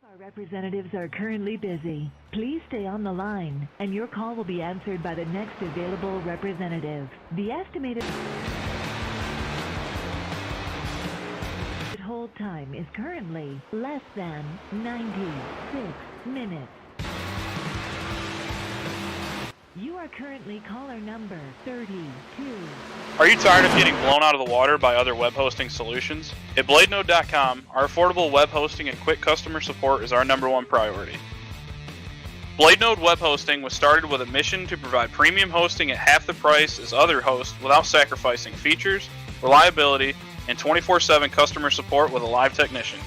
Our representatives are currently busy. Please stay on the line, and your call will be answered by the next available representative. The estimated hold time is currently less than 96 minutes. You are currently caller number 32. Are you tired of getting blown out of the water by other web hosting solutions? At BladeNode.com, our affordable web hosting and quick customer support is our #1 priority. BladeNode Web Hosting was started with a mission to provide premium hosting at half the price as other hosts without sacrificing features, reliability, and 24/7 customer support with a live technician.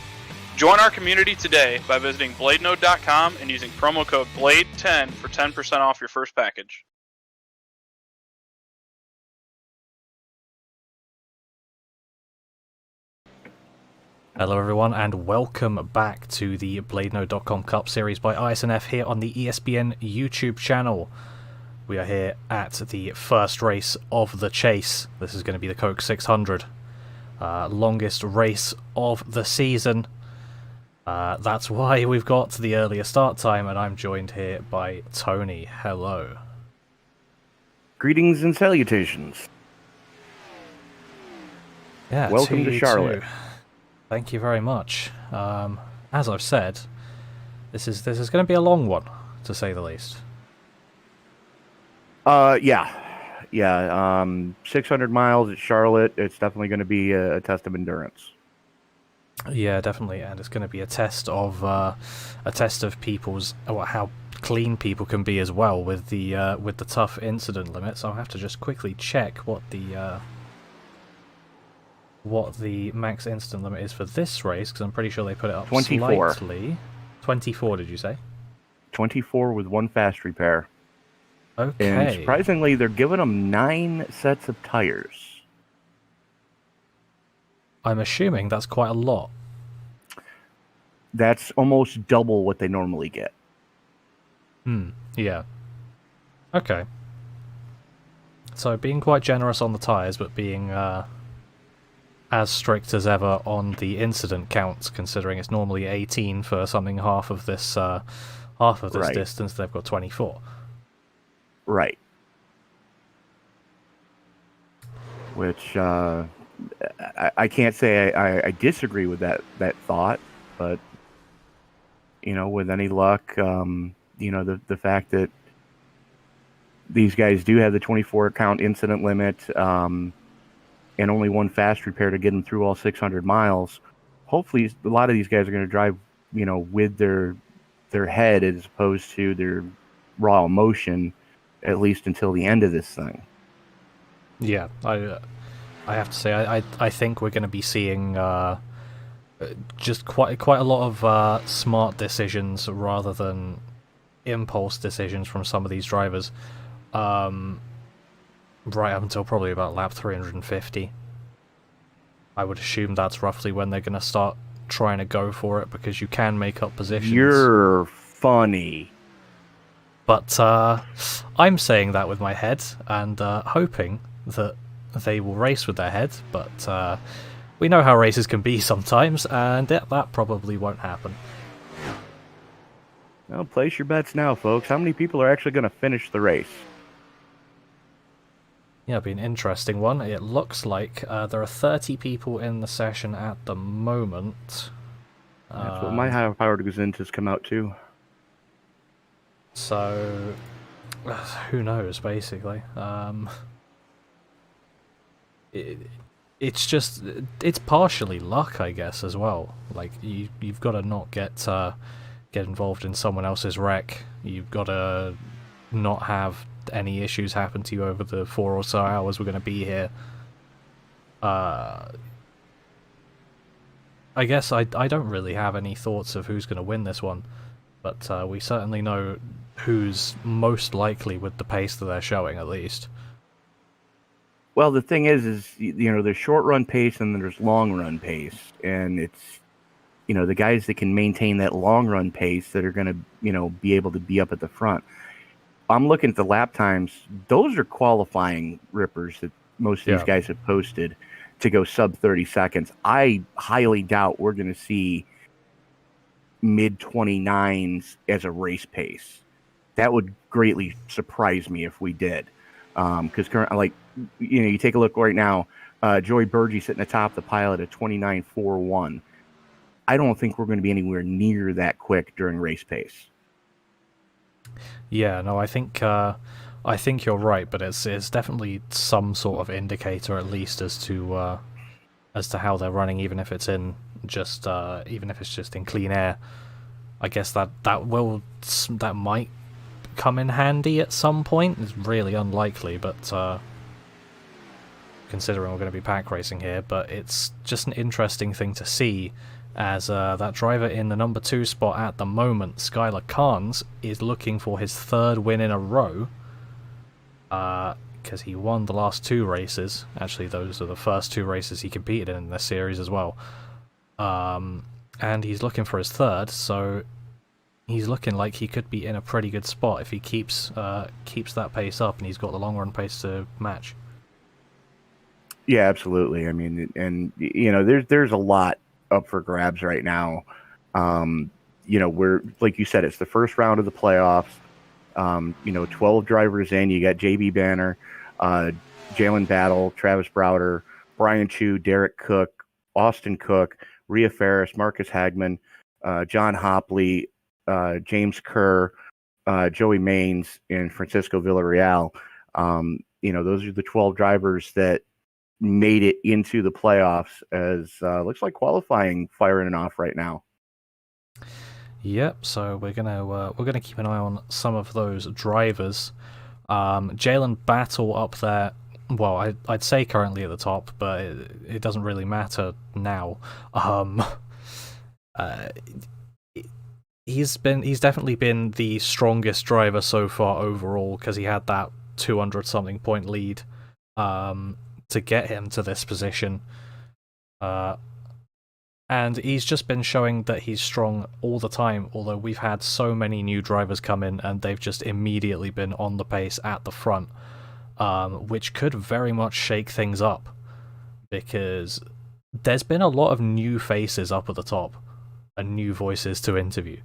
Join our community today by visiting BladeNode.com and using promo code BLADE10 for 10% off your first package. Hello everyone and welcome back to the BladeNode Cup Series by ISNF here on the ESBN YouTube channel. We are here at the first race of the chase. This is going to be the Coke 600. Longest race of the season. That's why we've got the earlier start time, and I'm joined here by Tony. Hello. Greetings and salutations. Yeah, welcome to Charlotte. Too. Thank you very much. As I've said, this is going to be a long one, to say the least. Yeah. 600 miles at Charlotte. It's definitely going to be a test of endurance. Yeah, definitely, and it's going to be a test of people's how clean people can be as well with the tough incident limits. I'll have to just quickly check what the max incident limit is for this race, because I'm pretty sure they put it up 24. Slightly. 24, did you say? 24 with one fast repair. Okay. And surprisingly, they're giving them 9 sets of tires. I'm assuming that's quite a lot. That's almost double what they normally get. Yeah. Okay. So being quite generous on the tires, but being as strict as ever on the incident counts, considering it's normally 18 for something half of this Right. distance. They've got 24. Right. Which I can't say I disagree with that thought, but with any luck, the fact that these guys do have the 24 count incident limit, and only one fast repair to get them through all 600 miles. Hopefully, a lot of these guys are going to drive, with their head as opposed to their raw emotion, at least until the end of this thing. Yeah, I have to say, I think we're going to be seeing just quite a lot of smart decisions rather than impulse decisions from some of these drivers. Right up until probably about lap 350. I would assume that's roughly when they're going to start trying to go for it, because you can make up positions. You're funny. But I'm saying that with my head and hoping that they will race with their head, but we know how races can be sometimes, and that probably won't happen. Well, place your bets now, folks. How many people are actually going to finish the race? Yeah, it'll be an interesting one. It looks like there are 30 people in the session at the moment. That's what my high-powered Gazint has come out to. So, who knows, basically. It's partially luck, I guess, as well. Like, you've got to not get involved in someone else's wreck. You've got to not have any issues happen to you over the 4 or so hours we're going to be here. I guess I don't really have any thoughts of who's going to win this one, but we certainly know who's most likely with the pace that they're showing, at least. Well, the thing is there's short run pace and then there's long run pace, and it's the guys that can maintain that long run pace that are going to be able to be up at the front. I'm looking at the lap times. Those are qualifying rippers that most of these guys have posted to go sub 30 seconds. I highly doubt we're going to see mid 29s as a race pace. That would greatly surprise me if we did. Because currently, like, you take a look right now, Joey Burgee sitting atop the pile at a 29.41. I don't think we're going to be anywhere near that quick during race pace. Yeah, no, I think you're right, but it's definitely some sort of indicator at least as to how they're running, even if it's just in clean air. I guess that might come in handy at some point. It's really unlikely, but considering we're going to be pack racing here, but it's just an interesting thing to see as that driver in the number 2 spot at the moment, Skylar Carnes, is looking for his 3rd win in a row, because he won the last 2 races. Actually, those are the first 2 races he competed in this series as well. And he's looking for his 3rd, so he's looking like he could be in a pretty good spot if he keeps that pace up, and he's got the long run pace to match. Yeah, absolutely. I mean, and there's a lot up for grabs right now. We're, like you said, it's the first round of the playoffs. 12 drivers in. You got JB Banner, Jalen Battle, Travis Browder, Brian Chu, Derek Cook, Austin Cook, Rhea Ferris, Marcus Hagman, John Hopley, James Kerr, Joey Maines, and Francisco Villarreal. Those are the 12 drivers that made it into the playoffs, as looks like qualifying firing off right now. Yep, so we're gonna keep an eye on some of those drivers. Jalen Battle up there. Well, I'd say currently at the top, but it doesn't really matter now. He's definitely been the strongest driver so far overall, because he had that 200 something point lead to get him to this position. And he's just been showing that he's strong all the time, although we've had so many new drivers come in and they've just immediately been on the pace at the front, which could very much shake things up, because there's been a lot of new faces up at the top and new voices to interview.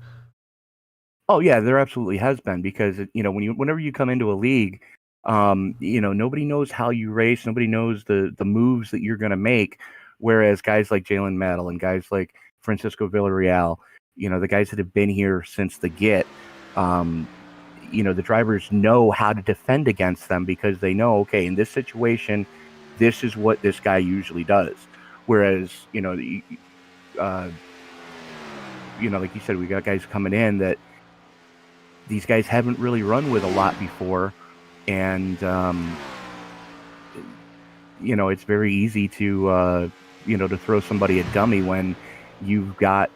Oh yeah, there absolutely has been, because whenever you come into a league, nobody knows how you race, nobody knows the moves that you're going to make. Whereas guys like Jalen Battle and guys like Francisco Villarreal, the guys that have been here since the get, the drivers know how to defend against them, because they know, okay, in this situation, this is what this guy usually does. Whereas, like you said, we got guys coming in that these guys haven't really run with a lot before. And, it's very easy to throw somebody a dummy when you've got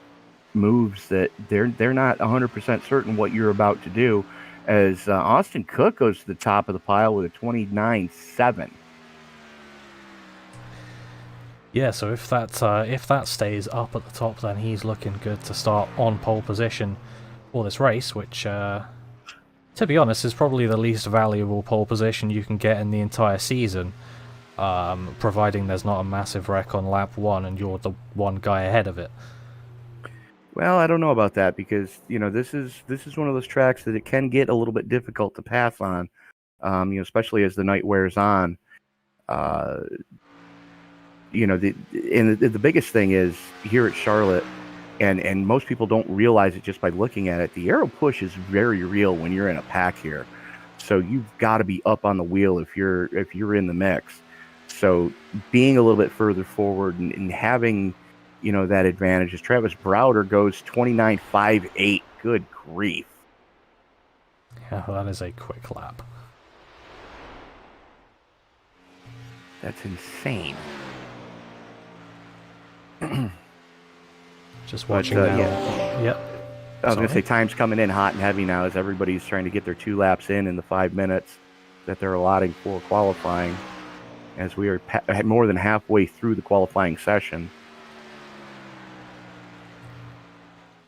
moves that they're not 100% certain what you're about to do. As Austin Cook goes to the top of the pile with a 29.7. Yeah, so if that stays up at the top, then he's looking good to start on pole position for this race, which, to be honest, is probably the least valuable pole position you can get in the entire season. Providing there's not a massive wreck on lap 1 and you're the one guy ahead of it. Well, I don't know about that, because this is one of those tracks that it can get a little bit difficult to pass on, especially as the night wears on. The biggest thing is here at Charlotte, and most people don't realize it just by looking at it. The aero push is very real when you're in a pack here, so you've got to be up on the wheel if you're in the mix. So being a little bit further forward and having, that advantage, as Travis Browder goes 29.58. Good grief. Yeah, well, that is a quick lap. That's insane. Just watching now. Yeah. Yep. I was going to say, time's coming in hot and heavy now, as everybody's trying to get their 2 laps in the 5 minutes that they're allotting for qualifying, as we are more than halfway through the qualifying session.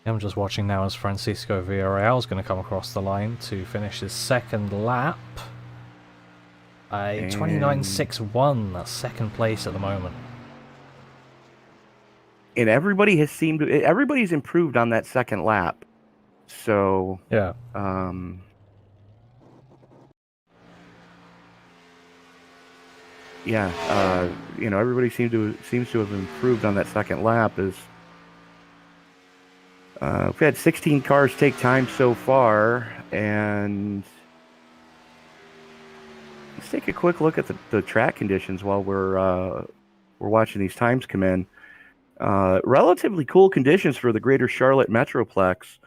I'm just watching now as Francisco Villarreal is going to come across the line to finish his 2nd lap. A 29.61, second place at the moment. and everybody's improved on that second lap. So Yeah. Everybody seems to have improved on that second lap. We've had 16 cars take time so far, and let's take a quick look at the track conditions while we're watching these times come in. Relatively cool conditions for the greater Charlotte Metroplex.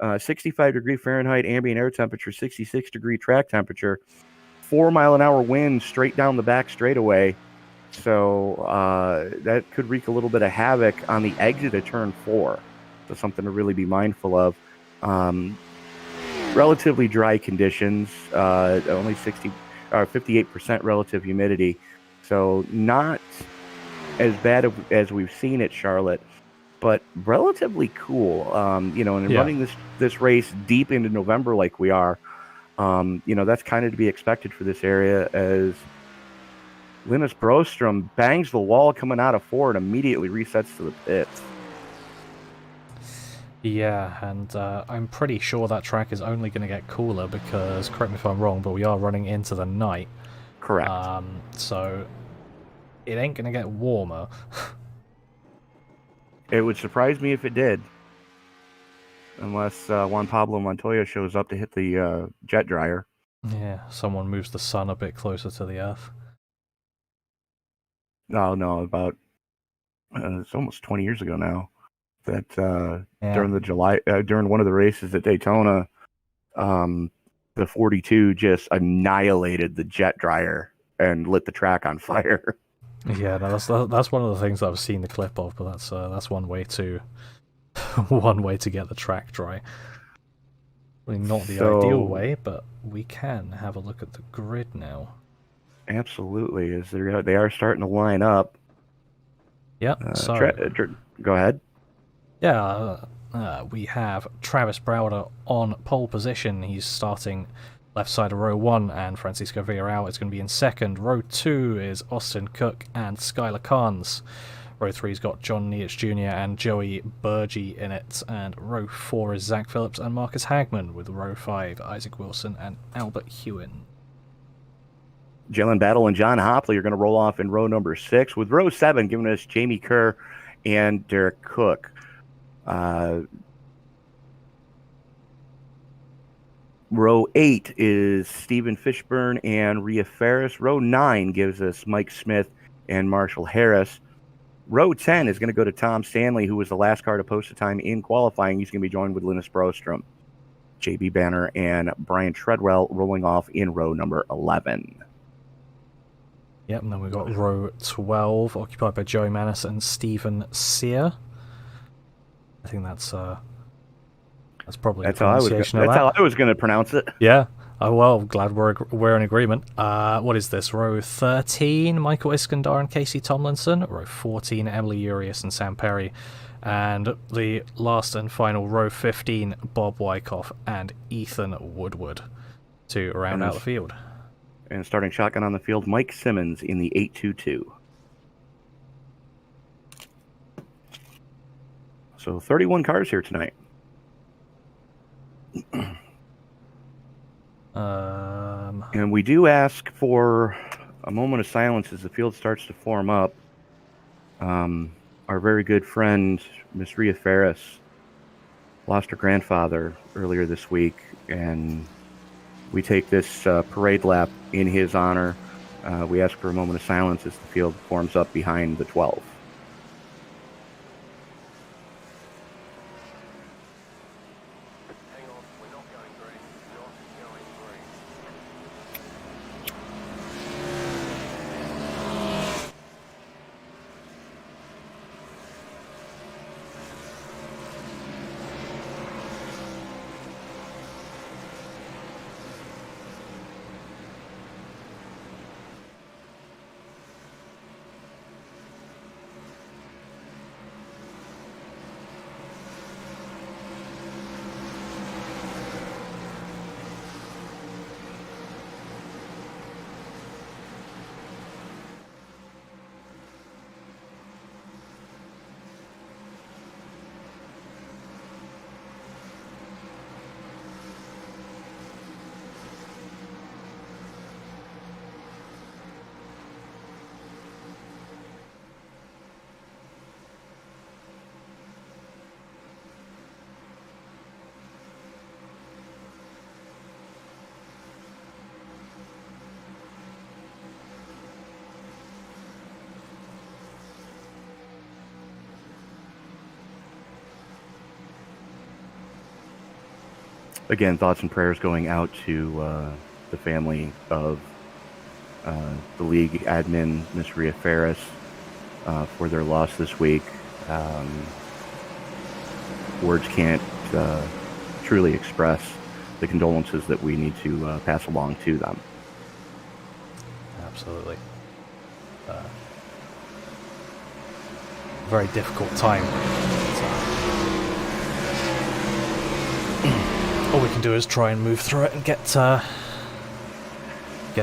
65-degree Fahrenheit ambient air temperature, 66-degree track temperature, 4-mile-an-hour wind straight down the back straightaway. So that could wreak a little bit of havoc on the exit of turn 4. So something to really be mindful of. Relatively dry conditions, only 58% relative humidity. So not as bad as we've seen at Charlotte, but relatively cool. Running this race deep into November like we are, that's kind of to be expected for this area, as Linus Broström bangs the wall coming out of 4 and immediately resets to the pits. Yeah, and I'm pretty sure that track is only going to get cooler because, correct me if I'm wrong, but we are running into the night. Correct. So it ain't going to get warmer. It would surprise me if it did. Unless Juan Pablo Montoya shows up to hit the jet dryer. Yeah, someone moves the sun a bit closer to the Earth. No, about it's almost 20 years ago now that during one of the races at Daytona, the 42 just annihilated the jet dryer and lit the track on fire. Yeah, no, that's one of the things I've seen the clip of, but that's one way to one way to get the track dry. I mean, not the ideal way, but we can have a look at the grid now. Absolutely, as they are starting to line up. Yep. Go ahead. Yeah, we have Travis Browder on pole position. He's starting left side of row 1, and Francisco Villarreal is going to be in second. Row 2 is Austin Cook and Skylar Carnes. Row 3's got John Nietzsche Jr. and Joey Burgee in it. And row 4 is Zach Phillips and Marcus Hagman, with row 5 Isaac Wilson and Albert Hewen. Jalen Battle and John Hopley are going to roll off in row number 6, with row 7 giving us Jamie Kerr and Derek Cook. Row 8 is Stephen Fishburne and Rhea Ferris. Row 9 gives us Mike Smith and Marshall Harris. Row 10 is going to go to Tom Stanley, who was the last car to post a time in qualifying. He's going to be joined with Linus Broström. JB Banner and Brian Treadwell rolling off in row number 11. Yep, and then we've got row 12, occupied by Joey Manis and Sear. I think that's probably that's how I was going to pronounce it. Yeah. Oh well, glad we're in agreement. What is this? Row 13, Michael Iskandar and Casey Tomlinson. Row 14, Emily Urias and Sam Perry. And the last and final, row 15, Bob Wyckoff and Ethan Woodward to round out the field. And starting shotgun on the field, Mike Simmons in the 822. So 31 cars here tonight. And we do ask for a moment of silence as the field starts to form up. Our very good friend, Miss Rhea Ferris, lost her grandfather earlier this week, and we take this parade lap in his honor. We ask for a moment of silence as the field forms up behind the 12. Again, thoughts and prayers going out to the family of the league admin, Miss Rhea Ferris, for their loss this week. Words can't truly express the condolences that we need to pass along to them. Absolutely. Very difficult time. All we can do is try and move through it and get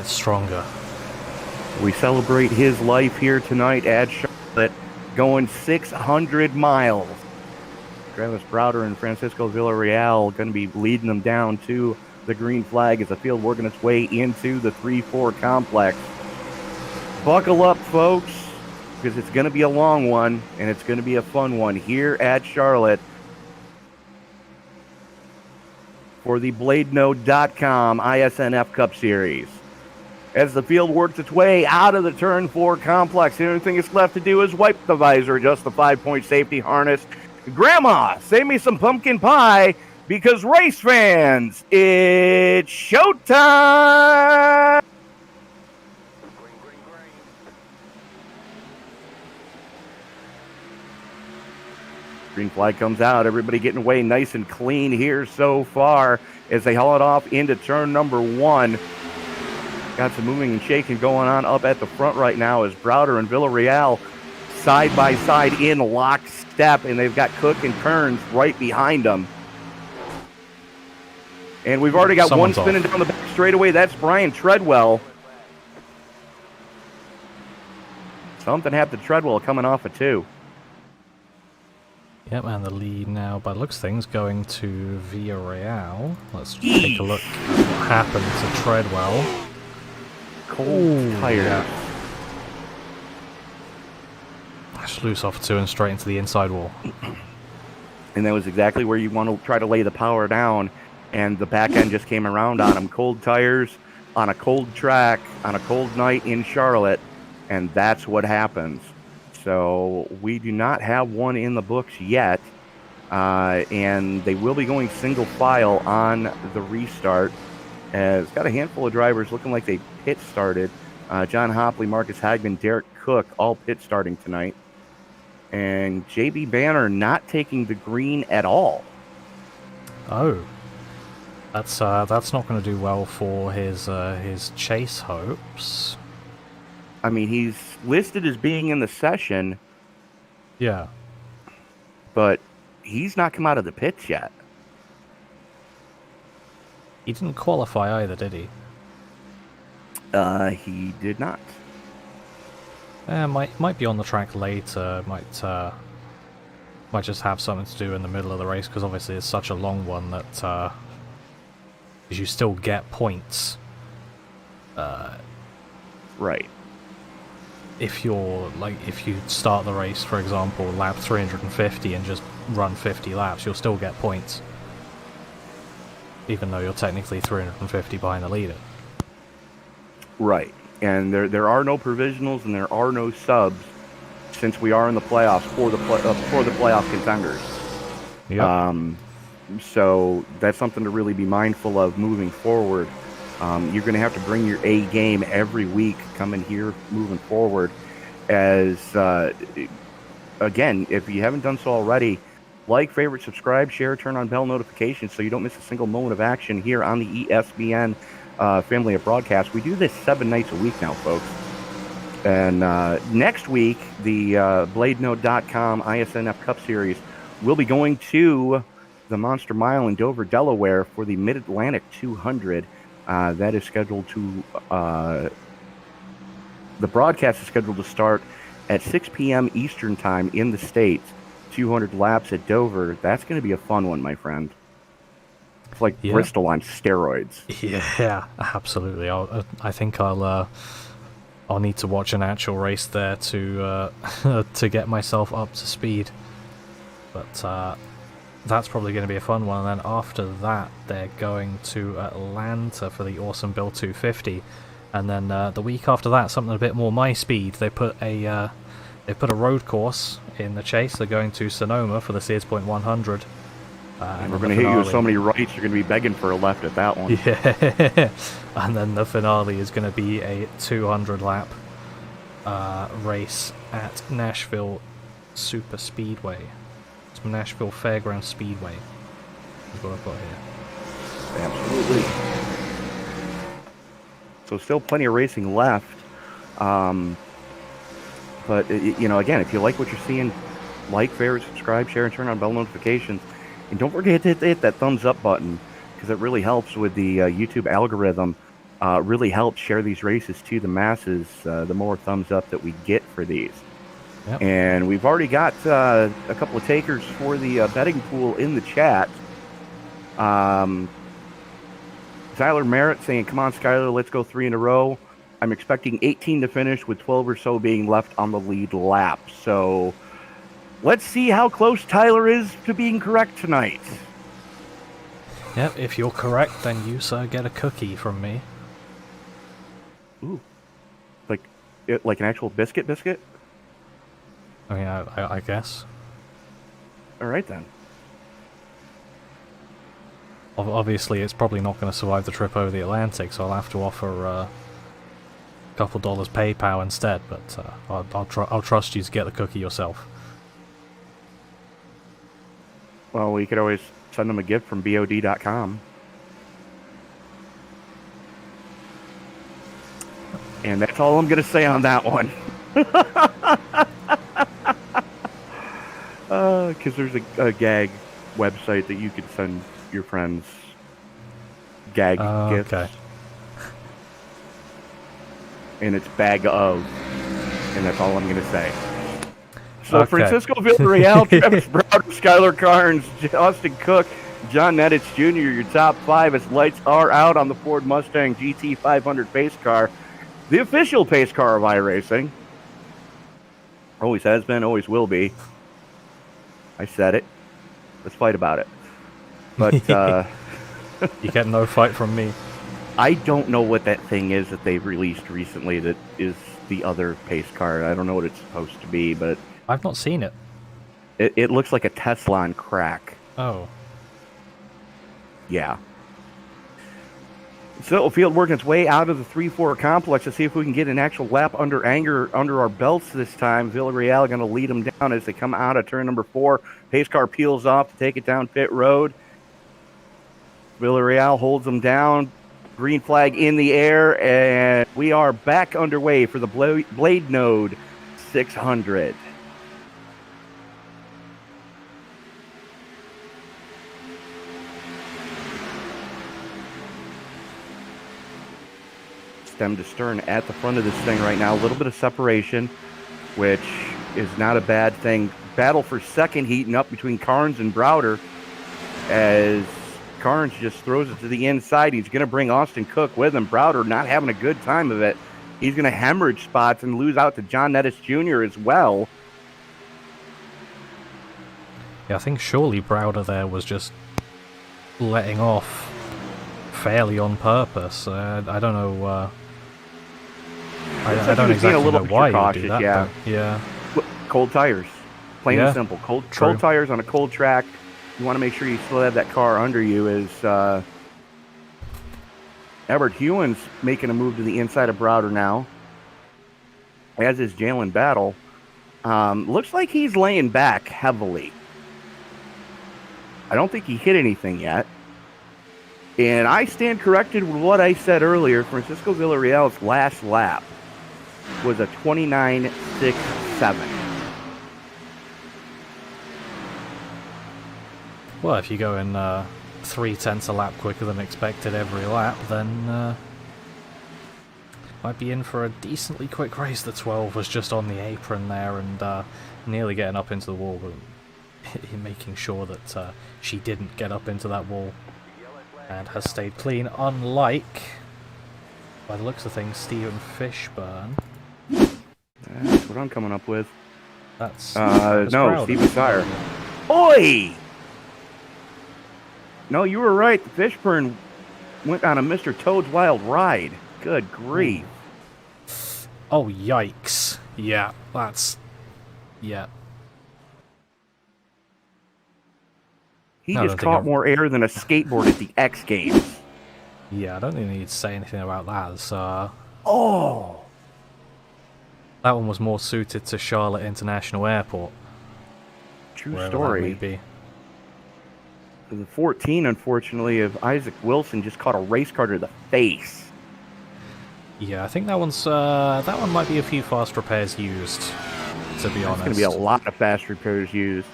stronger. We celebrate his life here tonight at Charlotte, going 600 miles. Travis Browder and Francisco Villarreal going to be leading them down to the green flag as the field working its way into the 3-4 complex. Buckle up, folks, because it's going to be a long one, and it's going to be a fun one here at Charlotte for the BladeNode.com ISNF Cup Series. As the field works its way out of the turn 4 complex, the only thing that's left to do is wipe the visor, adjust the 5-point safety harness. Grandma, save me some pumpkin pie, because race fans, it's showtime! Green flag comes out. Everybody getting away nice and clean here so far as they haul it off into turn number 1. Got some moving and shaking going on up at the front right now as Browder and Villarreal side by side in lockstep, and they've got Cook and Kearns right behind them. And we've already got one spinning down the back straightaway. That's Brian Treadwell. Something happened to Treadwell coming off of 2. Yep, and the lead now, by the looks of things, going to Villarreal. Let's take a look at what happened to Treadwell. Cold tire. Yeah. Just loose off 2 and straight into the inside wall. And that was exactly where you want to try to lay the power down, and the back end just came around on him. Cold tires on a cold track on a cold night in Charlotte, and that's what happens. So we do not have one in the books yet, and they will be going single file on the restart. It's got a handful of drivers looking like they pit started. John Hopley, Marcus Hagman, Derek Cook, all pit starting tonight. And JB Banner not taking the green at all. Oh, that's not going to do well for his chase hopes. I mean, he's listed as being in the session. Yeah. But he's not come out of the pits yet. He didn't qualify either, did he? He did not. Might be on the track later. Might just have something to do in the middle of the race, because obviously it's such a long one that you still get points. Right. If you start the race, for example, lap 350 and just run 50 laps, you'll still get points, even though you're technically 350 behind the leader. Right. And there are no provisionals and there are no subs, since we are in the playoffs for the playoff contenders. Yep. So that's something to really be mindful of moving forward. You're going to have to bring your A game every week coming here moving forward. As again, if you haven't done so already, like, favorite, subscribe, share, turn on bell notifications so you don't miss a single moment of action here on the ESBN family of broadcasts. We do this 7 nights a week now, folks. And next week, the BladeNode.com ISNF Cup Series will be going to the Monster Mile in Dover, Delaware for the Mid-Atlantic 200. That is scheduled to... the broadcast is scheduled to start at 6 p.m. Eastern Time in the States. 200 laps at Dover. That's going to be a fun one, my friend. It's like Bristol on steroids. Yeah, absolutely. I think I'll need to watch an actual race there to to get myself up to speed. But that's probably going to be a fun one. And then after that, they're going to Atlanta for the Awesome Build 250. And then the week after that, something a bit more my speed. They put a road course in the chase. They're going to Sonoma for the Sears Point 100. And we're going to hit you with so many rights, you're going to be begging for a left at that one. Yeah. And then the finale is going to be a 200 lap race at Nashville Super Speedway. It's Nashville Fairground Speedway is what I've got here. Absolutely. So still plenty of racing left. But, you know, again, if you like what you're seeing, like, favorite, subscribe, share, and turn on bell notifications. And don't forget to hit that thumbs up button, because it really helps with the YouTube algorithm. Really helps share these races to the masses, the more thumbs up that we get for these. Yep. And we've already got a couple of takers for the betting pool in the chat. Tyler Merritt saying, come on, Skyler, let's go 3 in a row. I'm expecting 18 to finish, with 12 or so being left on the lead lap. So let's see how close Tyler is to being correct tonight. Yep, if you're correct, then you, sir, get a cookie from me. Ooh. Like an actual biscuit? I mean, I guess. All right, then. Obviously, it's probably not going to survive the trip over the Atlantic, so I'll have to offer a couple dollars PayPal instead, but I'll trust you to get the cookie yourself. Well, we could always send them a gift from BOD.com. And that's all I'm going to say on that one. Because there's a gag website that you could send your friends gag gifts. Okay. And it's bag of. And that's all I'm going to say. So Okay. Francisco Villarreal, Travis Browder, Skylar Carnes, Austin Cook, John Nettich Jr., your top 5 as lights are out on the Ford Mustang GT 500 pace car. The official pace car of iRacing. Always has been, always will be. I said it. Let's fight about it. But You get no fight from me. I don't know what that thing is that they've released recently that is the other pace car. I don't know what it's supposed to be, but I've not seen it. it looks like a Tesla on crack. Oh. Yeah. So field working its way out of the 3-4 complex to see if we can get an actual lap under our belts this time. Villarreal going to lead them down as they come out of turn number 4. Pace car peels off to take it down pit road. Villarreal holds them down. Green flag in the air, and we are back underway for the BladeNode 600. Stem to stern at the front of this thing right now. A little bit of separation, which is not a bad thing. Battle for second heating up between Carnes and Browder as Carnes just throws it to the inside. He's going to bring Austin Cook with him. Browder not having a good time of it. He's going to hemorrhage spots and lose out to John Nettich Jr. as well. Yeah, I think surely Browder there was just letting off fairly on purpose. I don't know. I don't exactly know why you would do that. Yeah. But yeah. Cold tires. Plain and simple. Cold tires on a cold track. You want to make sure you still have that car under you. As Edward Hewins making a move to the inside of Browder now, as is Jalen Battle. Looks like he's laying back heavily. I don't think he hit anything yet. And I stand corrected with what I said earlier. Francisco Villarreal's last lap was a 29.67. Well, if you go in 0.3 a lap quicker than expected every lap, then might be in for a decently quick race. The 12 was just on the apron there and nearly getting up into the wall, but making sure that she didn't get up into that wall and has stayed clean, unlike, by the looks of things, Stephen Fishburne. That's what I'm coming up with. That's no, Steve Sire. Oi! No, you were right. Fishburne went on a Mr. Toad's Wild Ride. Good grief. Oh, yikes. Yeah, that's... Yeah. He No, I just don't think caught more air than a skateboard at the X Games. Yeah, I don't think I need to say anything about that. It's, Oh! that one was more suited to Charlotte International Airport. True Wherever that may story. be. The 14, unfortunately, of Isaac Wilson just caught a race car to the face. Yeah, I think that one might be a few fast repairs used, to be honest. There's going to be a lot of fast repairs used.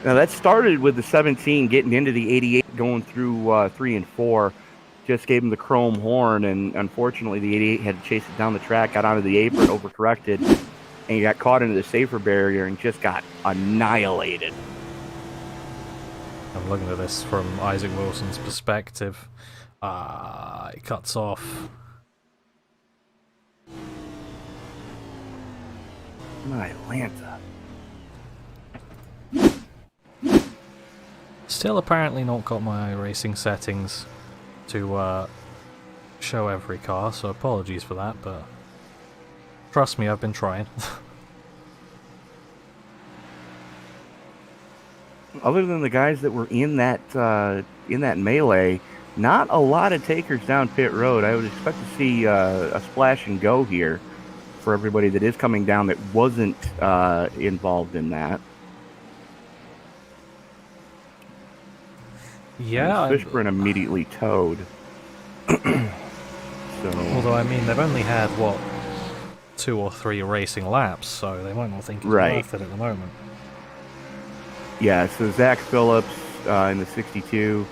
Now, that started with the 17 getting into the 88, going through 3 and 4. Just gave him the chrome horn, and unfortunately, the 88 had to chase it down the track, got onto the apron, overcorrected, and he got caught into the safer barrier and just got annihilated. I'm looking at this from Isaac Wilson's perspective. It cuts off. My Atlanta. Still apparently not got my racing settings to show every car, so apologies for that, but trust me, I've been trying. Other than the guys that were in that melee, not a lot of takers down pit road. I would expect to see a splash and go here for everybody that is coming down that wasn't involved in that. Yeah, Fishburne immediately towed. Although, I mean, they've only had, what, 2 or 3 racing laps, so they might not think it's worth it at the moment. Yeah, so Zach Phillips in the 62,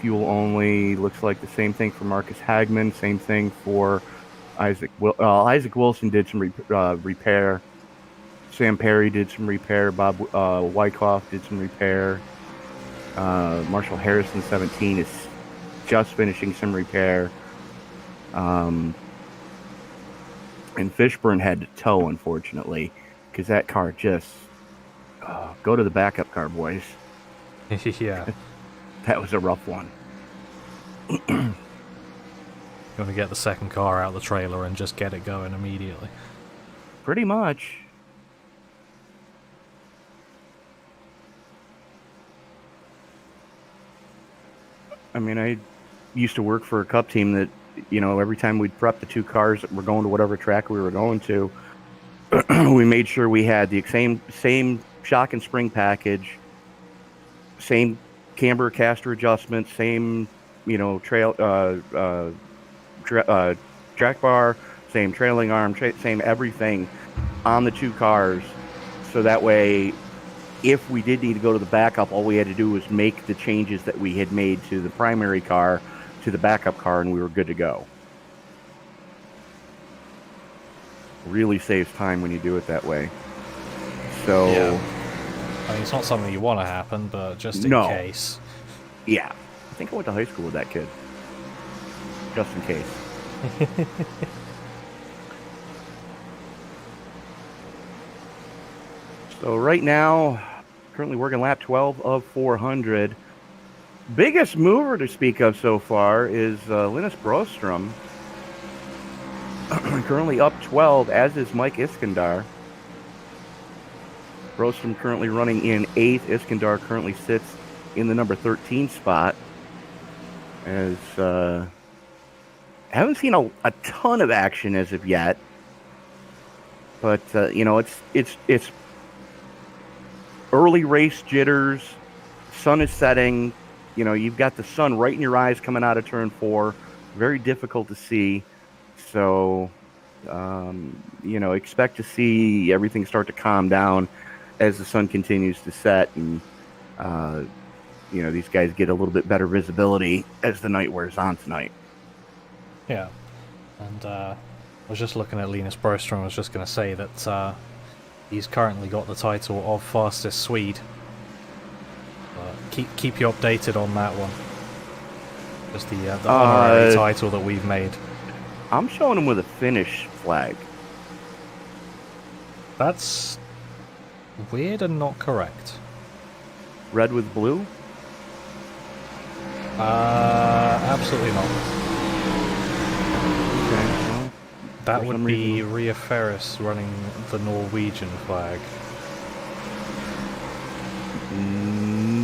fuel only. Looks like the same thing for Marcus Hagman. Same thing for Isaac. Isaac Wilson did some repair. Sam Perry did some repair. Bob Wyckoff did some repair. Marshall Harrison 17 is just finishing some repair. And Fishburne had to tow, unfortunately, because that car just... go to the backup car, boys. Yeah. That was a rough one. Going to get the second car out of the trailer and just get it going immediately. Pretty much. I mean, I used to work for a Cup team that, you know, every time we'd prep the 2 cars that were going to whatever track we were going to, we made sure we had the same shock and spring package, same camber caster adjustment, same, you know, track bar, same trailing arm, same everything on the 2 cars. So that way, if we did need to go to the backup, all we had to do was make the changes that we had made to the primary car to the backup car, and we were good to go. Really saves time when you do it that way. So, yeah. I mean, it's not something you want to happen, but just in case. Yeah. I think I went to high school with that kid. Just in case. So right now, currently working lap 12 of 400. Biggest mover to speak of so far is Linus Brostrom. Currently up 12, as is Mike Iskandar. Brostrom currently running in 8th. Iskandar currently sits in the number 13 spot. As haven't seen a ton of action as of yet, but you know, it's early race jitters. Sun is setting. You know, you've got the sun right in your eyes coming out of turn 4. Very difficult to see. So, you know, expect to see everything start to calm down as the sun continues to set, and you know, these guys get a little bit better visibility as the night wears on tonight. Yeah, and I was just looking at Linus Brostrom. I was just going to say that he's currently got the title of fastest Swede. Keep you updated on that one. Just the honorary title that we've made. I'm showing him with a Finnish flag. That's weird and not correct. Red with blue? Absolutely not. Okay, well, that would be Ria Ferris running the Norwegian flag.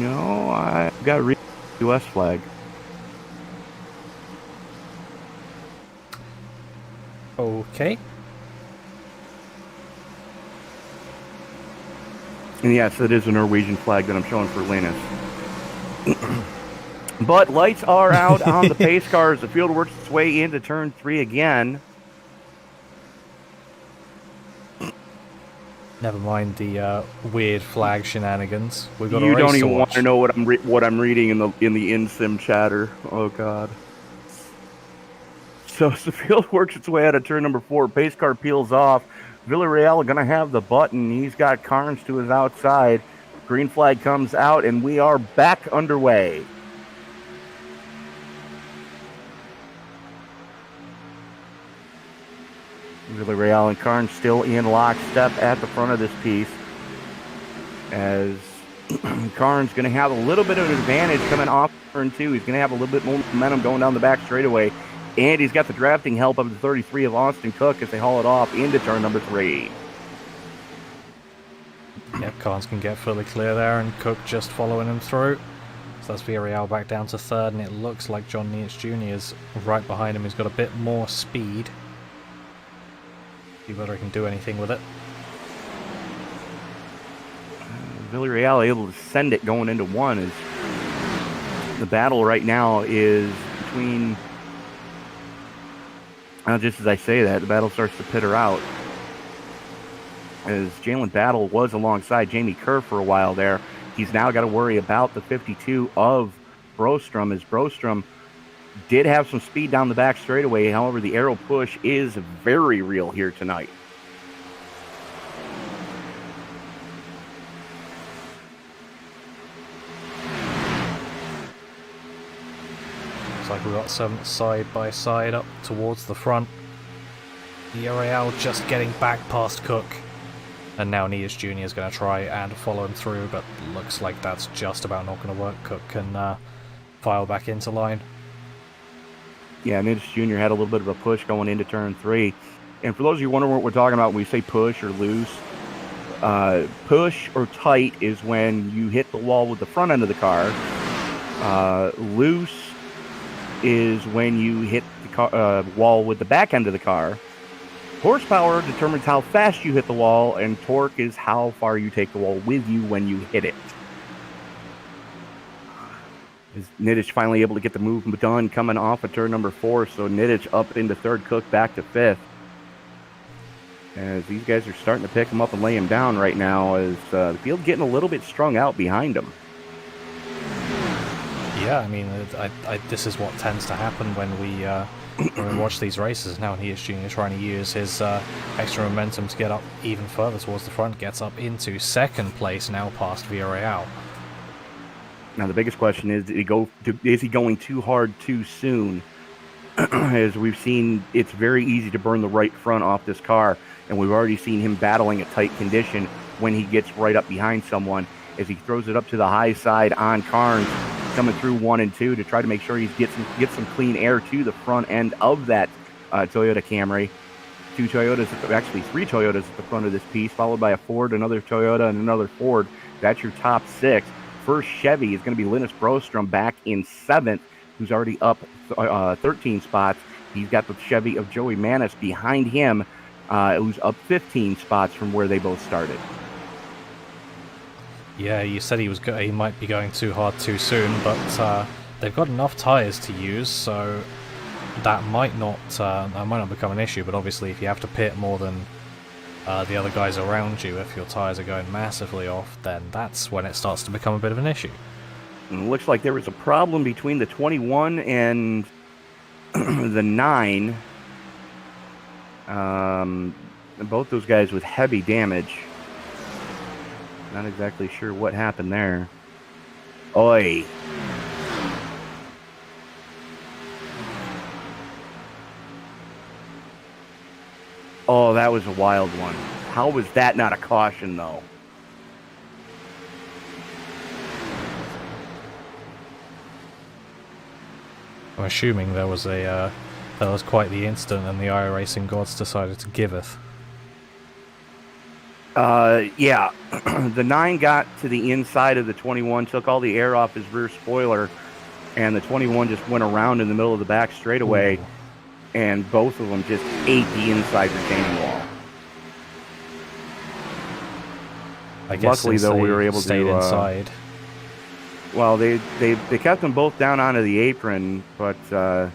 No, I've got U.S. flag. Okay. And yes, it is a Norwegian flag that I'm showing for Linus. But lights are out on the pace car as the field works its way into turn 3 again. Never mind the weird flag shenanigans. We've got a You race don't to even want watch. to know what I'm reading in the in-sim chatter. Oh God. So as the field works its way out of turn number 4, pace car peels off. Villarreal going to have the button. He's got Carnes to his outside. Green flag comes out, and we are back underway. Villarreal and Carnes still in lockstep at the front of this piece, as Carnes going to have a little bit of an advantage coming off turn 2. He's going to have a little bit more momentum going down the back straightaway, and he's got the drafting help of the 33 of Austin Cook as they haul it off into turn number 3. Yep, Carnes can get fully clear there, and Cook just following him through. So that's Villarreal back down to 3rd, and it looks like John Nietz Jr. is right behind him. He's got a bit more speed. See whether he can do anything with it. Villarreal able to send it going into 1 as the battle right now is between, just as I say that, the battle starts to peter out. As Jalen Battle was alongside Jamie Kerr for a while there, he's now got to worry about the 52 of Brostrom, as Brostrom did have some speed down the back straightaway. However, the aero push is very real here tonight. Looks like we've got some side-by-side up towards the front. Villarreal just getting back past Cook. And now Nietz Jr. is going to try and follow him through, but looks like that's just about not going to work. Cook can file back into line. Yeah, Nietz Jr. had a little bit of a push going into turn 3. And for those of you wondering what we're talking about when we say push or loose, push or tight is when you hit the wall with the front end of the car. Loose is when you hit the wall with the back end of the car. Horsepower determines how fast you hit the wall, and torque is how far you take the wall with you when you hit it. Nittich finally able to get the move done coming off of turn number 4, so Nittich up into 3rd, Cook back to 5th. As these guys are starting to pick him up and lay him down right now, as the field getting a little bit strung out behind him. Yeah, I mean, this is what tends to happen when we watch these races. Now Nietz Jr. trying to use his extra momentum to get up even further towards the front, gets up into 2nd place now past Villarreal. Now the biggest question is, is he going too hard too soon? As we've seen, it's very easy to burn the right front off this car, and we've already seen him battling a tight condition when he gets right up behind someone, as he throws it up to the high side on Carnes, coming through 1 and 2 to try to make sure he gets some clean air to the front end of that Toyota Camry. 3 Toyotas at the front of this piece, followed by a Ford, another Toyota, and another Ford. That's your top 6. First Chevy is going to be Linus Brostrom back in 7th, who's already up 13 spots. He's got the Chevy of Joey Manis behind him, who's up 15 spots from where they both started. Yeah, you said he might be going too hard too soon, but they've got enough tyres to use, so that might not become an issue. But obviously, if you have to pit more than the other guys around you, if your tyres are going massively off, then that's when it starts to become a bit of an issue. And it looks like there was a problem between the 21 and the 9. Both those guys with heavy damage. Not exactly sure what happened there. Oi. Oh, that was a wild one. How was that not a caution, though? I'm assuming there was quite the incident, and the iRacing gods decided to giveth. Yeah, the 9 got to the inside of the 21, took all the air off his rear spoiler, and the 21 just went around in the middle of the back straightaway, and both of them just ate the inside retaining wall. I guess Luckily, though, we were able to stay inside. Well, they kept them both down onto the apron, but the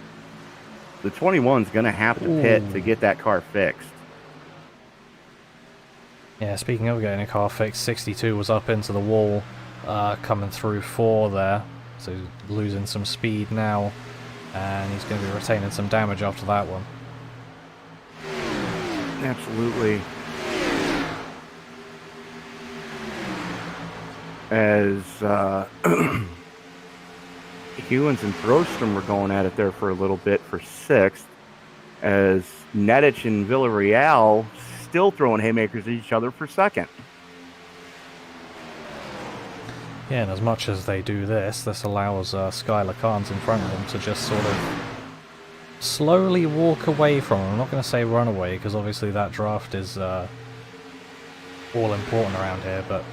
21's going to have to pit to get that car fixed. Yeah, speaking of getting a car fixed, 62 was up into the wall, coming through 4 there, so he's losing some speed now, and he's going to be retaining some damage after that one. Absolutely. As Hewins and Brostrom were going at it there for a little bit for 6th, as Netich and Villarreal still throwing haymakers at each other for 2nd. Yeah, and as much as they do this allows Skylar Carnes in front of them to just sort of slowly walk away from him. I'm not going to say run away, because obviously that draft is all important around here, but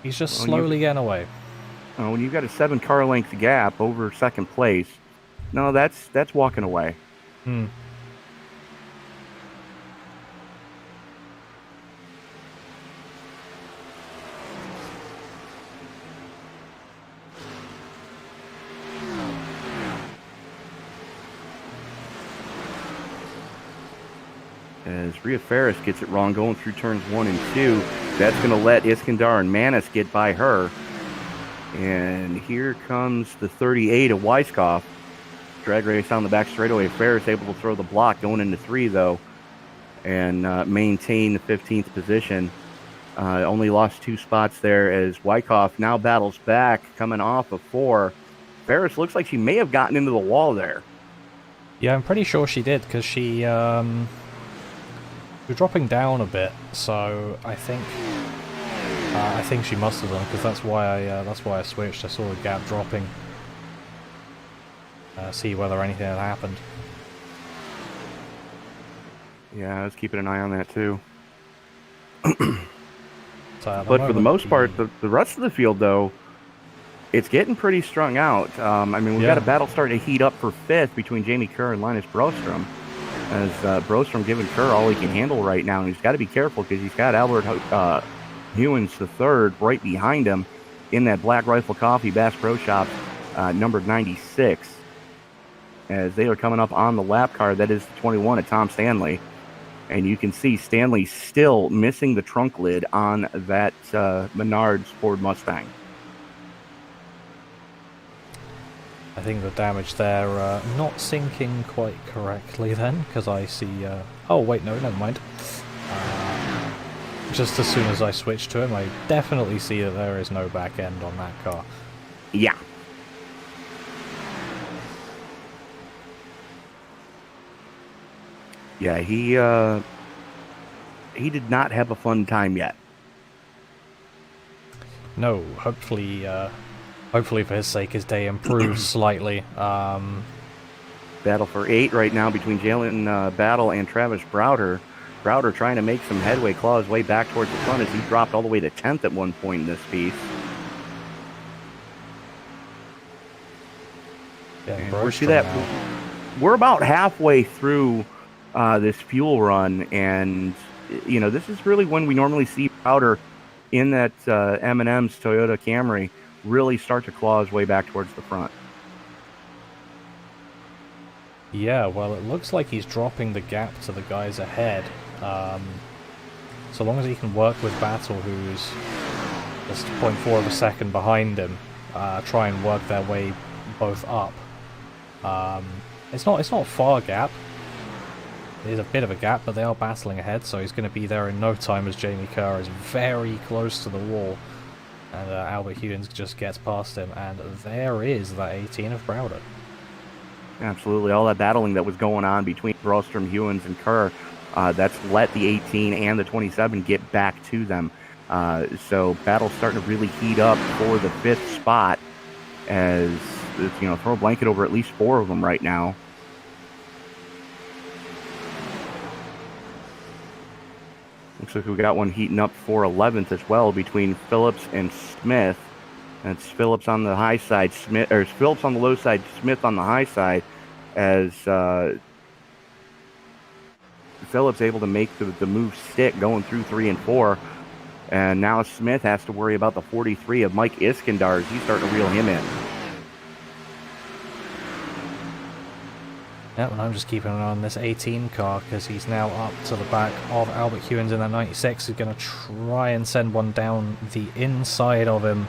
he's just slowly getting away. When you've got a 7-car length gap over 2nd place, no, that's walking away. As Rhea Ferris gets it wrong going through turns 1 and 2, that's going to let Iskandar and Manis get by her. And here comes the 38 of Weisskopf. Drag race down the back straightaway. Ferris able to throw the block going into 3, though, and maintain the 15th position. Only lost 2 spots there as Weisskopf now battles back, coming off of 4. Ferris looks like she may have gotten into the wall there. Yeah, I'm pretty sure she did, because she was dropping down a bit, so I think she must have done, because that's why I switched. I saw the gap dropping. See whether anything had happened. Yeah, I was keeping an eye on that too. So but for the most part, the rest of the field, though, it's getting pretty strung out. I mean, we've got a battle starting to heat up for 5th between Jamie Kerr and Linus Brostrom. As Brostrom giving Kerr all he can handle right now, and he's got to be careful because he's got Albert Hewins III right behind him in that Black Rifle Coffee Bass Pro Shop numbered 96. As they are coming up on the lap car, that is the 21 of Tom Stanley. And you can see Stanley still missing the trunk lid on that Menards Ford Mustang. I think the damage there not syncing quite correctly then, because I see... oh, wait, no, never mind. Just as soon as I switch to him, I definitely see that there is no back end on that car. Yeah. Yeah, he did not have a fun time yet. No, hopefully for his sake, his day improves slightly. Battle for 8 right now between Jalen Battle and Travis Browder. Browder trying to make some headway, claw his way back towards the front as he dropped all the way to 10th at one point in this piece. Yeah, we're about halfway through this fuel run, and you know, this is really when we normally see Browder in that M&M's Toyota Camry really start to claw his way back towards the front. Yeah, well, it looks like he's dropping the gap to the guys ahead. So long as he can work with Battle, who's just 0.4 of a second behind him, try and work their way both up. It's not a far gap. It is a bit of a gap, but they are battling ahead, so he's going to be there in no time as Jamie Kerr is very close to the wall. And Albert Hewins just gets past him, and there is that 18 of Browder. Absolutely. All that battling that was going on between Brostrom, Hewins, and Kerr, that's let the 18 and the 27 get back to them. So battle's starting to really heat up for the 5th spot as, you know, throw a blanket over at least 4 of them right now. Looks like we got one heating up for 11th as well between Phillips and Smith. And it's Phillips on the high side, Phillips on the low side, Smith on the high side, as Phillips able to make the move stick going through 3 and 4. And now Smith has to worry about the 43 of Mike Iskandar as he's starting to reel him in. Yep, and I'm just keeping an eye on this 18 car because he's now up to the back of Albert Hewins in that 96. He's going to try and send one down the inside of him.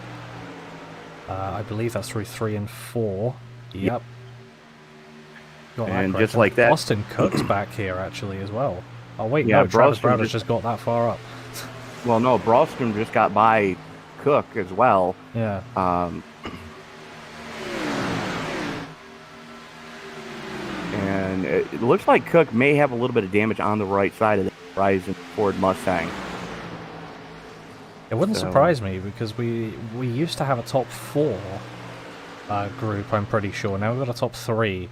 I believe that's through 3 and 4. Yep. Got and that just like that, Austin Cook's back here actually as well. Oh wait, yeah, no, Travis Browder's just got that far up. Well, no, Brostrom just got by Cook as well. Yeah. And it looks like Cook may have a little bit of damage on the right side of the Horizon Ford Mustang. It wouldn't surprise me because we used to have a top 4 group, I'm pretty sure. Now we've got a top 3.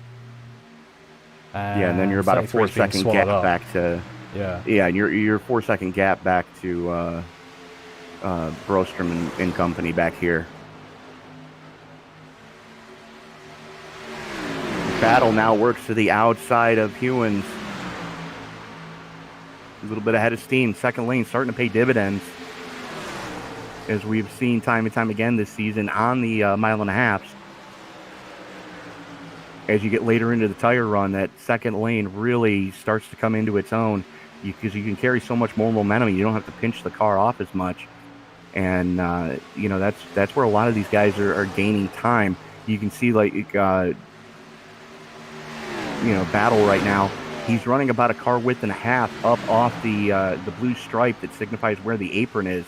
Yeah, and then you're about a 4-second gap back to... Yeah, and you're 4-second gap back to Brostrom and company back here. Battle now works to the outside of Hewins. A little bit ahead of steam. Second lane starting to pay dividends, as we've seen time and time again this season on the mile and a halves. As you get later into the tire run, that second lane really starts to come into its own because you can carry so much more momentum. You don't have to pinch the car off as much. And, that's where a lot of these guys are gaining time. You can see, Battle right now, he's running about a car width and a half up off the blue stripe that signifies where the apron is.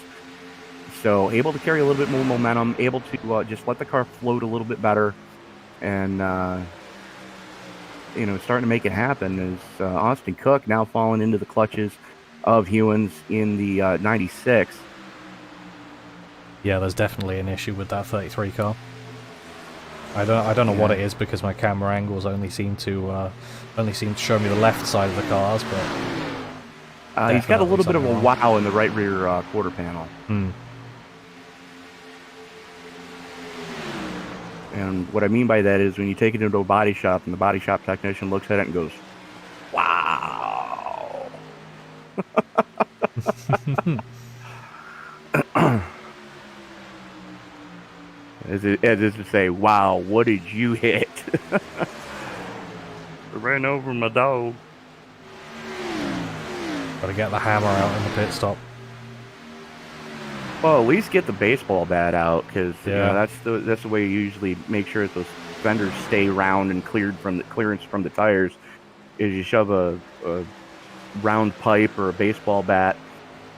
So able to carry a little bit more momentum, able to just let the car float a little bit better, and starting to make it happen. As Austin Cook now falling into the clutches of Hewins in the 96. Yeah, there's definitely an issue with that 33 car. I don't know what it is because my camera angles only seem to show me the left side of the cars, but he's got a little bit of a wow in the right rear quarter panel. And what I mean by that is when you take it into a body shop and the body shop technician looks at it and goes, "Wow." As is to say, "Wow, what did you hit?" I ran over my dog. Gotta get the hammer out in the pit stop. Well, at least get the baseball bat out, because that's the way you usually make sure that those fenders stay round and clearance from the tires. Is you shove a round pipe or a baseball bat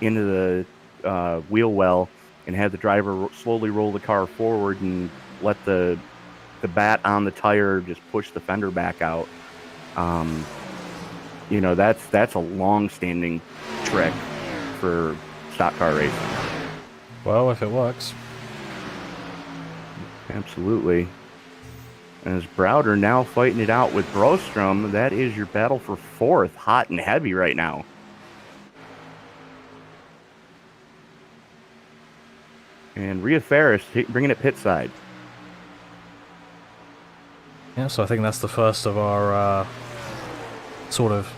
into the wheel well and have the driver slowly roll the car forward and let the bat on the tire just push the fender back out. That's a long-standing trick for stock car racing. Well, if it works. Absolutely. As Browder now fighting it out with Brostrom, that is your battle for 4th, hot and heavy right now. And Rhea Ferris bringing it pit side. Yeah, so I think that's the first of our sort of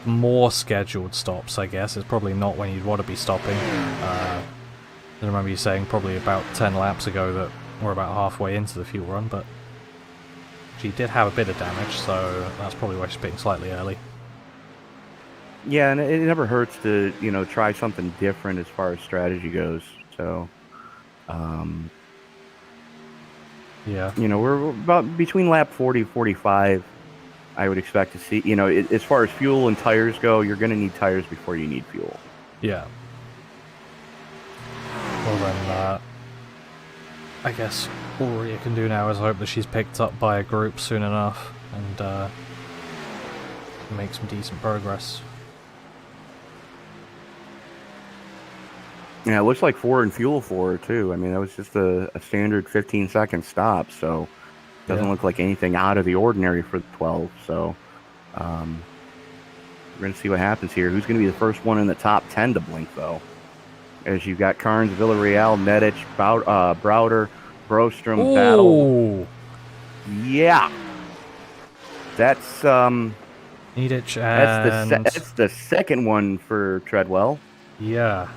more scheduled stops, I guess. It's probably not when you'd want to be stopping. I remember you saying probably about 10 laps ago that we're about halfway into the fuel run, but she did have a bit of damage, so that's probably why she's pitting slightly early. Yeah, and it never hurts to, try something different as far as strategy goes. So, yeah. We're about between lap 40 45. I would expect to see, as far as fuel and tires go, you're going to need tires before you need fuel. Yeah. Well then, I guess all Rhea can do now is hope that she's picked up by a group soon enough and make some decent progress. Yeah, it looks like 4 in fuel for her, too. I mean, that was just a standard 15-second stop, so it doesn't look like anything out of the ordinary for the 12. So, We're going to see what happens here. Who's going to be the first one in the top 10 to blink, though? As you've got Carnes, Villarreal, Nedich, Browder, Brostrom, Battle. Ooh. Yeah. That's Nedich and... that's the second one for Treadwell. Yeah.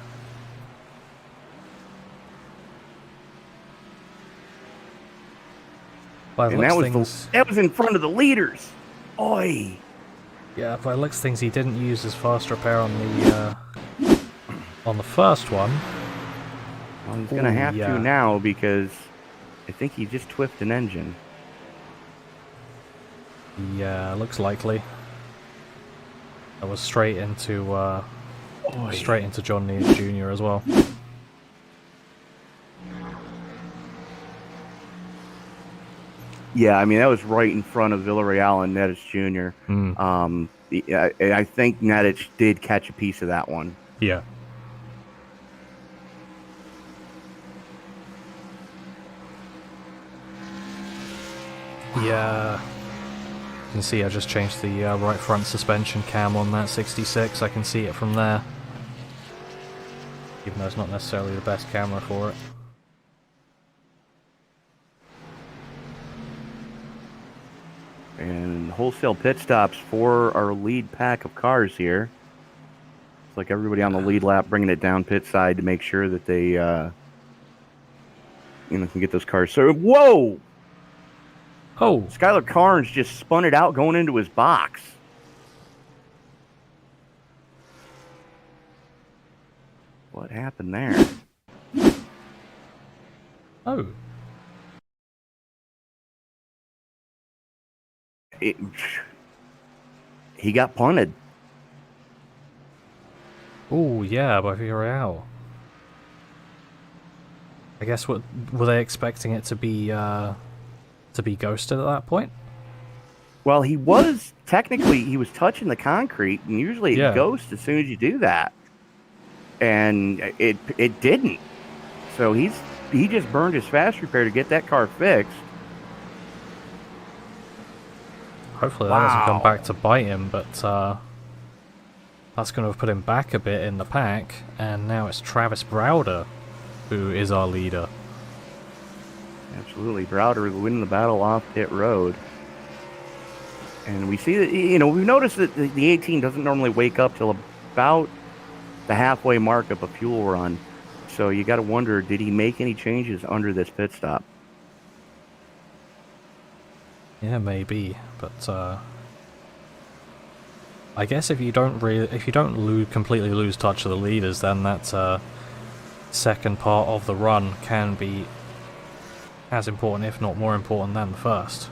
And that was in front of the leaders. Oi. Yeah, by the looks of things, he didn't use his fast repair on the first one. Well, he's going to have to now because I think he just twiffed an engine. Yeah, looks likely. That was straight into John Nees Jr. as well. Yeah, I mean, that was right in front of Villarreal and Nedich Jr. I think Nedich did catch a piece of that one. Yeah. Yeah. You can see I just changed the right front suspension cam on that 66. I can see it from there. Even though it's not necessarily the best camera for it. And wholesale pit stops for our lead pack of cars here. It's like everybody on the lead lap bringing it down pit side to make sure that they can get those cars. So, whoa! Oh! Skylar Carnes just spun it out going into his box. What happened there? Oh. He got punted. Oh, yeah, by Villarreal. I guess were they expecting it to be ghosted at that point? Well, he was touching the concrete, and usually it ghosts as soon as you do that. And it didn't. So he just burned his fast repair to get that car fixed. Hopefully that doesn't come back to bite him, but that's going to have put him back a bit in the pack, and now it's Travis Browder who is our leader. Absolutely. Browder winning the battle off pit road. And we see that, we've noticed that the 18 doesn't normally wake up till about the halfway mark of a fuel run. So you got to wonder, did he make any changes under this pit stop? Yeah, maybe, but I guess if you don't completely lose touch of the leaders, then that second part of the run can be as important, if not more important, than the first.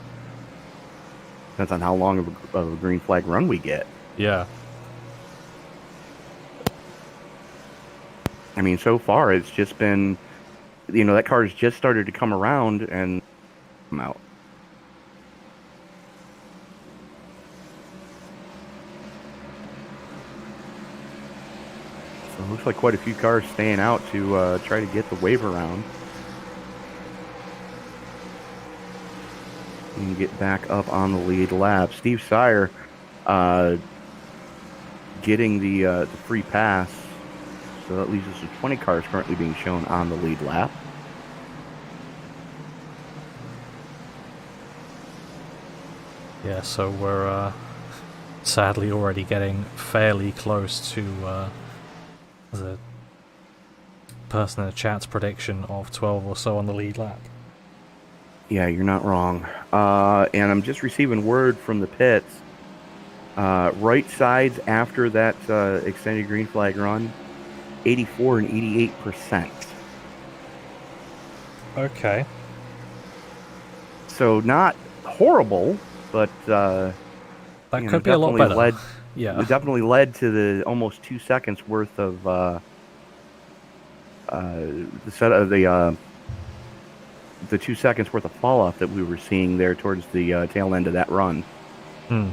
Depends on how long of a green flag run we get. Yeah. I mean, so far it's just been, that car's just started to come around and come out. So it looks like quite a few cars staying out to try to get the wave around. And get back up on the lead lap. Steve Sire getting the free pass. So that leaves us with 20 cars currently being shown on the lead lap. Yeah, so we're sadly already getting fairly close to the person in the chat's prediction of 12 or so on the lead lap. Yeah, you're not wrong. And I'm just receiving word from the pits. Right sides after that extended green flag run, 84 and 88%. Okay. So not horrible, but that could be a lot better. It definitely led to the almost 2 seconds worth of the 2 seconds worth of fall off that we were seeing there towards the tail end of that run. Hmm.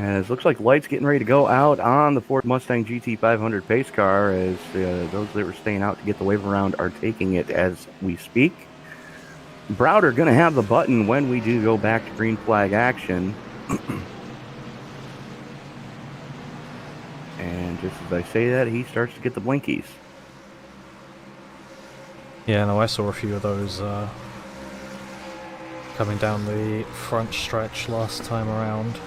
As looks like lights getting ready to go out on the Ford Mustang GT500 pace car, as those that were staying out to get the wave around are taking it as we speak. Browder going to have the button when we do go back to green flag action. And just as I say that, he starts to get the blinkies. Yeah, no, I saw a few of those coming down the front stretch last time around.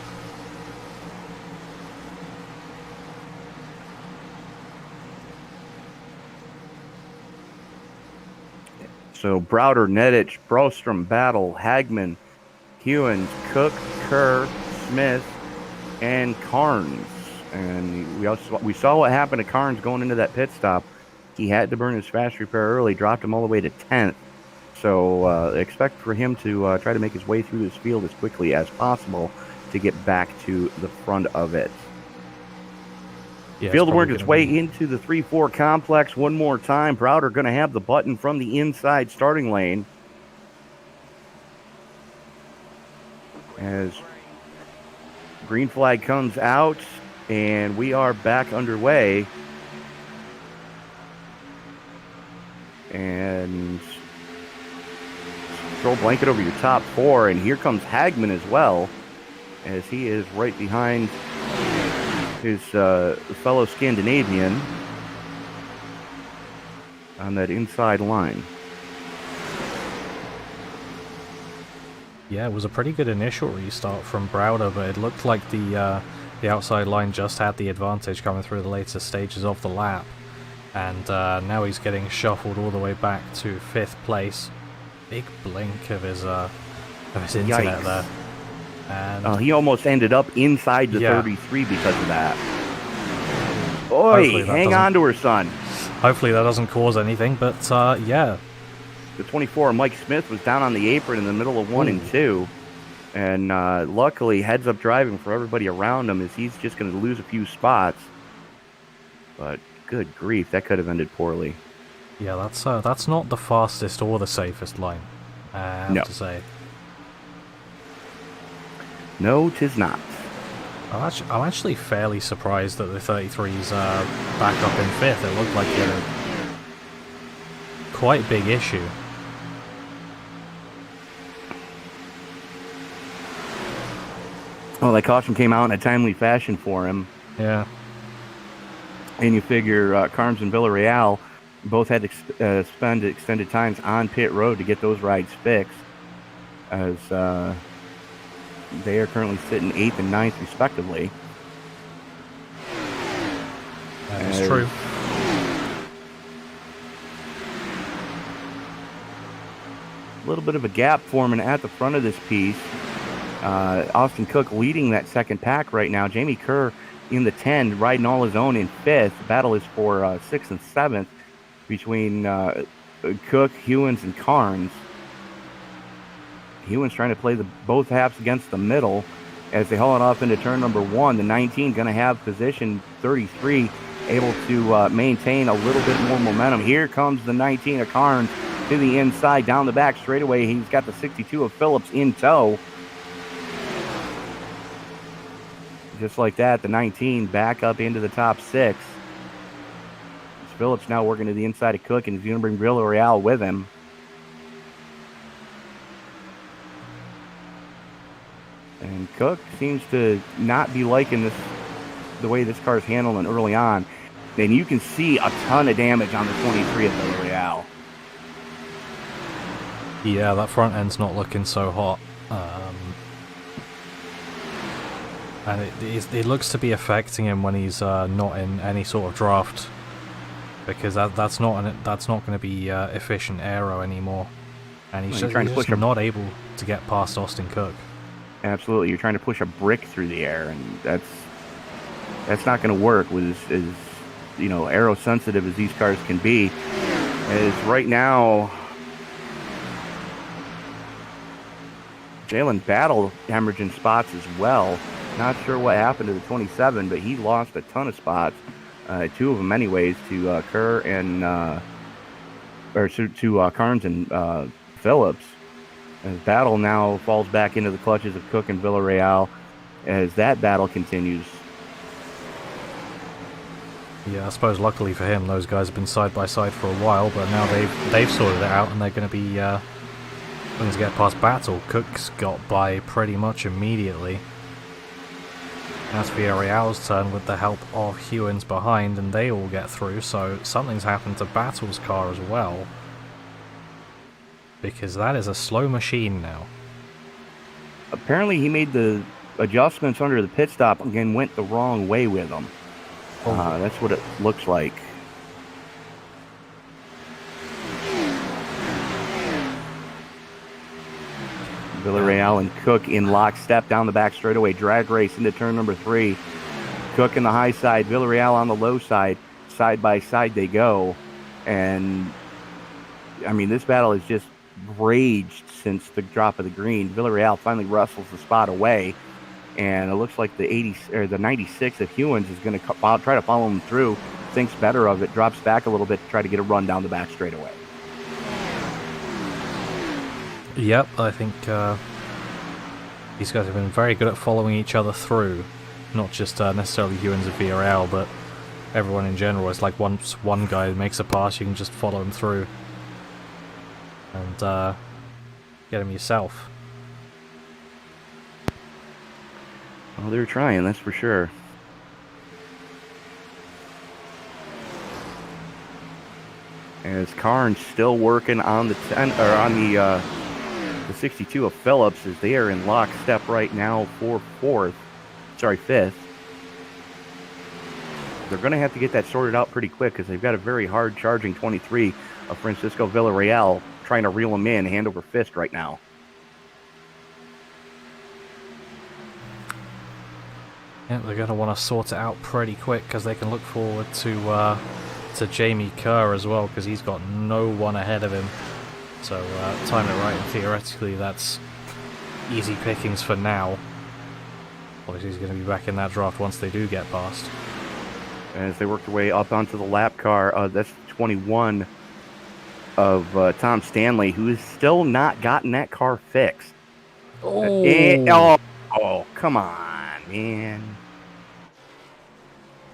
So Browder, Nedich, Brostrom, Battle, Hagman, Hewins, Cook, Kerr, Smith, and Carnes. And we saw what happened to Carnes going into that pit stop. He had to burn his fast repair early, dropped him all the way to 10th. So expect for him to try to make his way through this field as quickly as possible to get back to the front of it. Yeah, Field worked its way into the 3-4 complex one more time. Browder going to have the button from the inside starting lane. As green flag comes out, and we are back underway. And throw a blanket over your top 4, and here comes Hagman as well, as he is right behind his fellow Scandinavian on that inside line. Yeah, it was a pretty good initial restart from Browder, but it looked like the outside line just had the advantage coming through the later stages of the lap. And now he's getting shuffled all the way back to 5th place. Big blink of his internet there. And he almost ended up inside the 33 because of that. Oi, hang on to her, son. Hopefully that doesn't cause anything, but yeah. The 24, Mike Smith, was down on the apron in the middle of 1 and 2. And luckily, heads-up driving for everybody around him, as he's just going to lose a few spots. But good grief, that could have ended poorly. Yeah, that's not the fastest or the safest line, I have to say. No, 'tis not. I'm actually fairly surprised that the 33's back up in 5th. It looked like he had a quite big issue. Well, that caution came out in a timely fashion for him. Yeah. And you figure Carnes and Villarreal both had to spend extended times on pit road to get those rides fixed, as they are currently sitting 8th and 9th respectively. That is true. A little bit of a gap forming at the front of this piece. Austin Cook leading that second pack right now. Jamie Kerr in the 10, riding all his own in 5th. The battle is for 6th and 7th between Cook, Hewins, and Carnes. Hewins trying to play both halves against the middle as they haul it off into turn number 1. The 19 going to have position 33, able to maintain a little bit more momentum. Here comes the 19 of Carnes to the inside, down the back straightaway. He's got the 62 of Phillips in tow. Just like that, the 19 back up into the top 6. Phillips now working to the inside of Cook, and he's going to bring Villarreal with him. And Cook seems to not be liking the way this car's handling early on. And you can see a ton of damage on the 23 of Villarreal. Yeah, that front end's not looking so hot. And it looks to be affecting him when he's not in any sort of draft, because that's not going to be efficient aero anymore, and he's just not able to get past Austin Cook. Absolutely, you're trying to push a brick through the air, and that's not going to work with as aero sensitive as these cars can be. As right now, Jalen Battle hemorrhaging spots as well. Not sure what happened to the 27, but he lost a ton of spots. 2 of them, anyways, to Kerr and to Carnes and Phillips. As Battle now falls back into the clutches of Cook and Villarreal, as that battle continues. Yeah, I suppose luckily for him, those guys have been side by side for a while, but now they've sorted it out, and they're going to be going to get past Battle. Cook's got by pretty much immediately. Now it's Villarreal's turn with the help of Hewins behind, and they all get through, so something's happened to Battle's car as well. Because that is a slow machine now. Apparently he made the adjustments under the pit stop and went the wrong way with them. That's what it looks like. Villarreal and Cook in lockstep down the back straightaway. Drag race into turn number 3. Cook in the high side, Villarreal on the low side. Side by side they go. And, I mean, this battle has just raged since the drop of the green. Villarreal finally wrestles the spot away. And it looks like the 96 of Hewins is going to try to follow him through. Thinks better of it, drops back a little bit to try to get a run down the back straightaway. Yep, I think these guys have been very good at following each other through. Not just necessarily Hewins and Villarreal, but everyone in general. It's like once one guy makes a pass, you can just follow him through and get him yourself. Well, they're trying, that's for sure. As Karn's still working on the 62 of Phillips, as they are in lockstep right now for fifth. They're going to have to get that sorted out pretty quick because they've got a very hard charging 23 of Francisco Villarreal trying to reel him in hand over fist right now. Yeah, they're going to want to sort it out pretty quick because they can look forward to Jamie Kerr as well, because he's got no one ahead of him. So time it right, and theoretically that's easy pickings for now. Obviously he's going to be back in that draft once they do get past. As they work their way up onto the lap car, that's 21 of Tom Stanley, who has still not gotten that car fixed. Oh, come on, man.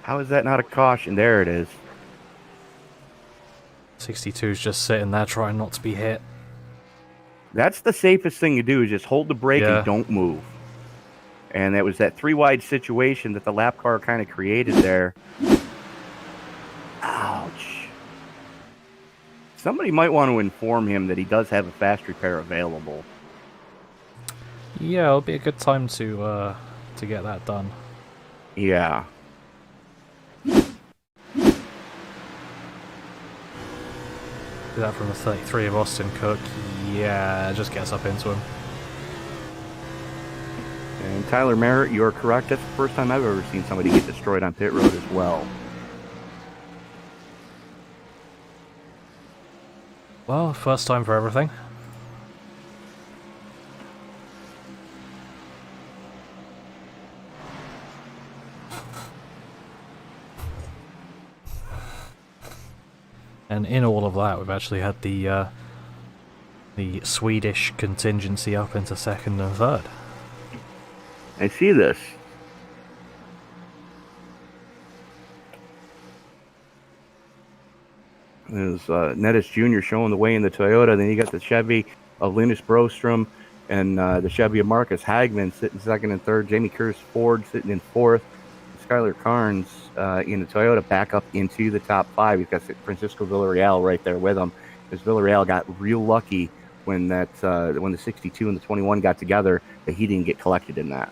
How is that not a caution? There it is. 62's just sitting there trying not to be hit. That's the safest thing to do, is just hold the brake and don't move. And that was that 3-wide situation that the lap car kind of created there. Ouch. Somebody might want to inform him that he does have a fast repair available. Yeah, it'll be a good time to get that done. Yeah. Do that from the 33 of Austin Cook. Yeah, just gets up into him. And Tyler Merritt, you're correct. That's the first time I've ever seen somebody get destroyed on pit road as well. Well, first time for everything. And in all of that, we've actually had the Swedish contingency up into second and third. I see this. There's Nettis Jr. showing the way in the Toyota. Then you got the Chevy of Linus Brostrom and the Chevy of Marcus Hagman sitting second and third. Jamie Kerr's Ford sitting in fourth. Skylar Carnes in the Toyota back up into the top 5. He's got Francisco Villarreal right there with him, because Villarreal got real lucky when when the 62 and the 21 got together that he didn't get collected in that.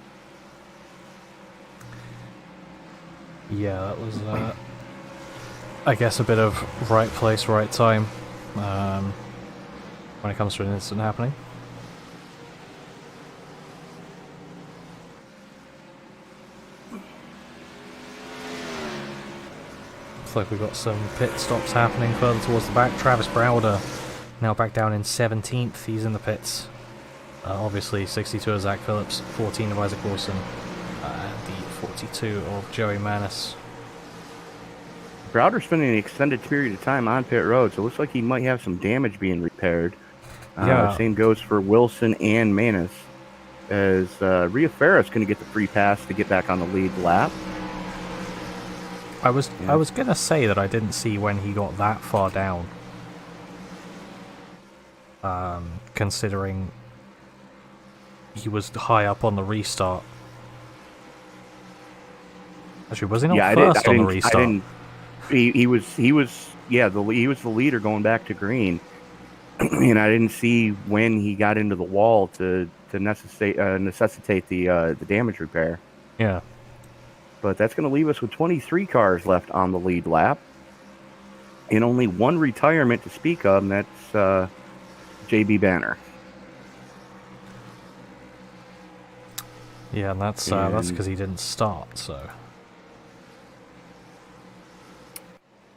Yeah, that was, I guess, a bit of right place, right time when it comes to an incident happening. Looks like we've got some pit stops happening further towards the back. Travis Browder now back down in 17th. He's in the pits. Obviously, 62 of Zach Phillips, 14 of Isaac Wilson, and the 42 of Joey Manis. Browder's spending an extended period of time on pit road, so it looks like he might have some damage being repaired. Yeah. Same goes for Wilson and Manis, as Ria Ferris going to get the free pass to get back on the lead lap. I was gonna say that I didn't see when he got that far down. Considering he was high up on the restart. Actually, was he not first on the restart? He was the leader going back to green, and I didn't see when he got into the wall to necessitate the damage repair. Yeah. But that's going to leave us with 23 cars left on the lead lap, and only one retirement to speak of, and that's JB Banner. Yeah, and that's because he didn't start. So.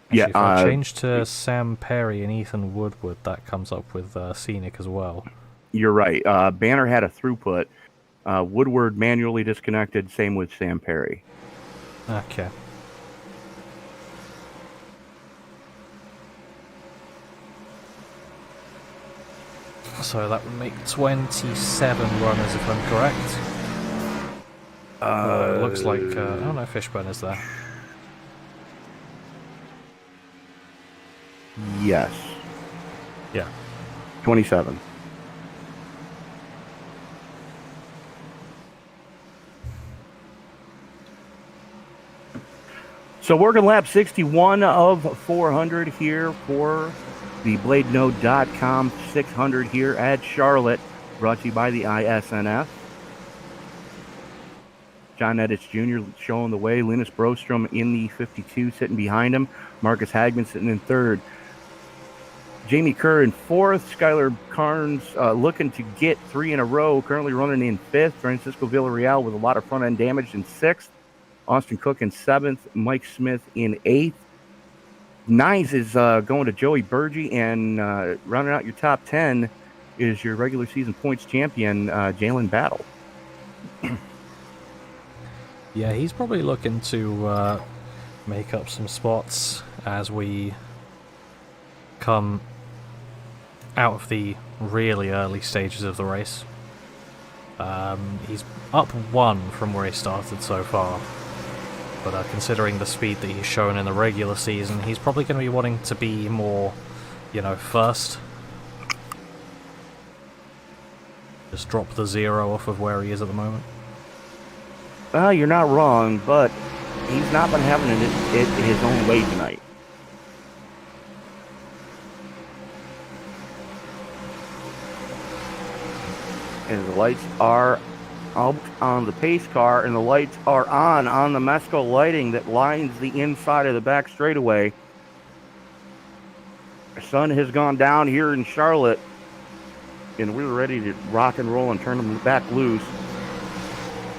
Actually, Yeah, if I change to Sam Perry and Ethan Woodward, that comes up with Scenic as well. You're right. Banner had a throughput. Woodward manually disconnected. Same with Sam Perry. Okay. So that would make 27 runners, if I'm correct. It looks like... oh no, Fishburne is there. Yes. Yeah. 27. So working lap 61 of 400 here for the BladeNode.com 600 here at Charlotte, brought to you by the ISNF. John Edits Jr. showing the way. Linus Brostrom in the 52 sitting behind him. Marcus Hagman sitting in third. Jamie Kerr in fourth. Skylar Carnes looking to get 3 in a row. Currently running in fifth. Francisco Villarreal with a lot of front end damage in sixth. Austin Cook in seventh. Mike Smith in eighth. Ninth is going to Joey Burgee, and rounding out your top 10 is your regular season points champion, Jalen Battle. Yeah, he's probably looking to make up some spots as we come out of the really early stages of the race. He's up 1 from where he started so far, but considering the speed that he's shown in the regular season, he's probably going to be wanting to be more, first. Just drop the 0 off of where he is at the moment. Well, you're not wrong, but he's not been having it his own way tonight. And the lights are out on the pace car, and the lights are on the Mesco lighting that lines the inside of the back straightaway. The sun has gone down here in Charlotte, and we're ready to rock and roll and turn them back loose.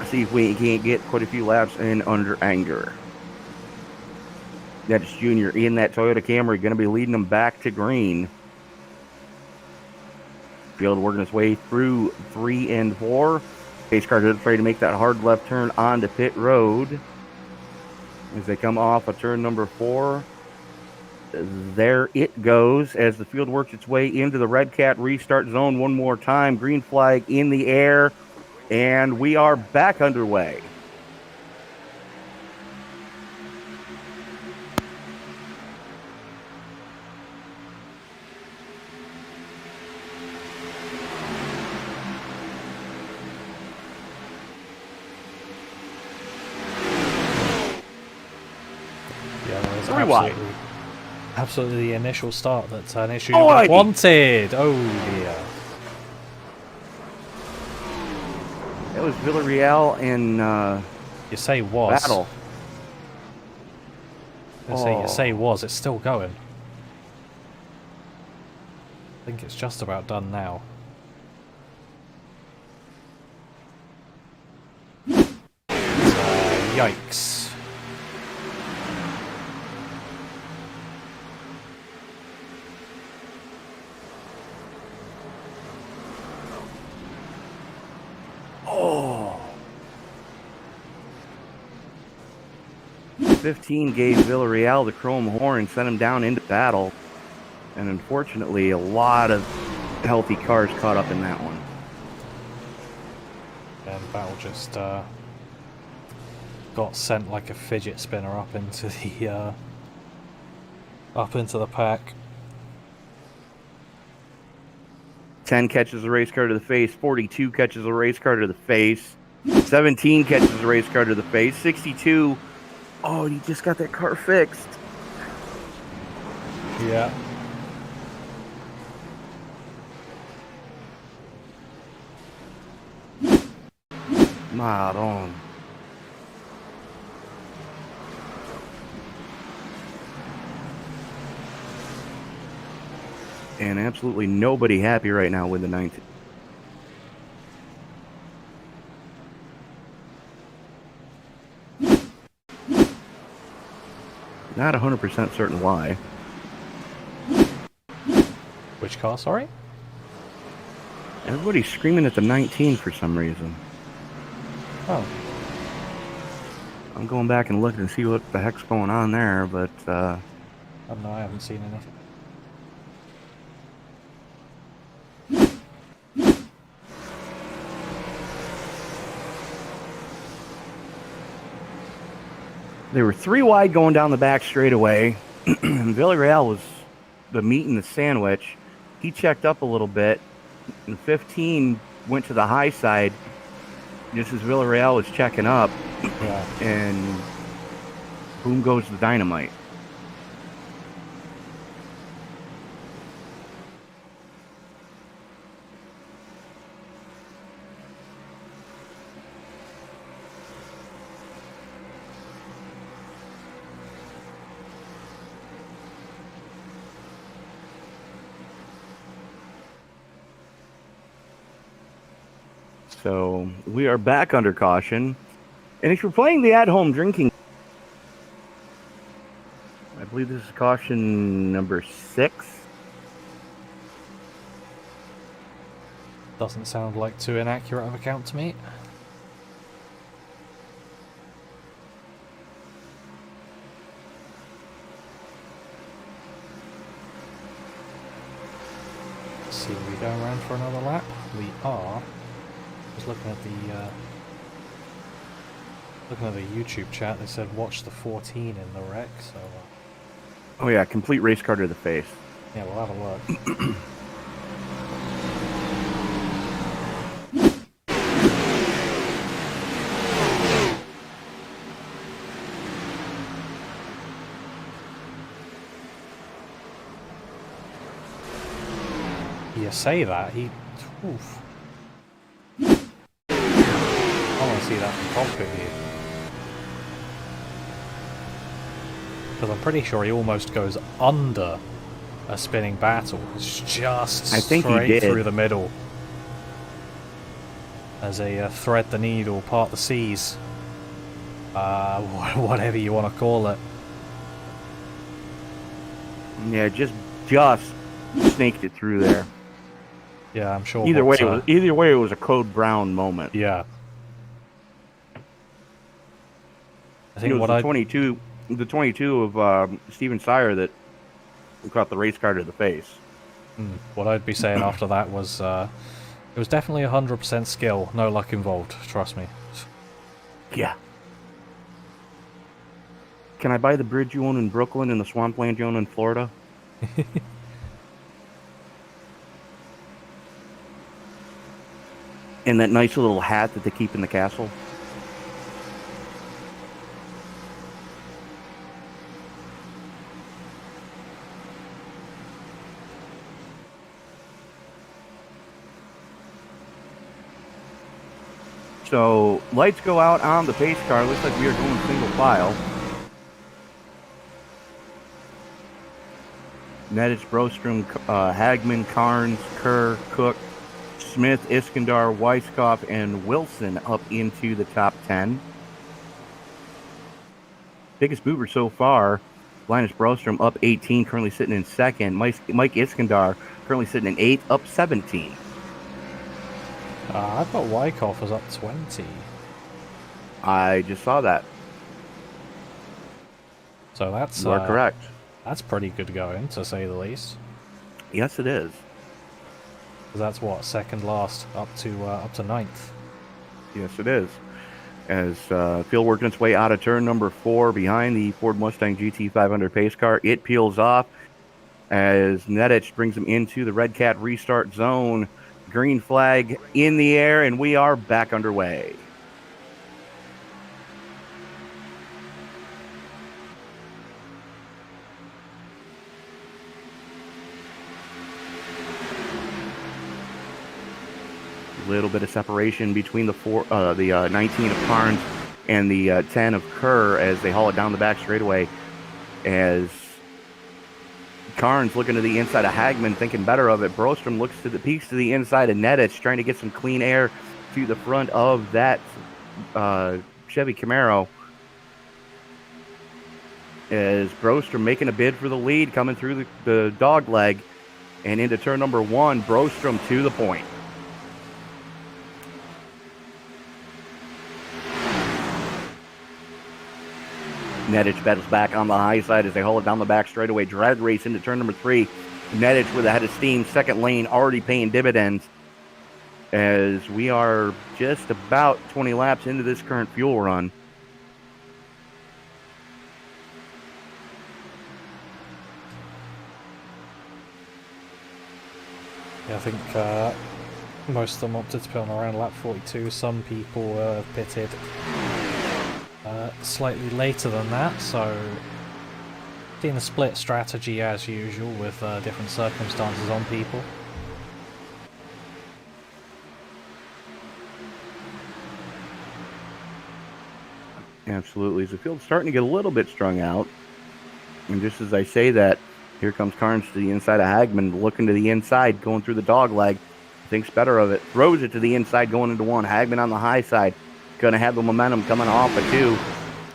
See if we can't get quite a few laps in under anger. That's Junior in that Toyota Camry, going to be leading them back to green. Field working its way through 3 and 4. Pace car is afraid to make that hard left turn onto pit road. As they come off of turn number 4. There it goes as the field works its way into the Red Cat restart zone one more time. Green flag in the air. And we are back underway. Yeah, that was Rewind. absolutely the initial start that's an issue not wanted. Oh dear. It was Villarreal and You say was. Battle. You say was. It's still going. I think it's just about done now. Yikes. Oh. 15 gave Villarreal the chrome horn and sent him down into battle. And unfortunately, a lot of healthy cars caught up in that one. then Battle just got sent like a fidget spinner up into the pack. 10 catches a race car to the face. 42 catches a race car to the face. 17 catches a race car to the face. 62. Oh, he just got that car fixed. Yeah. Not on. And absolutely nobody happy right now with the 19. Not 100% certain why. Which car, sorry? Everybody's screaming at the 19 for some reason. Oh. I'm going back and looking to see what the heck's going on there, but I don't know, I haven't seen anything. they were 3 wide going down the back straightaway. Villarreal was the meat in the sandwich. He checked up a little bit, and 15 went to the high side just as Villarreal was checking up, Yeah. and boom goes the dynamite. So we are back under caution. And if you're playing the at-home drinking, I believe this is caution number 6. Doesn't sound like too inaccurate of a count to me. Let's see, are we going around for another lap? We are. Just looking at the YouTube chat, they said watch the 14 in the wreck, so Oh yeah, complete race car to the face. yeah, we'll have a look. You say that, he... Oof. I want to see that from cockpit view. Because I'm pretty sure he almost goes under a spinning battle. It's just I think he straight did. through the middle. As a thread the needle, part the seas. Whatever you want to call it. Yeah, just snaked it through there. Yeah, I'm sure. Either way, it was a Code Brown moment. Yeah. I think It was what the 22 of Steven Sire that caught the race car to the face. What I'd be saying after that was it was definitely 100% skill, no luck involved, trust me. Yeah. Can I buy the bridge you own in Brooklyn and the swampland you own in Florida? And that nice little hat that they keep in the castle? So, lights go out on the pace car. Looks like we are going single file. Nedich, Brostrom, Hagman, Carnes, Kerr, Cook, Smith, Iskandar, Weisskopf, and Wilson up into the top 10. Biggest mover so far, Linus Brostrom up 18, currently sitting in second. Mike Iskandar currently sitting in 8th, up 17. I thought Wyckoff was up 20. I just saw that. So that's You are correct. That's pretty good going, to say the least. Yes, it is. Because that's what, second last up to 9th. Yes, it is. As field working its way out of turn number 4 behind the Ford Mustang GT 500 pace car, it peels off as Nedich brings him into the Red Cat restart zone. Green flag in the air, and we are back underway. Little bit of separation between the 19 of Carnes and the 10 of Kerr as they haul it down the back straightaway. As Carnes looking to the inside of Hagman, thinking better of it. Brostrom looks to the peaks to the inside of Nedich, trying to get some clean air to the front of that Chevy Camaro. As Brostrom making a bid for the lead, coming through the dog leg and into turn number 1. Brostrom to the point. Nedich battles back on the high side as they haul it down the back straightaway. Drag race into turn number 3. Nedich with a head of steam. Second lane already paying dividends as we are just about 20 laps into this current fuel run. Yeah, I think most of them opted to pit on around lap 42. Some people pitted slightly later than that, so seeing a split strategy as usual with different circumstances on people. Absolutely. The field's starting to get a little bit strung out. And just as I say that, here comes Carnes to the inside of Hagman, looking to the inside, going through the dog leg. Thinks better of it. Throws it to the inside, going into 1. Hagman on the high side. Going to have the momentum coming off of 2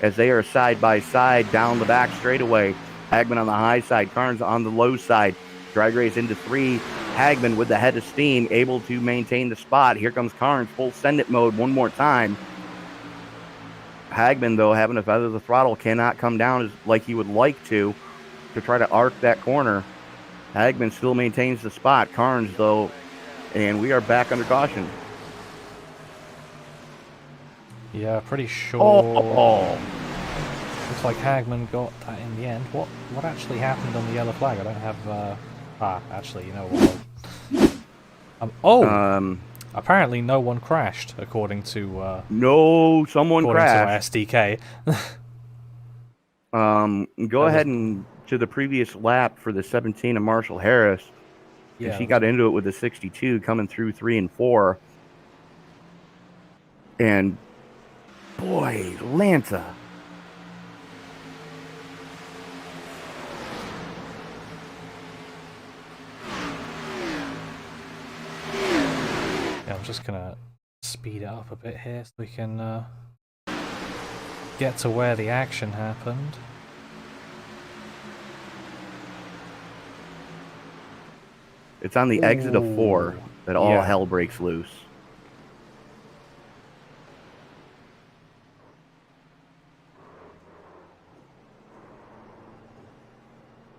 as they are side by side down the back straightaway. Hagman on the high side, Carnes on the low side. Drag race into 3. Hagman with the head of steam, able to maintain the spot. Here comes Carnes, full send it mode one more time. Hagman, though, having to feather the throttle, cannot come down like he would like to try to arc that corner. Hagman still maintains the spot. Carnes, though, and we are back under caution. Yeah, pretty sure. Oh. Looks like Hagman got that in the end. What actually happened on the yellow flag? I don't have. Actually, you know what? Apparently no one crashed, according to. No, someone crashed. To SDK. Go ahead and to the previous lap for the 17 of Marshall Harris. Yeah, he got into it with the 62 coming through 3 and 4. And boy, Lanta. Yeah, I'm just gonna speed it up a bit here so we can get to where the action happened. It's on the exit of 4 that all hell breaks loose.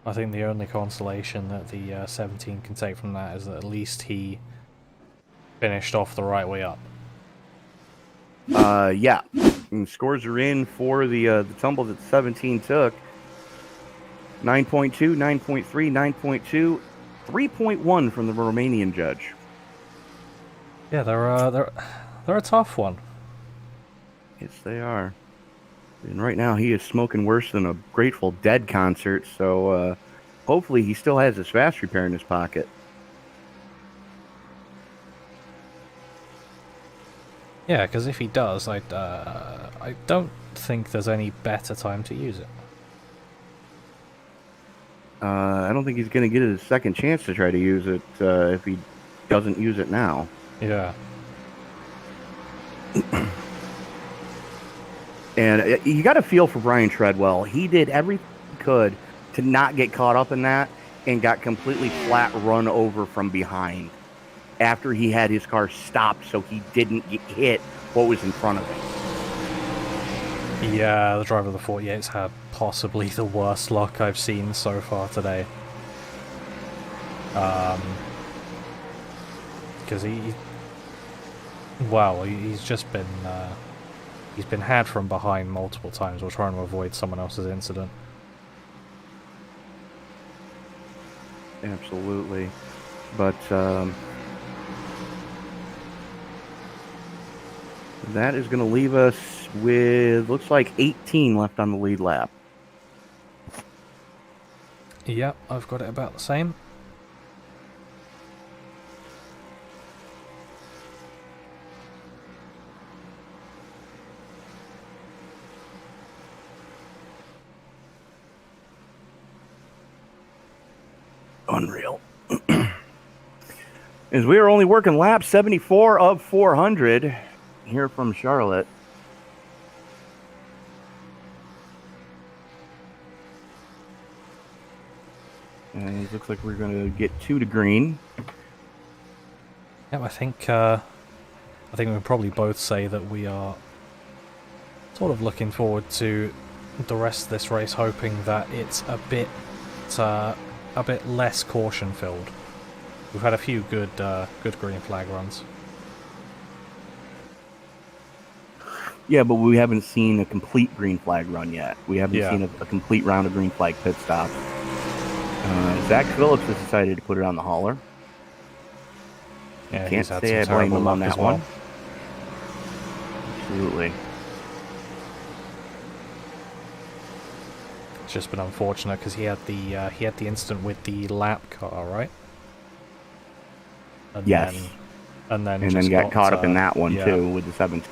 I think the only consolation that the 17 can take from that is that at least he finished off the right way up. Yeah. And scores are in for the tumble that 17 took. 9.2, 9.3, 9.2, 3.1 from the Romanian judge. Yeah, they're a tough one. Yes, they are. And right now he is smoking worse than a Grateful Dead concert, so hopefully he still has his fast repair in his pocket. Yeah, because if he does, I don't think there's any better time to use it. I don't think he's going to get a second chance to try to use it if he doesn't use it now. Yeah. And you got to feel for Brian Treadwell. He did everything he could to not get caught up in that and got completely flat run over from behind after he had his car stopped so he didn't get hit what was in front of him. Yeah, the driver of the 48's had possibly the worst luck I've seen so far today. Because he Wow, he's just been he's been had from behind multiple times while trying to avoid someone else's incident. Absolutely. But that is going to leave us with, looks like 18 left on the lead lap. Yep, I've got it about the same. Unreal. As we are only working lap 74 of 400 here from Charlotte. And it looks like we're going to get 2 to green. Yep, I think we can probably both say that we are sort of looking forward to the rest of this race, hoping that it's a bit less caution filled. We've had a few good green flag runs. Yeah, but we haven't seen a complete green flag run yet. We haven't seen a complete round of green flag pit stops. Zach Phillips has decided to put it on the hauler. Yeah, Can't say I blame him on that one. Absolutely. It's just been unfortunate because he had the incident with the lap car, right? And yes. Then got caught up in that one too with the 17.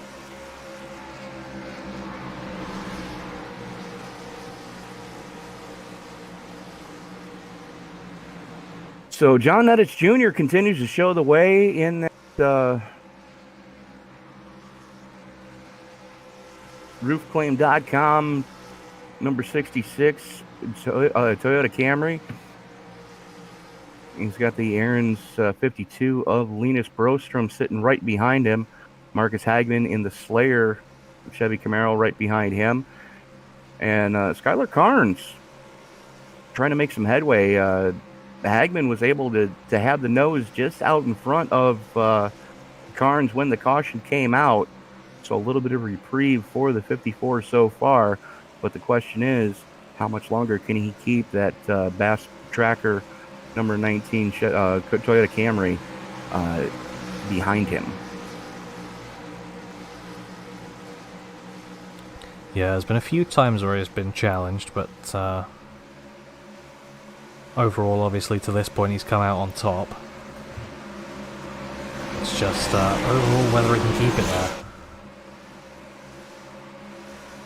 So John Nettich Jr. continues to show the way in that roofclaim.com number 66 Toyota Camry. He's got the Aaron's 52 of Linus Brostrom sitting right behind him. Marcus Hagman in the Slayer Chevy Camaro right behind him. And Skylar Carnes trying to make some headway. Hagman was able to have the nose just out in front of Carnes when the caution came out. So a little bit of reprieve for the 54 so far. But the question is, how much longer can he keep that Bass Tracker number 19 Toyota Camry behind him? Yeah, there's been a few times where he's been challenged, but overall, obviously, to this point, he's come out on top. It's just overall whether he can keep it there.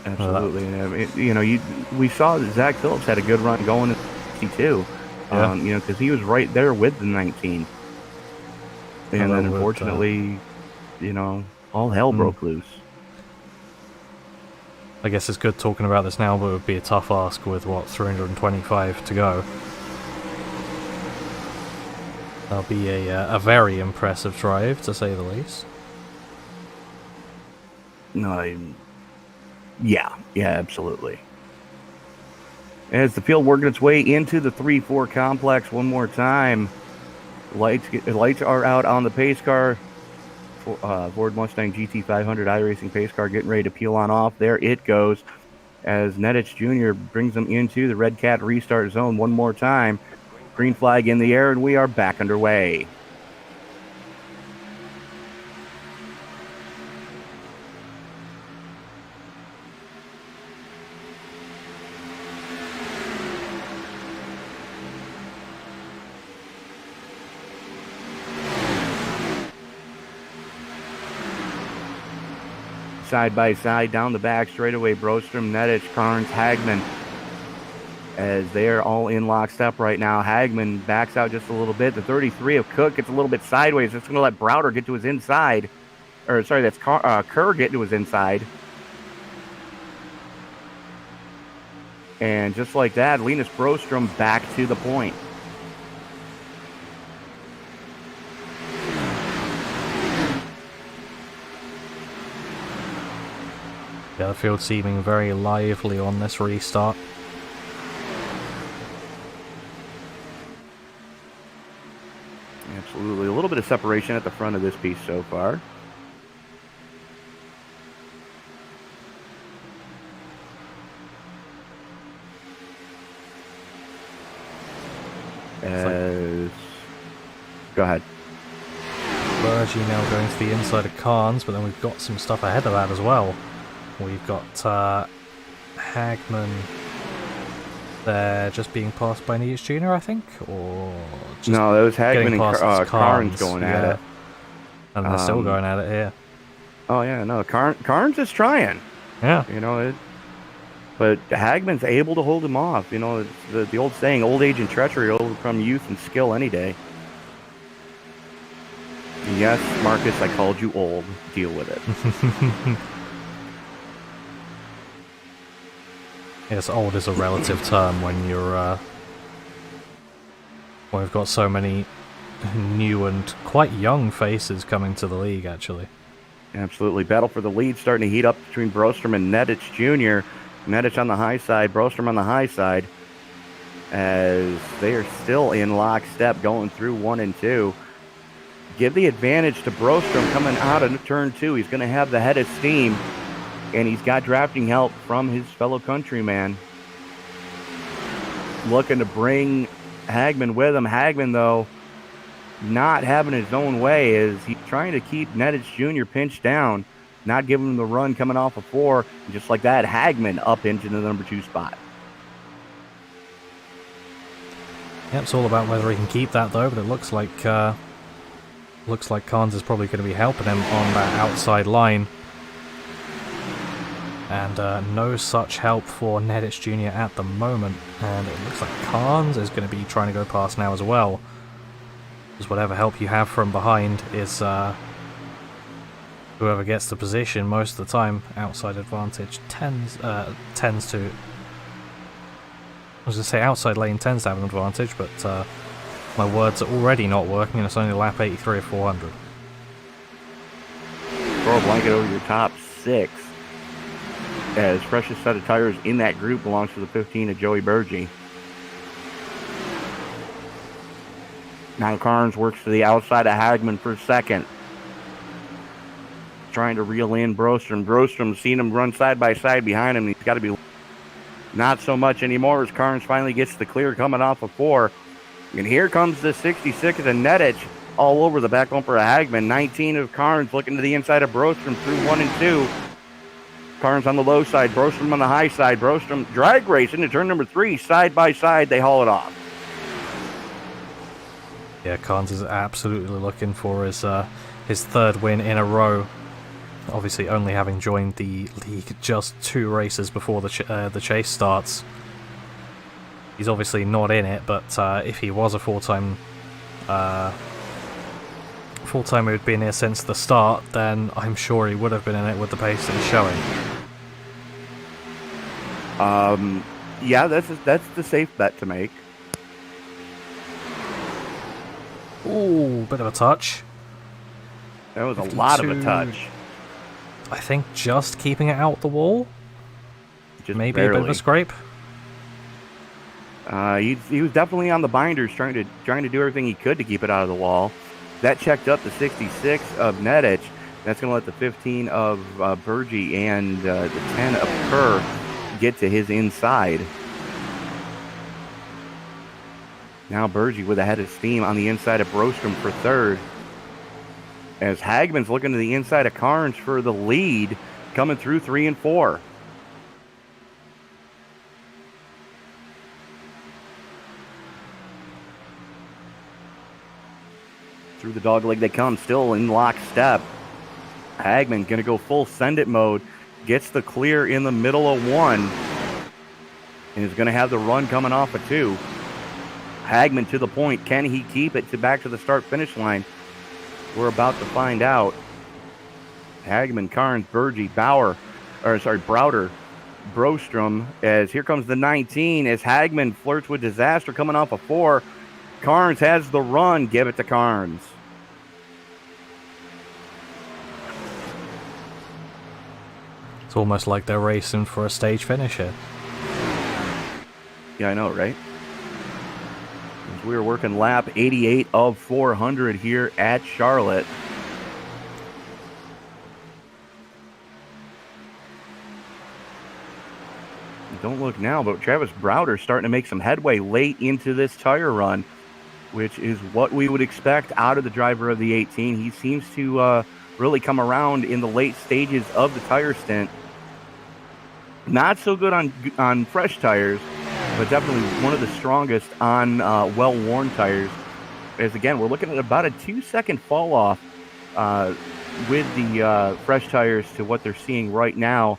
Absolutely. We saw that Zach Phillips had a good run going in 62. Because he was right there with the 19. And then, unfortunately, all hell broke loose. I guess it's good talking about this now, but it would be a tough ask with, 325 to go. That'll be a very impressive drive, to say the least. Yeah, absolutely. As the field working its way into the 3-4 complex one more time, lights are out on the pace car. Ford Mustang GT500 iRacing pace car getting ready to peel on off. There it goes as Nettich Jr. brings them into the Red Cat restart zone one more time. Green flag in the air, and we are back underway. Side by side down the back straightaway, Brostrom, Nettich, Carnes, Hagman, as they are all in lockstep right now. Hagman backs out just a little bit. The 33 of Cook gets a little bit sideways. It's going to let Browder get to his inside. That's Kerr get to his inside. And just like that, Linus Brostrom back to the point. Yeah, the field seeming very lively on this restart. Absolutely. A little bit of separation at the front of this piece so far. Go ahead. Bergy now going to the inside of Carnes, but then we've got some stuff ahead of that as well. We've got Hagman there just being passed by Nietzsche Jr., I think? Or just no, that was Hagman and Carnes Carnes going at it. And they're still going at it here. Oh, yeah, no, Carnes is trying. Yeah. You know, but Hagman's able to hold him off. You know, it's the old saying, old age and treachery will overcome youth and skill any day. And yes, Marcus, I called you old. Deal with it. Yes, old is a relative term when you're when we've got so many new and quite young faces coming to the league, actually. Absolutely. Battle for the lead starting to heat up between Brostrom and Nedich Jr. Nedich on the high side, Brostrom on the high side, as they are still in lockstep going through 1 and 2. Give the advantage to Brostrom coming out of turn 2. He's going to have the head of steam, and he's got drafting help from his fellow countryman. Looking to bring Hagman with him. Hagman, though, not having his own way, is he's trying to keep Nedich Jr. pinched down, not giving him the run coming off of 4. And just like that, Hagman up into the number 2 spot. Yep, it's all about whether he can keep that, though, but it looks like Carnes is probably going to be helping him on that outside line. And no such help for Nedich Jr. at the moment. And it looks like Carnes is going to be trying to go past now as well. Because whatever help you have from behind is whoever gets the position most of the time. Outside advantage tends to... I was going to say outside lane tends to have an advantage, but my words are already not working and it's only lap 83 of 400. Throw a blanket over your top 6. As freshest set of tires in that group belongs to the 15 of Joey Berge. Now Carnes works to the outside of Hagman for second. Trying to reel in Brostrom. Brostrom's seen him run side by side behind him. He's got to be not so much anymore as Carnes finally gets the clear coming off of 4. And here comes the 66 of Nedich all over the back bumper of Hagman. 19 of Carnes looking to the inside of Brostrom through 1 and 2. Carnes on the low side, Brostrom on the high side. Brostrom drag race into turn number 3. Side by side, they haul it off. Yeah, Carnes is absolutely looking for his 3rd win in a row. Obviously, only having joined the league just 2 races before the chase starts. He's obviously not in it, but if he was a full-time who had been here since the start, then I'm sure he would have been in it with the pace that he's showing. Yeah, that's the safe bet to make. Ooh, bit of a touch. That was a lot of a touch. I think just keeping it out the wall. Just maybe barely. A bit of a scrape. He was definitely on the binders, trying to do everything he could to keep it out of the wall. That checked up the 66 of Nedich. That's going to let the 15 of Berge and the 10 of Kerr get to his inside. Now Berge with a head of steam on the inside of Brostrom for 3rd. As Hagman's looking to the inside of Carnes for the lead, coming through 3 and 4. Through the dogleg they come, still in lockstep. Hagman going to go full send it mode. Gets the clear in the middle of 1. And is going to have the run coming off of 2. Hagman to the point. Can he keep it back to the start-finish line? We're about to find out. Hagman, Carnes, Berge, Browder, Brostrom. As here comes the 19. As Hagman flirts with disaster coming off of 4. Carnes has the run. Give it to Carnes. It's almost like they're racing for a stage finish here. Yeah, I know, right? As we are working lap 88 of 400 here at Charlotte. Don't look now, but Travis Browder starting to make some headway late into this tire run. which is what we would expect out of the driver of the 18. He seems to really come around in the late stages of the tire stint. Not so good on fresh tires, but definitely one of the strongest on well-worn tires. As again, we're looking at about a 2-second fall off with the fresh tires to what they're seeing right now,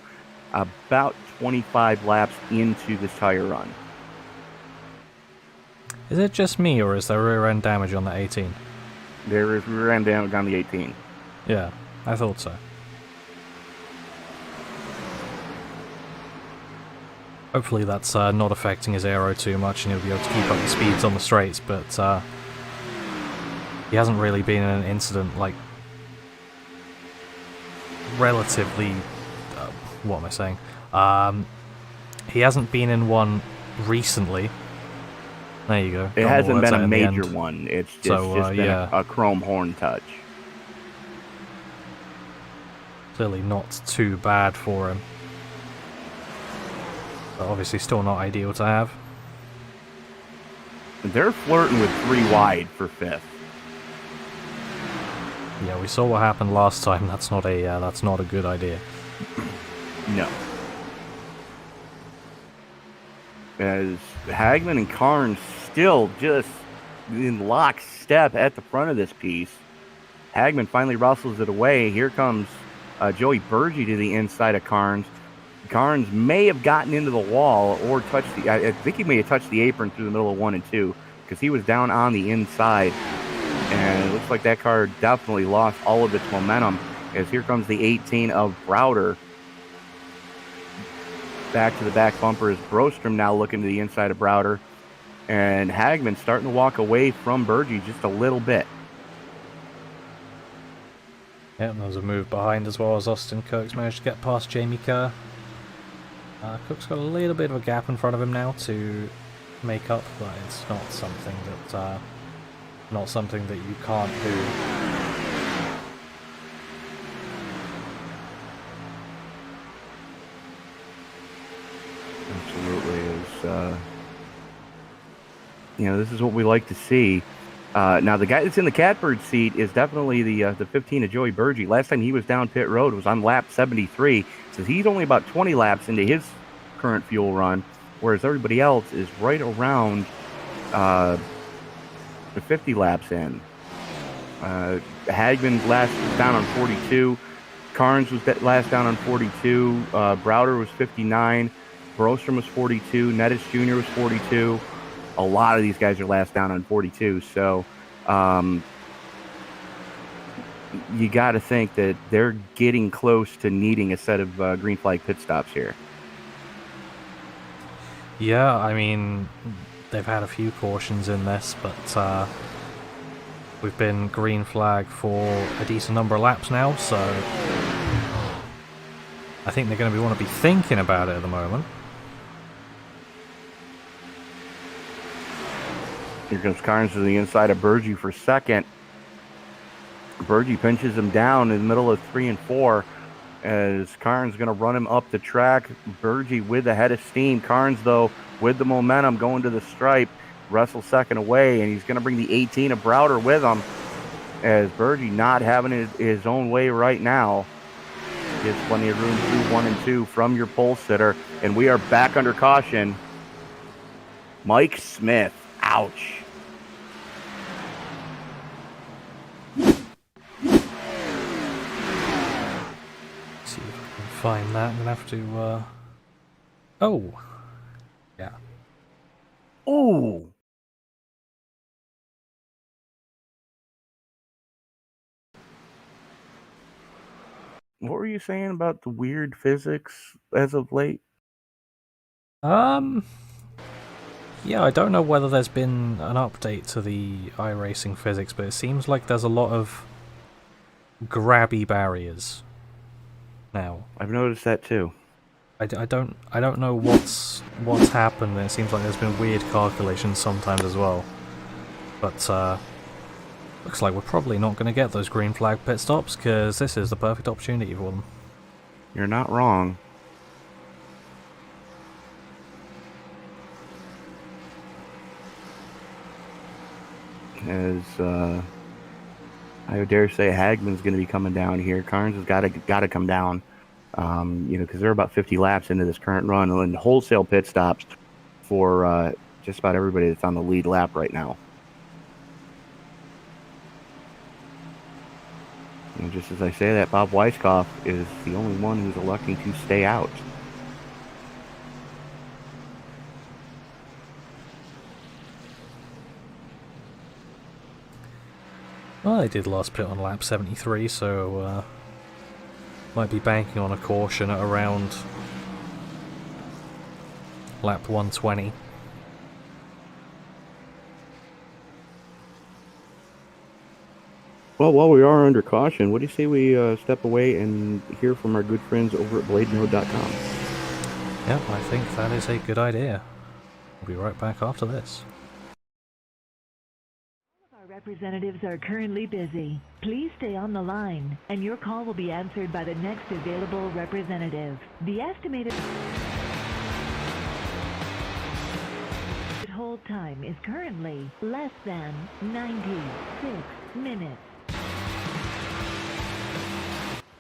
about 25 laps into this tire run. Is it just me, or is there rear end damage on that 18? There is rear end damage on the 18. Yeah, I thought so. Hopefully that's not affecting his aero too much and he'll be able to keep up the speeds on the straights, but he hasn't really been in an incident, like, relatively... what am I saying? He hasn't been in one recently. There you go. It hasn't been a major one. It's just been a chrome horn touch. Clearly not too bad for him. But obviously still not ideal to have. They're flirting with 3 wide for 5th. Yeah, we saw what happened last time. That's not a good idea. No. As Hagman and Carnes still just in lockstep at the front of this piece. Hagman finally wrestles it away. Here comes Joey Burgee to the inside of Carnes. Carnes may have gotten into the wall or touched the... I think he may have touched the apron through the middle of 1 and 2 because he was down on the inside. And it looks like that car definitely lost all of its momentum as here comes the 18 of Browder. Back to the back bumper is Brostrom now looking to the inside of Browder. And Hagman starting to walk away from Burgee just a little bit. Yeah, there was a move behind as well as Austin Cook's managed to get past Jamie Kerr. Cook's got a little bit of a gap in front of him now to make up, but it's not something that you can't do. Absolutely is. This is what we like to see. Now, the guy that's in the catbird seat is definitely the 15 of Joey Burgee. Last time he was down pit road was on lap 73. So he's only about 20 laps into his current fuel run, whereas everybody else is right around the 50 laps in. Hagman last was down on 42. Carnes was last down on 42. Browder was 59. Brostrom was 42. Nettis Jr. was 42. A lot of these guys are last down on 42, so you got to think that they're getting close to needing a set of green flag pit stops here. Yeah, I mean, they've had a few cautions in this, but we've been green flag for a decent number of laps now, so I think they're going to want to be thinking about it at the moment. Here comes Carnes to the inside of Burgee for second. Burgee pinches him down in the middle of 3 and 4 as Carnes going to run him up the track. Burgee with the head of steam. Carnes, though, with the momentum going to the stripe, wrestles second away, and he's going to bring the 18 of Browder with him as Burgee not having his own way right now. Gives plenty of room through 1 and 2 from your pole sitter, and we are back under caution. Mike Smith. Ouch. See if I can find that. I'm gonna have to. Oh, yeah. Oh. What were you saying about the weird physics as of late? Yeah, I don't know whether there's been an update to the iRacing physics, but it seems like there's a lot of grabby barriers now. I've noticed that too. I don't know what's happened. It seems like there's been weird calculations sometimes as well. But looks like we're probably not going to get those green flag pit stops because this is the perfect opportunity for them. You're not wrong. as I would dare say Hagman's going to be coming down here. Carnes has got to come down, because they're about 50 laps into this current run, and wholesale pit stops for just about everybody that's on the lead lap right now. And just as I say that, Bob Weisskopf is the only one who's electing to stay out. Well, they did last pit on lap 73, so might be banking on a caution at around lap 120. Well, while we are under caution, what do you say we step away and hear from our good friends over at BladeNode.com? Yep, I think that is a good idea. We'll be right back after this. Our representatives are currently busy. Please stay on the line, and your call will be answered by the next available representative. The estimated hold time is currently less than 96 minutes.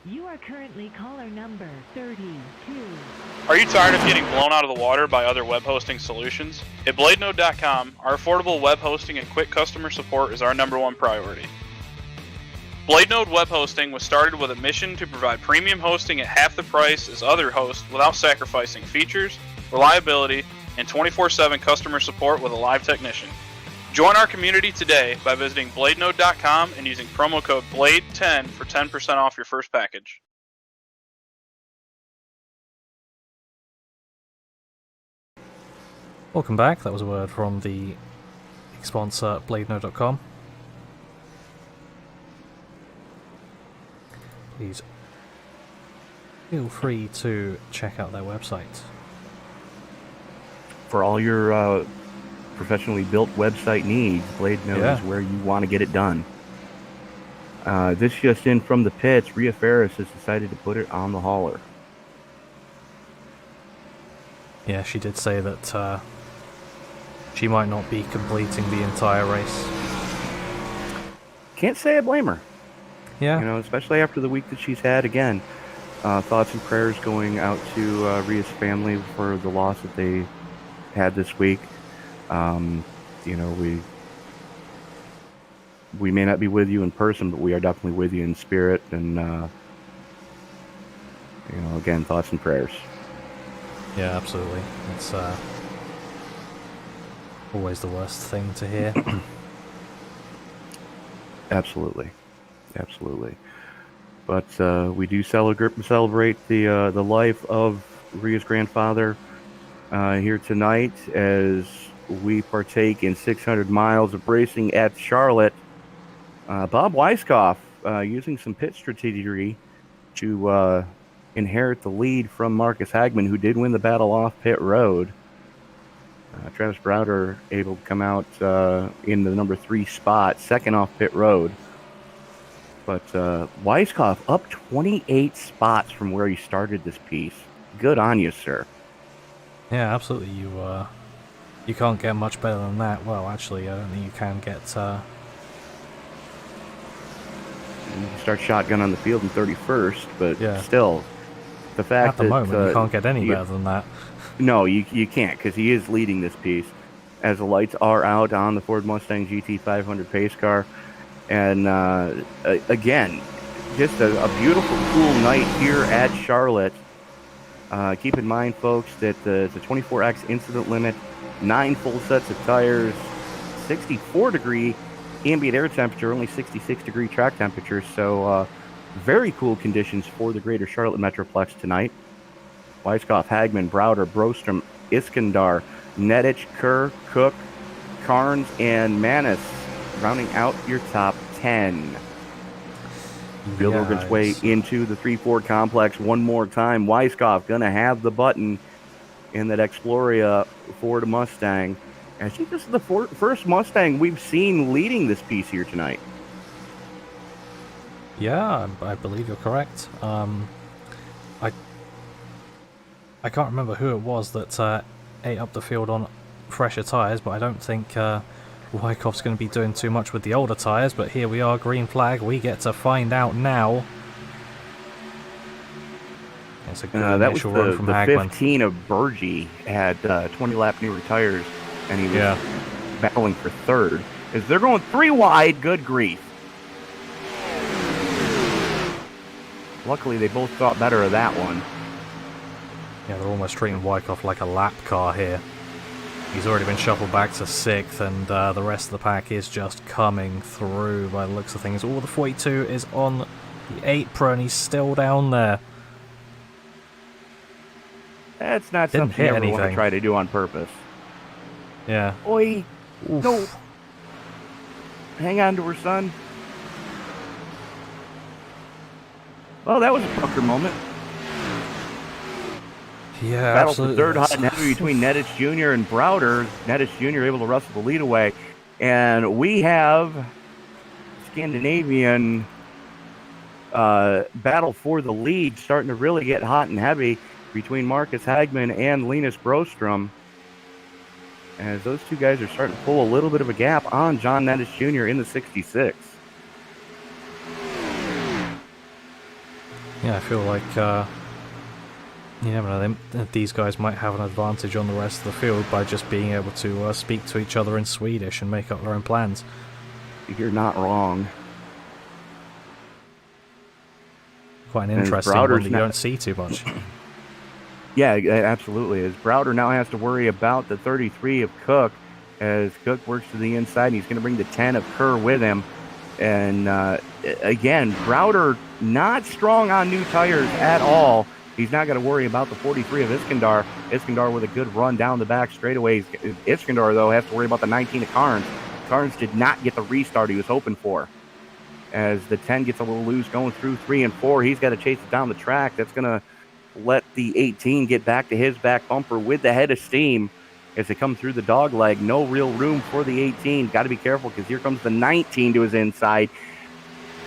You are currently caller number 32. Are you tired of getting blown out of the water by other web hosting solutions? At BladeNode.com, our affordable web hosting and quick customer support is our #1 priority. BladeNode Web Hosting was started with a mission to provide premium hosting at half the price as other hosts without sacrificing features, reliability, and 24/7 customer support with a live technician. Join our community today by visiting BladeNode.com and using promo code BLADE10 for 10% off your first package. Welcome back. That was a word from the sponsor, BladeNode.com. Please feel free to check out their website. For all your professionally built website needs, BladeNode is where you want to get it done. This just in from the pits, Rhea Ferris has decided to put it on the hauler. Yeah, she did say that she might not be completing the entire race. Can't say I blame her. Yeah. Especially after the week that she's had. Again, thoughts and prayers going out to Rhea's family for the loss that they had this week. We may not be with you in person, but we are definitely with you in spirit. And again, thoughts and prayers. Yeah, absolutely. It's always the worst thing to hear. Absolutely. But we do celebrate the life of Rhea's grandfather here tonight as we partake in 600 miles of racing at Charlotte. Bob Weisskopf using some pit strategy to inherit the lead from Marcus Hagman, who did win the battle off pit road. Travis Browder able to come out in the number 3 spot, second off pit road. But Weisskopf up 28 spots from where he started this piece. Good on you, sir. Yeah, absolutely. You can't get much better than that. Well, actually, I don't think you can get... You can start shotgun on the field in 31st, but still, the fact at the moment, you can't get any better than that. No, you can't, because he is leading this piece. As the lights are out on the Ford Mustang GT500 pace car. And again, just a beautiful, cool night here at Charlotte. Keep in mind, folks, that the 24X incident limit, 9 full sets of tires, 64-degree ambient air temperature, only 66-degree track temperature. So very cool conditions for the greater Charlotte Metroplex tonight. Weisskopf, Hagman, Browder, Brostrom, Iskandar, Nedich, Kerr, Cook, Carnes, and Manis rounding out your top 10. Field working its way into the 3-4 complex one more time. Weisskopf going to have the button in that Exploria Ford Mustang. I think this is the first Mustang we've seen leading this piece here tonight. Yeah, I believe you're correct. I can't remember who it was that ate up the field on fresher tyres, but I don't think Wyckoff's going to be doing too much with the older tyres, but here we are, green flag. We get to find out now. It's a good that was initial run from the Hagman. 15 of Burgee had 20-lap newer tires, and he was battling for third. As they're going 3 wide, good grief. Luckily, they both thought better of that one. Yeah, they're almost treating Wyckoff like a lap car here. He's already been shuffled back to 6th, and the rest of the pack is just coming through by the looks of things. All the 42 is on the apron. He's still down there. That's not Didn't something you hit ever want to anything. try to do on purpose. Yeah. Oi! Oof. No! Hang on to her, son. Well, that was a pucker moment. Yeah, Battle absolutely. for third, hot and heavy between Nedich Jr. and Browder. Nedich Jr. able to wrestle the lead away. And we have Scandinavian battle for the lead starting to really get hot and heavy between Marcus Hagman and Linus Brostrom, as those two guys are starting to pull a little bit of a gap on John Nedich Jr. in the 66. Yeah, I feel like, you never know, these guys might have an advantage on the rest of the field by just being able to speak to each other in Swedish and make up their own plans. You're not wrong. Quite an And interesting Browder's one that you not- don't see too much. Yeah, absolutely. As Browder now has to worry about the 33 of Cook, as Cook works to the inside, and he's going to bring the 10 of Kerr with him. And again, Browder not strong on new tires at all. He's not going to worry about the 43 of Iskandar. Iskandar with a good run down the back straightaways. Iskandar, though, has to worry about the 19 of Carnes. Carnes did not get the restart he was hoping for. As the 10 gets a little loose going through 3 and 4, he's got to chase it down the track. That's going to let the 18 get back to his back bumper with the head of steam as they come through the dog leg. No real room for the 18. Got to be careful because here comes the 19 to his inside.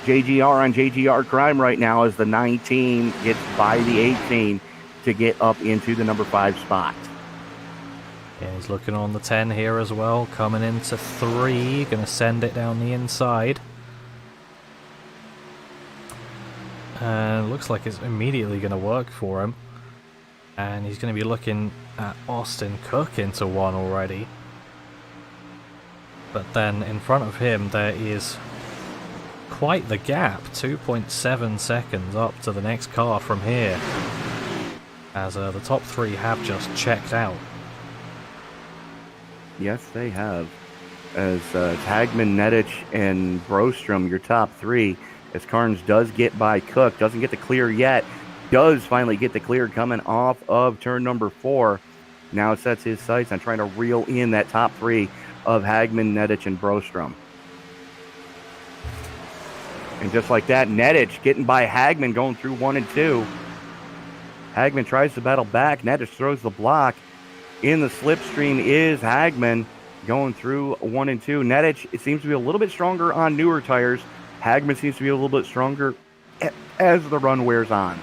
JGR on JGR crime right now as the 19 gets by the 18 to get up into the number 5 spot. Yeah, he's looking on the 10 here as well, coming into 3, going to send it down the inside. And looks like it's immediately going to work for him. And he's going to be looking at Austin Cook into 1 already. But then in front of him there is quite the gap, 2.7 seconds up to the next car from here. As the top 3 have just checked out. Yes, they have. As Hagman, Nedich, and Brostrom, your top 3. As Carnes does get by Cook, doesn't get the clear yet, does finally get the clear coming off of turn number 4. Now sets his sights on trying to reel in that top 3 of Hagman, Nedich, and Brostrom. And just like that, Nedich getting by Hagman going through 1 and 2. Hagman tries to battle back. Nedich throws the block. In the slipstream is Hagman going through 1 and 2. Nedich, it seems to be a little bit stronger on newer tires. Hagman seems to be a little bit stronger as the run wears on.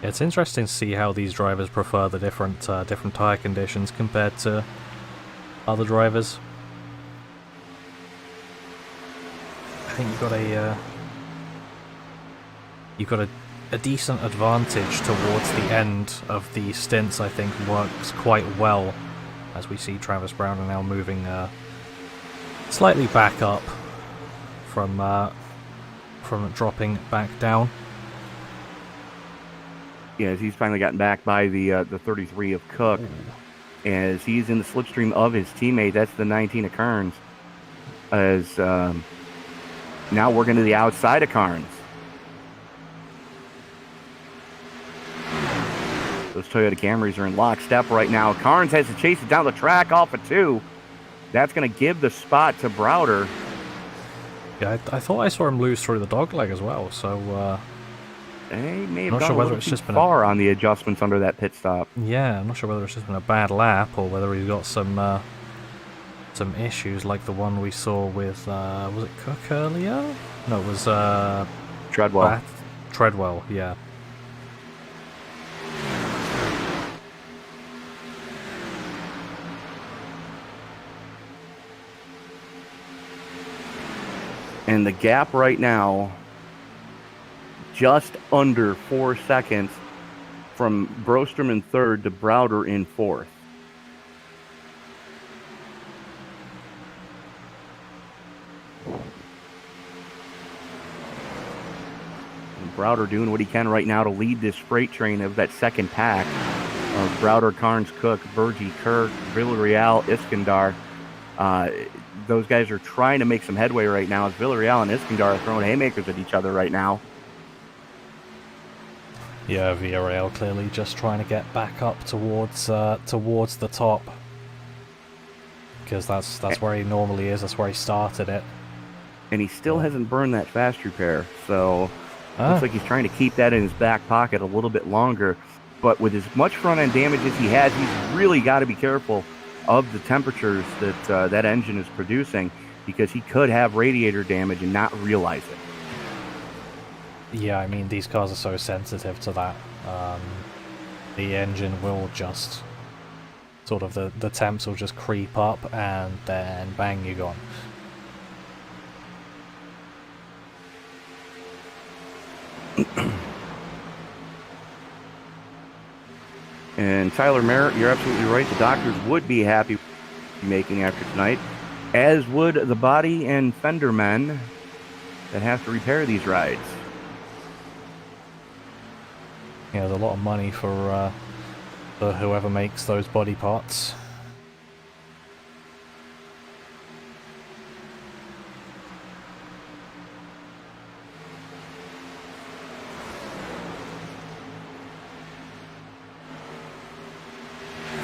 It's interesting to see how these drivers prefer the different tire conditions compared to other drivers. I think you've got a decent advantage towards the end of the stints. I think works quite well, as we see Travis Browder now moving slightly back up from dropping back down. Yeah, as he's finally gotten back by the 33 of Cook. As he's in the slipstream of his teammate, that's the 19 of Carnes. As now working to the outside of Carnes. Those Toyota Camrys are in lockstep right now. Carnes has to chase it down the track off of 2. That's going to give the spot to Browder. Yeah, I thought I saw him lose through the dogleg as well, so They may have Not gone sure a whether little it's too just been far on the adjustments under that pit stop. yeah, I'm not sure whether it's just been a bad lap or whether he's got some issues like the one we saw with was it Cook earlier? No, it was Treadwell. Treadwell, yeah. And the gap right now, just under 4 seconds from Brostrom in third to Browder in fourth. And Browder doing what he can right now to lead this freight train of that second pack of Browder, Carnes, Cook, Burgee, Kerr, Villarreal, Iskandar. Those guys are trying to make some headway right now as Villarreal and Iskandar are throwing haymakers at each other right now. Yeah, Villarreal clearly just trying to get back up towards the top, because that's where he normally is. That's where he started it, and he still hasn't burned that fast repair. So looks like he's trying to keep that in his back pocket a little bit longer. But with as much front end damage as he has, he's really got to be careful of the temperatures that that engine is producing, because he could have radiator damage and not realize it. Yeah, I mean, these cars are so sensitive to that. The engine will just sort of, the temps will just creep up, and then bang, you're gone. And Tyler Merritt, you're absolutely right. The doctors would be happy making after tonight, as would the body and fender men that have to repair these rides. Yeah, there's a lot of money for whoever makes those body parts.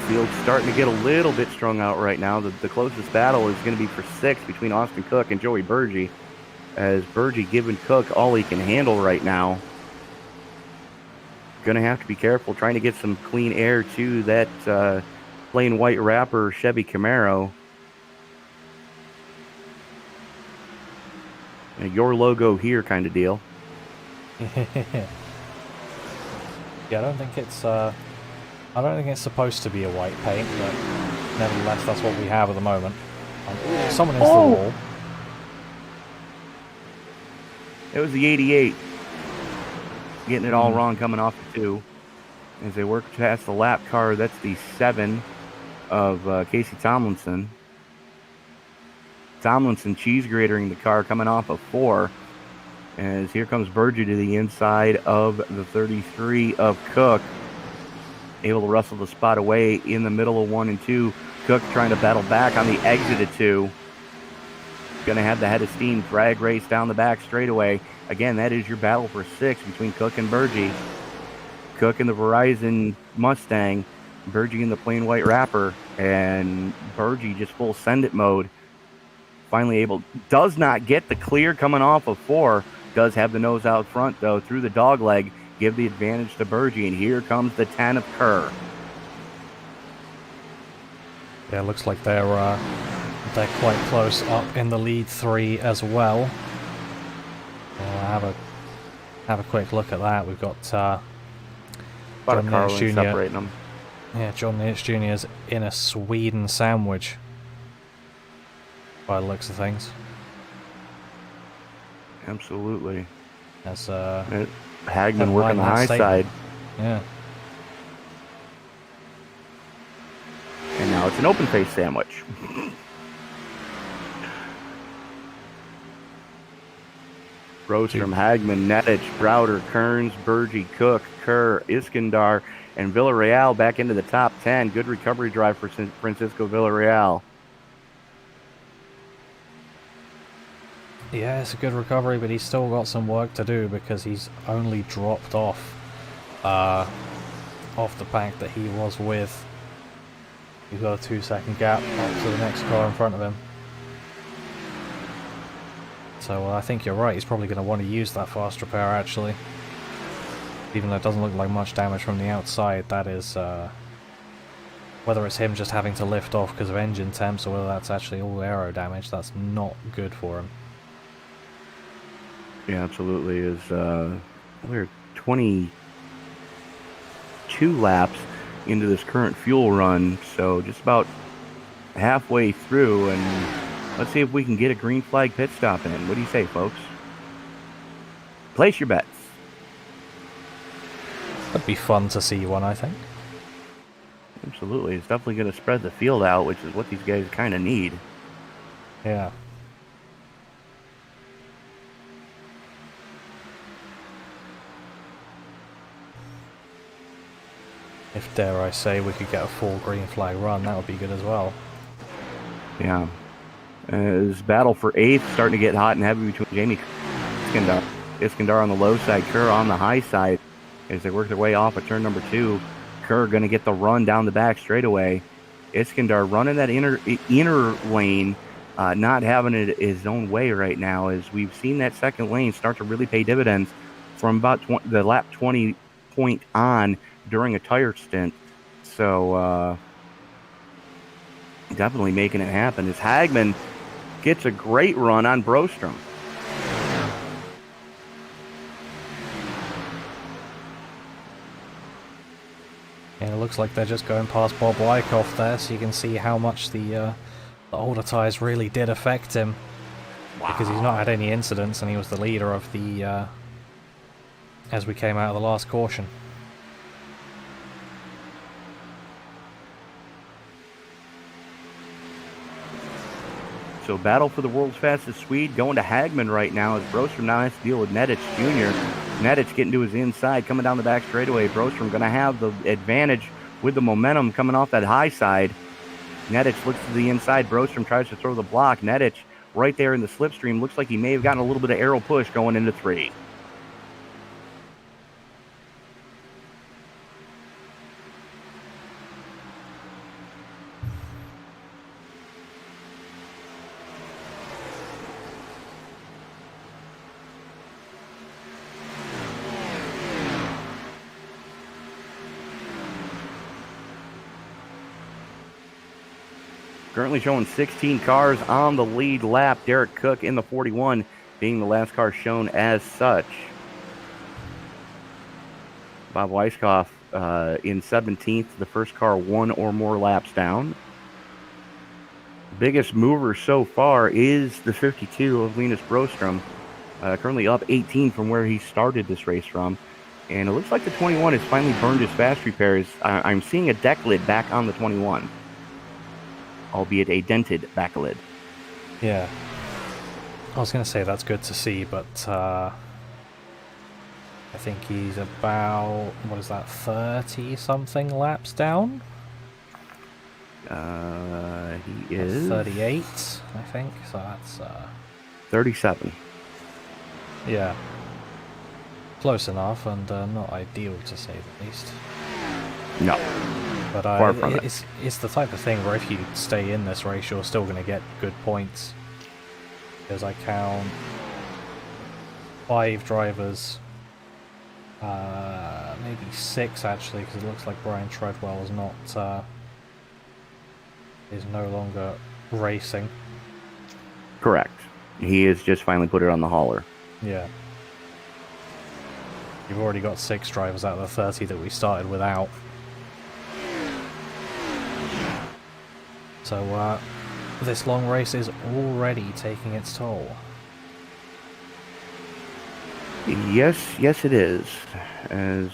Field's starting to get a little bit strung out right now. The closest battle is going to be for 6 between Austin Cook and Joey Burgee, as Burgee giving Cook all he can handle right now. Going to have to be careful trying to get some clean air to that plain white wrapper Chevy Camaro. Your logo here kind of deal. Yeah, I don't think it's supposed to be a white paint, but nevertheless, that's what we have at the moment. Someone hits the wall. It was the 88. Getting it all wrong coming off the 2. As they work past the lap car, that's the 7 of Casey Tomlinson. Tomlinson cheese gratering the car coming off of 4. As here comes Burgee to the inside of the 33 of Cook. Able to wrestle the spot away in the middle of 1 and 2. Cook trying to battle back on the exit of 2. Going to have the head of steam drag race down the back straightaway. Again, that is your battle for 6 between Cook and Burgee. Cook in the Verizon Mustang, Burgee in the plain white wrapper, and Burgee just full send it mode. Finally does not get the clear coming off of 4. Does have the nose out front though through the dog leg. Give the advantage to Burgee, and here comes the 10 of Kerr. Yeah, looks like they're quite close up in the lead 3 as well. Have a quick look at that. We've got John Nitz Jr. separating them. Yeah, John Nitz Jr. is in a Sweden sandwich by the looks of things. Absolutely. As Hagman working the high side. Yeah. And now it's an open face sandwich. Brostrom, Hagman, Netich, Browder, Kearns, Burgee, Cook, Kerr, Iskandar, and Villarreal back into the top 10. Good recovery drive for Francisco Villarreal. Yeah, it's a good recovery, but he's still got some work to do because he's only dropped off the pack that he was with. He's got a 2-second gap up to the next car in front of him. So I think you're right, he's probably going to want to use that fast repair actually. Even though it doesn't look like much damage from the outside, that is, whether it's him just having to lift off because of engine temps or whether that's actually all aero damage, that's not good for him. Yeah, absolutely. We're 22 laps into this current fuel run, so just about halfway through, and Let's see if we can get a green flag pit stop in. What do you say, folks? Place your bets. That'd be fun to see one, I think. Absolutely. It's definitely going to spread the field out, which is what these guys kind of need. Yeah. If, dare I say, we could get a full green flag run, that would be good as well. Yeah. As battle for 8th starting to get hot and heavy between Jamie Iskandar. Iskandar on the low side, Kerr on the high side. As they work their way off at turn number 2. Kerr going to get the run down the back straightaway. Iskandar running that inner lane, not having it his own way right now, as we've seen that second lane start to really pay dividends from about the lap 20 point on during a tire stint. So definitely making it happen as Hagman gets a great run on Brostrom. And it looks like they're just going past Bob Wyckoff there, so you can see how much the older tyres really did affect him. Wow. Because he's not had any incidents, and he was the leader of the as we came out of the last caution. So battle for the world's fastest Swede going to Hagman right now as Brostrom now has to deal with Nedich Jr. Nedich getting to his inside, coming down the back straightaway. Brostrom going to have the advantage with the momentum coming off that high side. Nedich looks to the inside. Brostrom tries to throw the block. Nedich right there in the slipstream. Looks like he may have gotten a little bit of aero push going into 3. Currently showing 16 cars on the lead lap. Derek Cook in the 41 being the last car shown as such. Bob Weiskopf in 17th, the first car 1 or more laps down. Biggest mover so far is the 52 of Linus Brostrom, currently up 18 from where he started this race from. And it looks like the 21 has finally burned his fast repairs. I'm seeing a deck lid back on the 21. Albeit a dented back lid. Yeah. I was going to say that's good to see, but I think he's about, what is that, 30-something laps down? He is... 38, I think, so that's... 37. Yeah. Close enough, and not ideal, to say the least. No. But Far from it's the type of thing where if you stay in this race, you're still going to get good points. Because I count 5 drivers, maybe 6 actually, because it looks like Brian Treadwell is not, is no longer racing. Correct. He has just finally put it on the hauler. Yeah. You've already got 6 drivers out of the 30 that we started without. So, this long race is already taking its toll. Yes, it is. As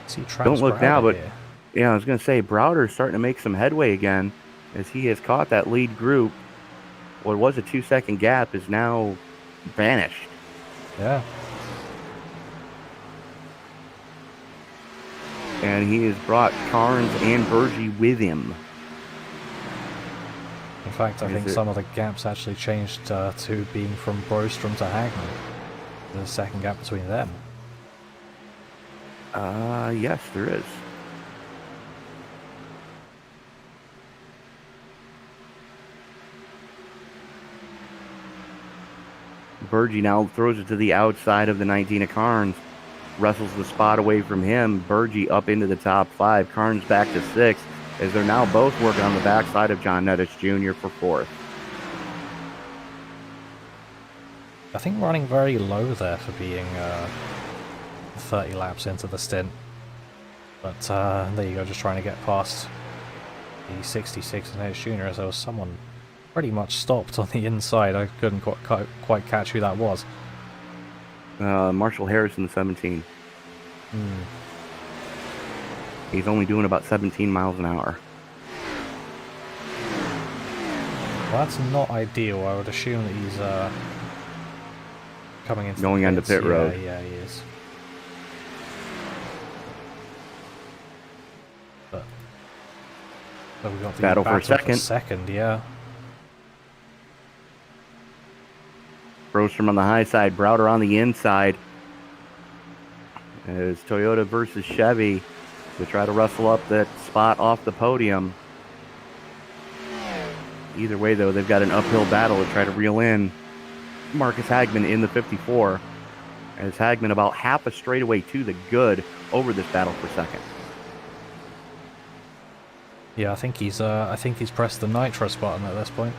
see, don't look now, but here. yeah, I was going to say Browder's starting to make some headway again, as he has caught that lead group. What was a 2-second gap is now vanished. Yeah. And he has brought Carnes and Burgee with him. In fact, I think some of the gaps actually changed to being from Brostrom to Hagman. There's a second gap between them. Yes, there is. Burgee now throws it to the outside of the 19 of Carnes. Wrestles the spot away from him. Burgee up into the top 5. Carnes back to 6, as they're now both working on the backside of John Nedich Jr. for 4th. I think running very low there for being 30 laps into the stint. But there you go, just trying to get past the 66 and H Junior, as there was someone pretty much stopped on the inside. I couldn't quite catch who that was. Marshall Harrison, 17. He's only doing about 17 miles an hour. Well, that's not ideal. I would assume that he's coming into going onto pit road. Yeah, he is. But so we got the battle for second. Yeah. Broström on the high side, Browder on the inside. As Toyota versus Chevy to try to rustle up that spot off the podium. Either way, though, they've got an uphill battle to try to reel in Marcus Hagman in the 54. As Hagman about half a straightaway to the good over this battle for second. Yeah, I think he's pressed the nitrous button at this point.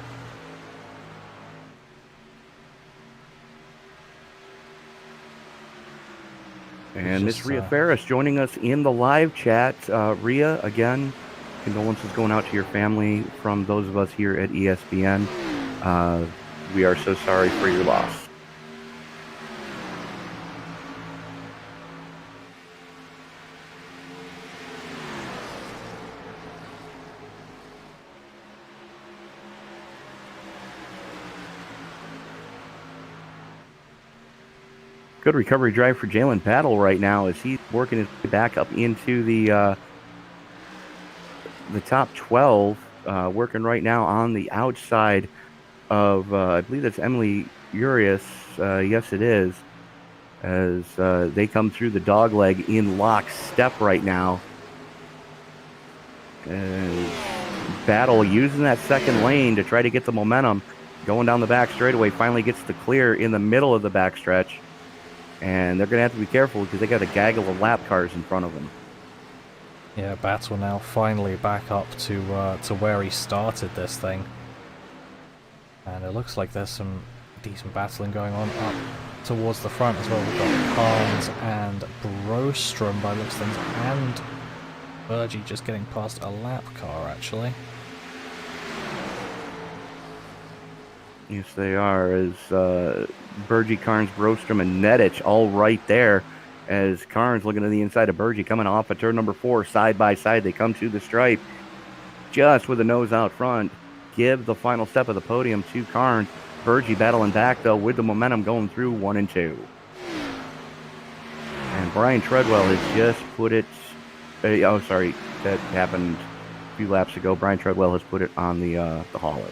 And Miss Rhea Ferris joining us in the live chat. Rhea, again, condolences going out to your family from those of us here at ESBN. We are so sorry for your loss. Good recovery drive for Jalen Battle right now as he's working his way back up into the top 12, working right now on the outside of, I believe that's Emily Urias. Yes, it is, as they come through the dog leg in lockstep right now. Battle using that second lane to try to get the momentum, going down the back straightaway, finally gets the clear in the middle of the backstretch. And they're going to have to be careful because they got a gaggle of lap cars in front of them. Yeah, Battle now finally back up to where he started this thing. And it looks like there's some decent battling going on up towards the front as well. We've got Carnes and Broström by the looks of things, and Burgee just getting past a lap car, actually. Yes, they are, as Burgee, Carnes, Broström, and Nedich all right there, as Carnes looking to the inside of Burgee, coming off of turn number 4, side by side. They come to the stripe just with the nose out front. Give the final step of the podium to Carnes. Burgee battling back, though, with the momentum going through 1 and 2. And Brian Treadwell has just put it... oh, sorry, that happened a few laps ago. Brian Treadwell has put it on the hauler.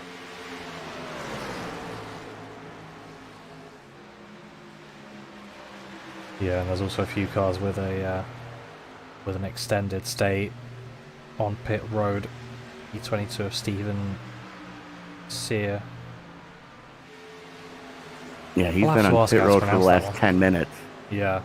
Yeah, and there's also a few cars with a with an extended stay on pit road. E22 of Stephen Sear. Yeah, he's been on pit road for the last 10 minutes. Yeah.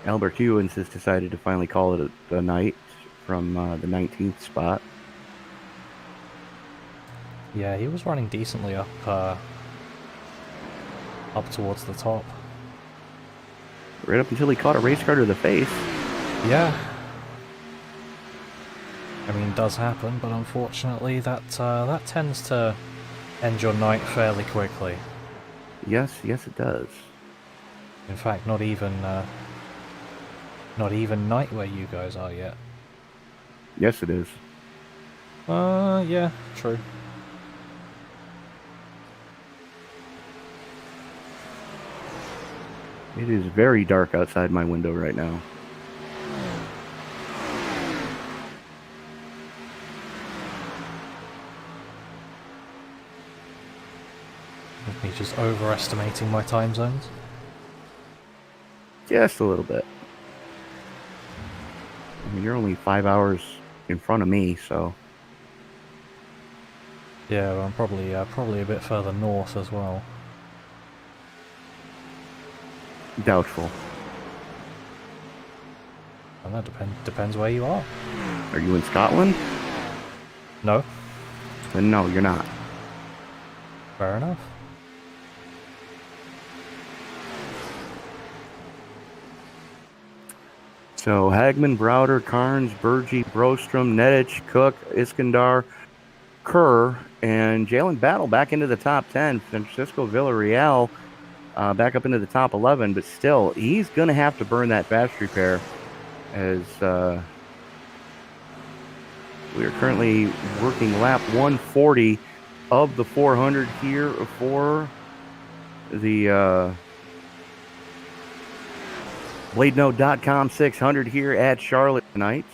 Albert Hewins has decided to finally call it a night from the 19th spot. Yeah, he was running decently up towards the top. Right up until he caught a race car to the face. Yeah. I mean, it does happen, but unfortunately that tends to end your night fairly quickly. Yes, it does. In fact, not even night where you guys are yet. Yes, it is. Yeah, true. It is very dark outside my window right now. With me just overestimating my time zones. Just a little bit. I mean, you're only 5 hours in front of me, so... Yeah, well, I'm probably a bit further north as well. Doubtful. I don't know, depends where you are. Are you in Scotland? No. Then no, you're not. Fair enough. So Hagman, Browder, Carnes, Burgee, Brostrom, Nedich, Cook, Iskandar, Kerr, and Jalen Battle back into the top 10. Francisco Villarreal back up into the top 11, but still, he's going to have to burn that fast repair as we are currently working lap 140 of the 400 here for the BladeNode.com 600 here at Charlotte tonight.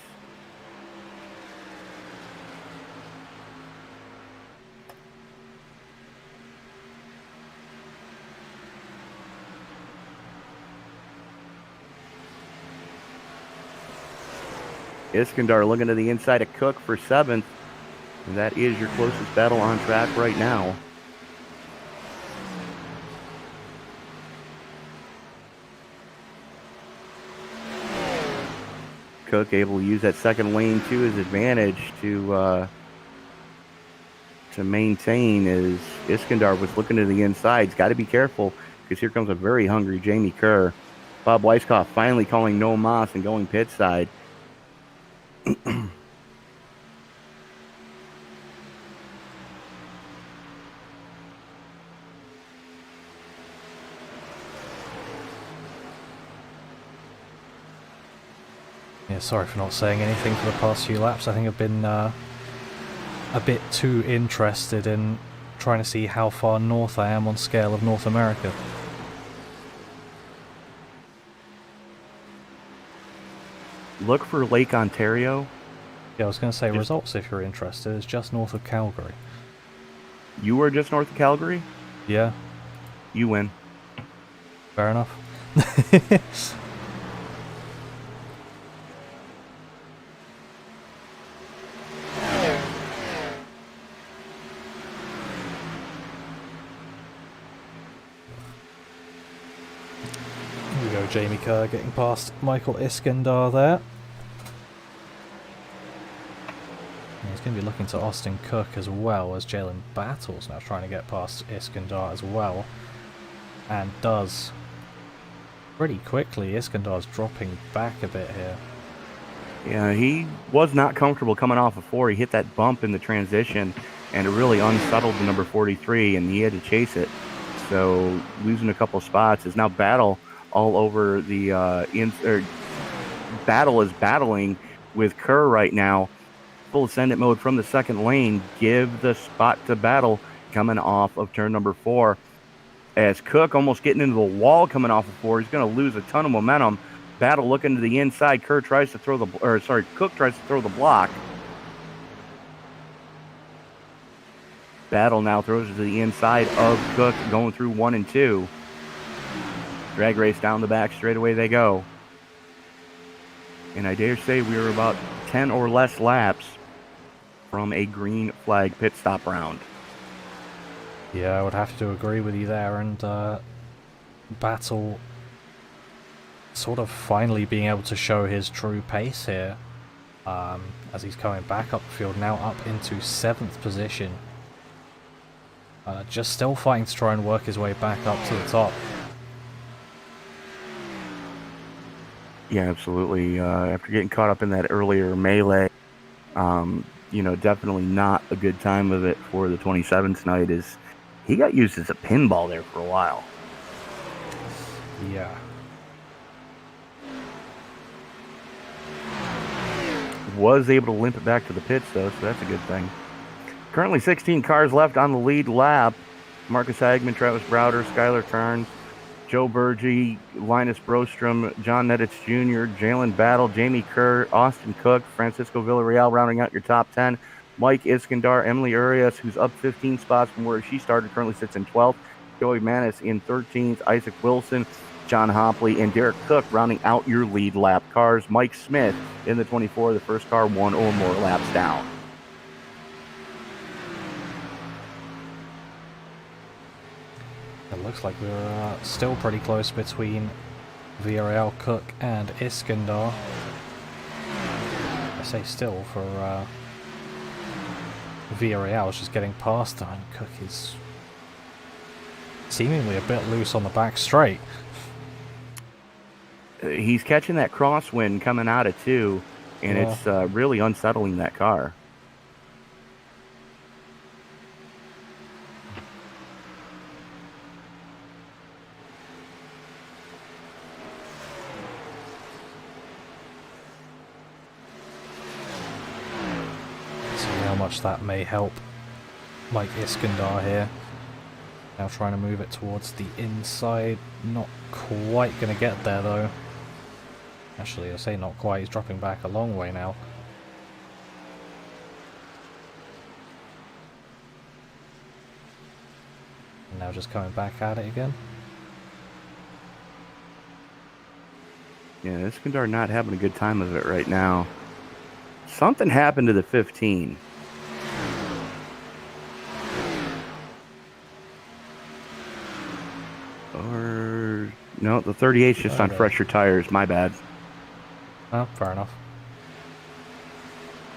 Iskandar looking to the inside of Cook for 7th. And that is your closest battle on track right now. Cook able to use that second lane to his advantage to maintain as Iskandar was looking to the inside. He's got to be careful because here comes a very hungry Jamie Kerr. Bob Weisskopf finally calling no mas and going pit side. Yeah, sorry for not saying anything for the past few laps. I think I've been a bit too interested in trying to see how far north I am on scale of North America. Look for Lake Ontario. Yeah, I was going to say results if you're interested. It's just north of Calgary. You are just north of Calgary? Yeah. You win. Fair enough. Here we go, Jamie Kerr getting past Michael Iskandar there. He's going to be looking to Austin Cook as well, as Jalen Battle's now trying to get past Iskandar as well. And does. Pretty quickly, Iskandar's dropping back a bit here. Yeah, he was not comfortable coming off of 4. He hit that bump in the transition, and it really unsettled the number 43, and he had to chase it. So losing a couple spots is now Battle all over the Battle is battling with Kerr right now. Full ascendant mode from the second lane. Give the spot to Battle coming off of turn number 4. As Cook almost getting into the wall coming off of 4. He's going to lose a ton of momentum. Battle looking to the inside. Cook tries to throw the block. Battle now throws it to the inside of Cook, going through 1 and 2. Drag race down the back straightaway they go. And I dare say we are about 10 or less laps from a green flag pit stop round. Yeah, I would have to agree with you there, and Battle sort of finally being able to show his true pace here, as he's coming back up the field, now up into 7th position. Just still fighting to try and work his way back up to the top. Yeah, absolutely. After getting caught up in that earlier melee, definitely not a good time of it for the 27 tonight. Is he got used as a pinball there for a while. Yeah. Was able to limp it back to the pits, though, so that's a good thing. Currently 16 cars left on the lead lap. Marcus Hagman, Travis Browder, Skylar Carnes, Joe Burgee, Linus Brostrom, John Nedich Jr., Jalen Battle, Jamie Kerr, Austin Cook, Francisco Villarreal rounding out your top 10. Mike Iskandar, Emily Urias, who's up 15 spots from where she started, currently sits in 12th. Joey Manis in 13th. Isaac Wilson, John Hopley, and Derek Cook rounding out your lead lap cars. Mike Smith in the 24, the first car 1 or more laps down. It looks like we're still pretty close between Villarreal, Cook, and Iskandar. I say still for Villarreal is just getting past him, and Cook is seemingly a bit loose on the back straight. He's catching that crosswind coming out of 2, and it's really unsettling that car. How much that may help Mike Iskandar here. Now trying to move it towards the inside. Not quite going to get there though. Actually, I say not quite. He's dropping back a long way now. And now just coming back at it again. Yeah, Iskandar not having a good time of it right now. Something happened to the 15. Or no, the 38's just on fresher tires. My bad. Oh, fair enough.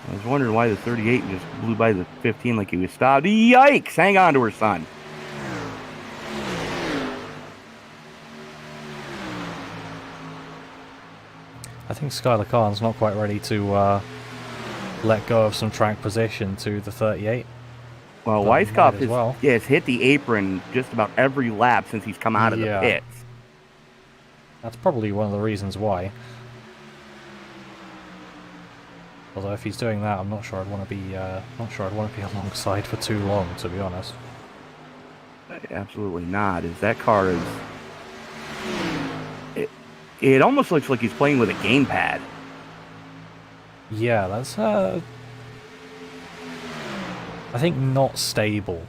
I was wondering why the 38 just blew by the 15 like he was stopped. Yikes! Hang on to her, son. I think Skylar Khan's not quite ready to let go of some track position to the 38. Well, Weisskopf has hit the apron just about every lap since he's come out of the pits. That's probably one of the reasons why. Although if he's doing that, I'm not sure I'd want to be alongside for too long, to be honest. Absolutely not. That car is. It almost looks like he's playing with a gamepad. Yeah, that's I think not stable.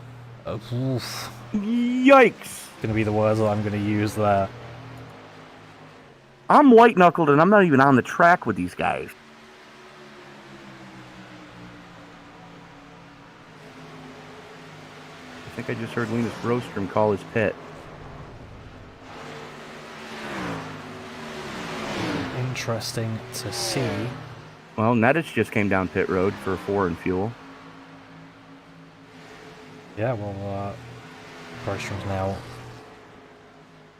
Oof. Yikes! Gonna be the words that I'm gonna use there. I'm white knuckled and I'm not even on the track with these guys. I think I just heard Linus Brostrom call his pit. Interesting to see. Well, Netich just came down pit road for 4 and fuel. Yeah, well, Brostrom's now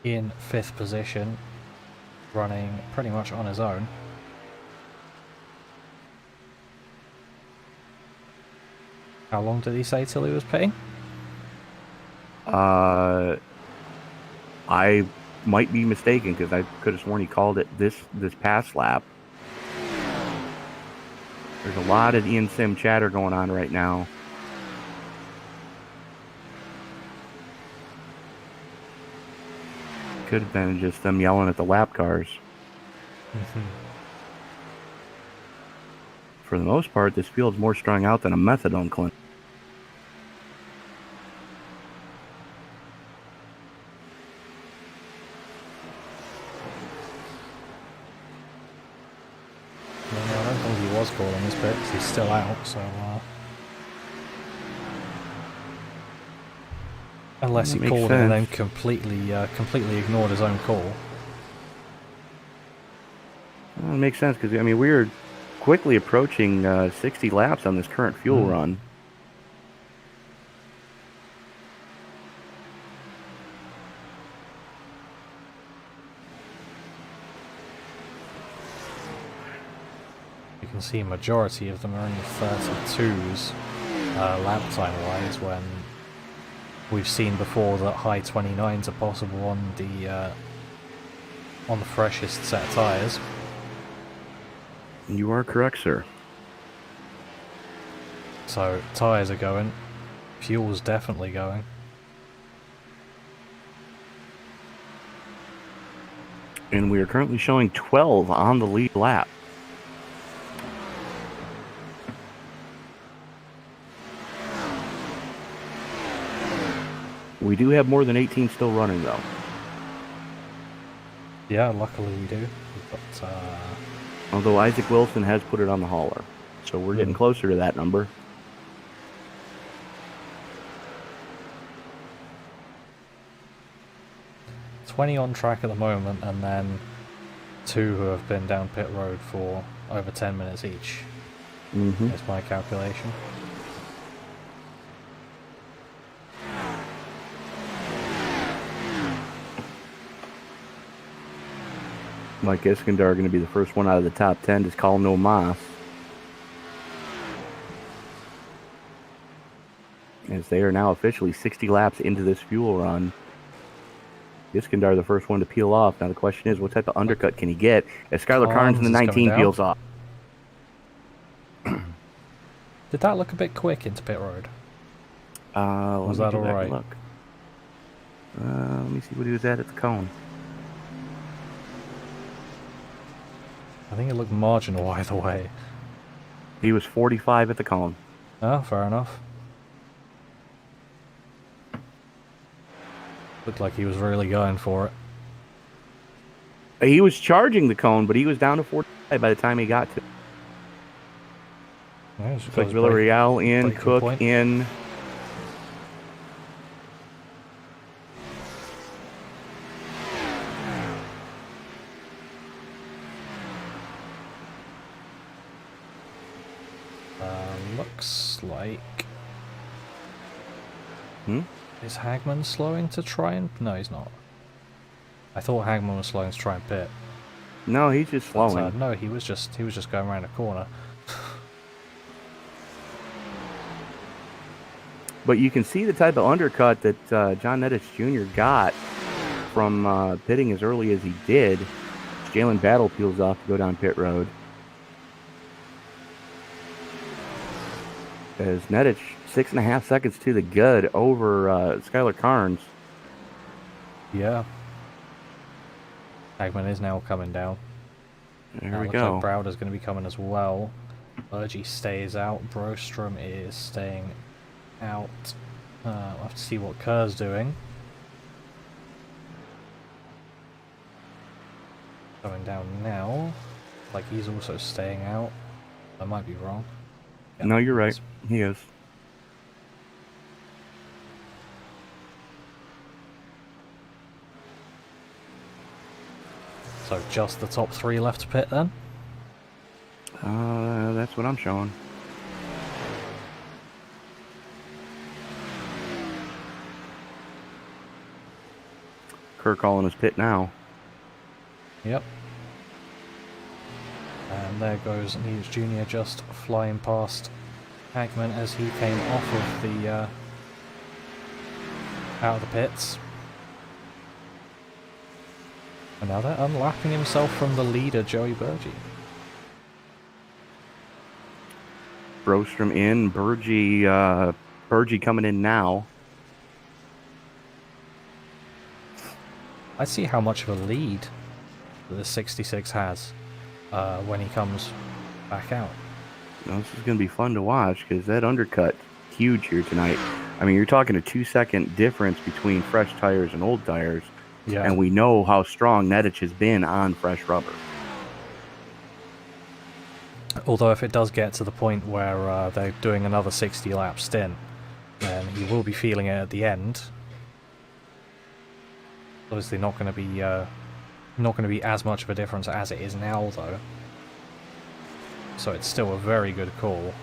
in 5th position, running pretty much on his own. How long did he say till he was pitting? I might be mistaken because I could have sworn he called it this past lap. There's a lot of Ian Sim chatter going on right now. Could have been just them yelling at the lap cars. For the most part, this field's more strung out than a methadone clinic. No, I don't think he was calling his pit because he's still out, so unless he called it and then completely ignored his own call. Well, it makes sense because, I mean, we're quickly approaching 60 laps on this current fuel run. You can see majority of them are in the 32s lap time wise, when we've seen before that high 29s are possible on the freshest set of tyres. You are correct, sir. So tyres are going, fuel's definitely going. And we are currently showing 12 on the lead lap. We do have more than 18 still running, though. Yeah, luckily we do. We've got, although Isaac Wilson has put it on the hauler. So we're getting closer to that number. $20 on track at the moment, and then 2 who have been down pit road for over 10 minutes each. Mm-hmm. That's my calculation. Mike Iskandar going to be the first one out of the top 10 to call no mas. As they are now officially 60 laps into this fuel run. Iskandar the first one to peel off. Now the question is, what type of undercut can he get as Skylar Carnes in the 19 peels off? Did that look a bit quick into pit road? Was that all right? Look. Let me see what he was at the cone. I think it looked marginal either way. He was 45 at the cone. Oh, fair enough. Looked like he was really going for it. He was charging the cone, but he was down to 45 by the time he got to it. Yeah, Looks like Villarreal in, Cook in. Looks like... Hmm? Is Hagman slowing to try and... No, he's not. I thought Hagman was slowing to try and pit. No, he's just slowing. No, he was just going around a corner. But you can see the type of undercut that John Nettich Jr. got from pitting as early as he did. Jalen Battle peels off to go down pit road. As Nettich 6.5 seconds to the good over Skylar Carnes. Yeah. Hagman is now coming down. There we looks go. Like Browder's going to be coming as well. Bergy stays out. Brostrom is staying out. We'll have to see what Kerr's doing. Going down now. Like he's also staying out. I might be wrong. Yeah, No, you're right. He is. So just the top three left to pit then? That's what I'm showing. Kerr calling his pit now. Yep. And there goes Neves Jr. just flying past Hagman as he came off of the out of the pits. And now they're unlapping himself from the leader, Joey Bergy. Brostrom in, Bergy coming in now. I see how much of a lead that the 66 has when he comes back out. Now, this is going to be fun to watch because that undercut huge here tonight. I mean, you're talking a 2-second difference between fresh tires and old tires. Yeah. And we know how strong Nettich has been on fresh rubber. Although if it does get to the point where they're doing another 60 lap stint, then he will be feeling it at the end. Obviously not going to be as much of a difference as it is now though. So it's still a very good call.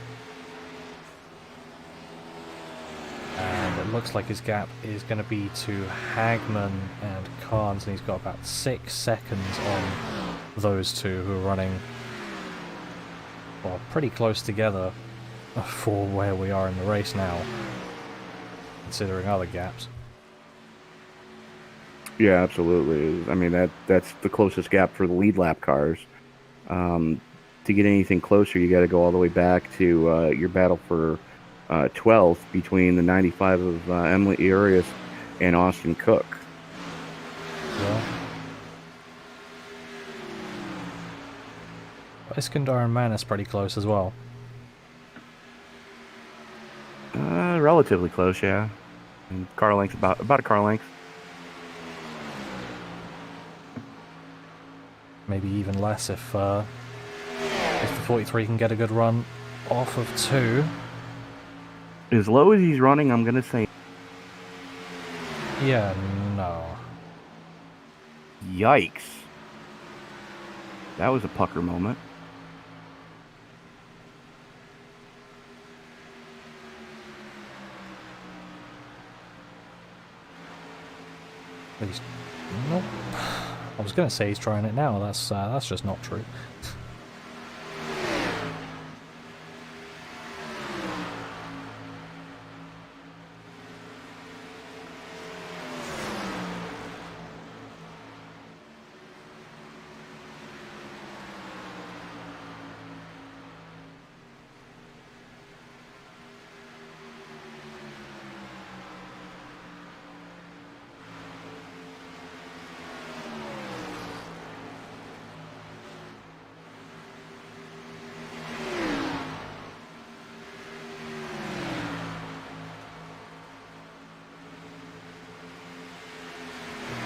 And it looks like his gap is going to be to Hagman and Carnes, and he's got about 6 seconds on those two who are running, well, pretty close together for where we are in the race now, considering other gaps. Yeah, absolutely. I mean, that's the closest gap for the lead lap cars. To get anything closer, you got to go all the way back to your battle for 12th between the 95 of Emily Arias and Austin Cook. Yeah. Iskandar and Mann is pretty close as well. Relatively close, yeah. And car length, about a car length. Maybe even less if the 43 can get a good run off of 2. As low as he's running, I'm going to say... Yeah, no. Yikes. That was a pucker moment. He's, nope. I was going to say he's trying it now. That's just not true.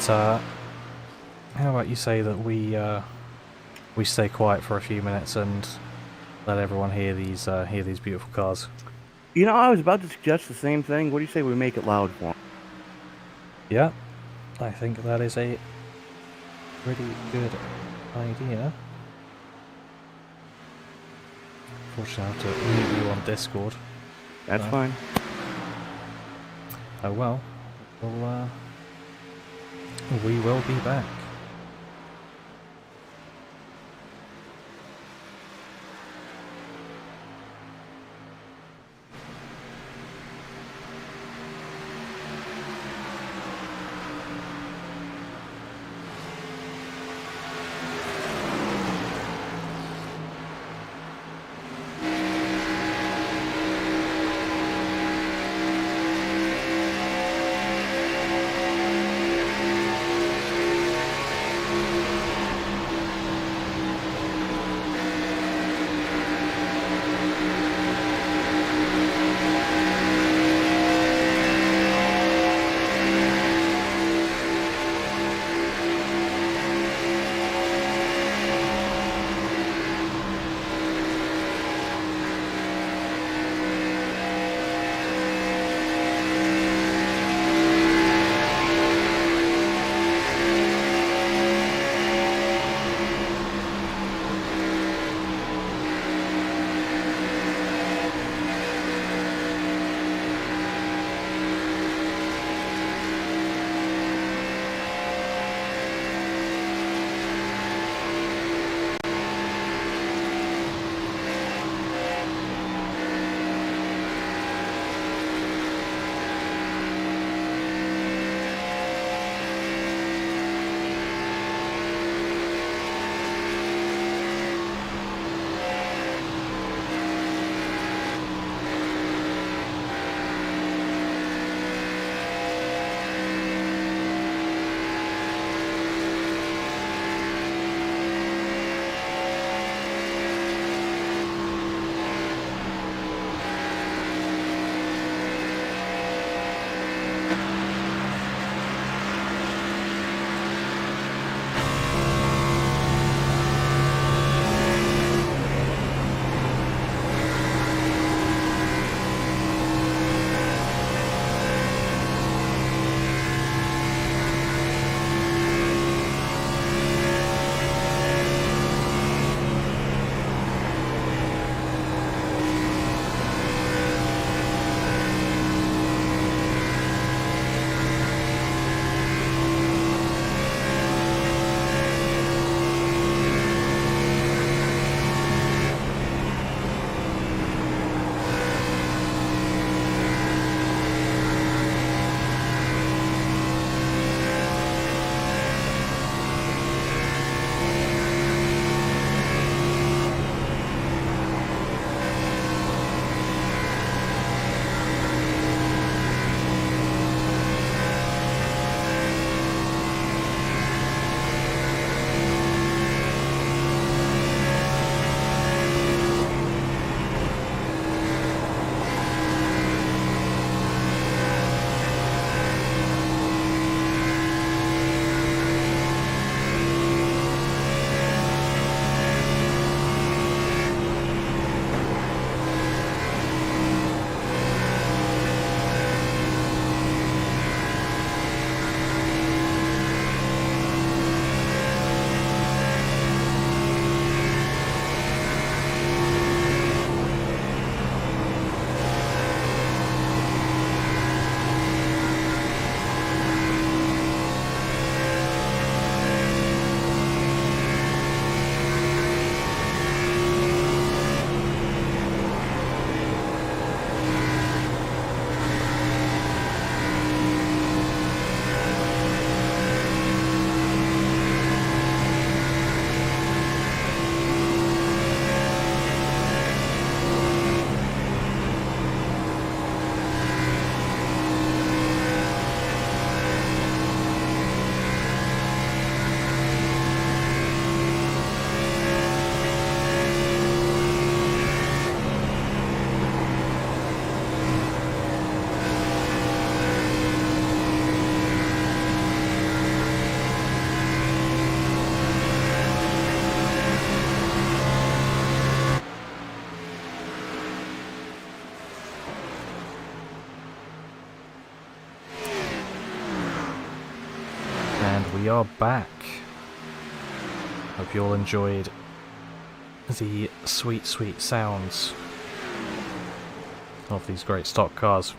How about you say that we stay quiet for a few minutes and let everyone hear these beautiful cars? You know, I was about to suggest the same thing. What do you say we make it loud for 'em? Yeah, I think that is a pretty good idea. Unfortunately, I have to mute you on Discord. That's fine. Oh well. We will be back. we are back. Hope you all enjoyed the sweet, sweet sounds of these great stock cars.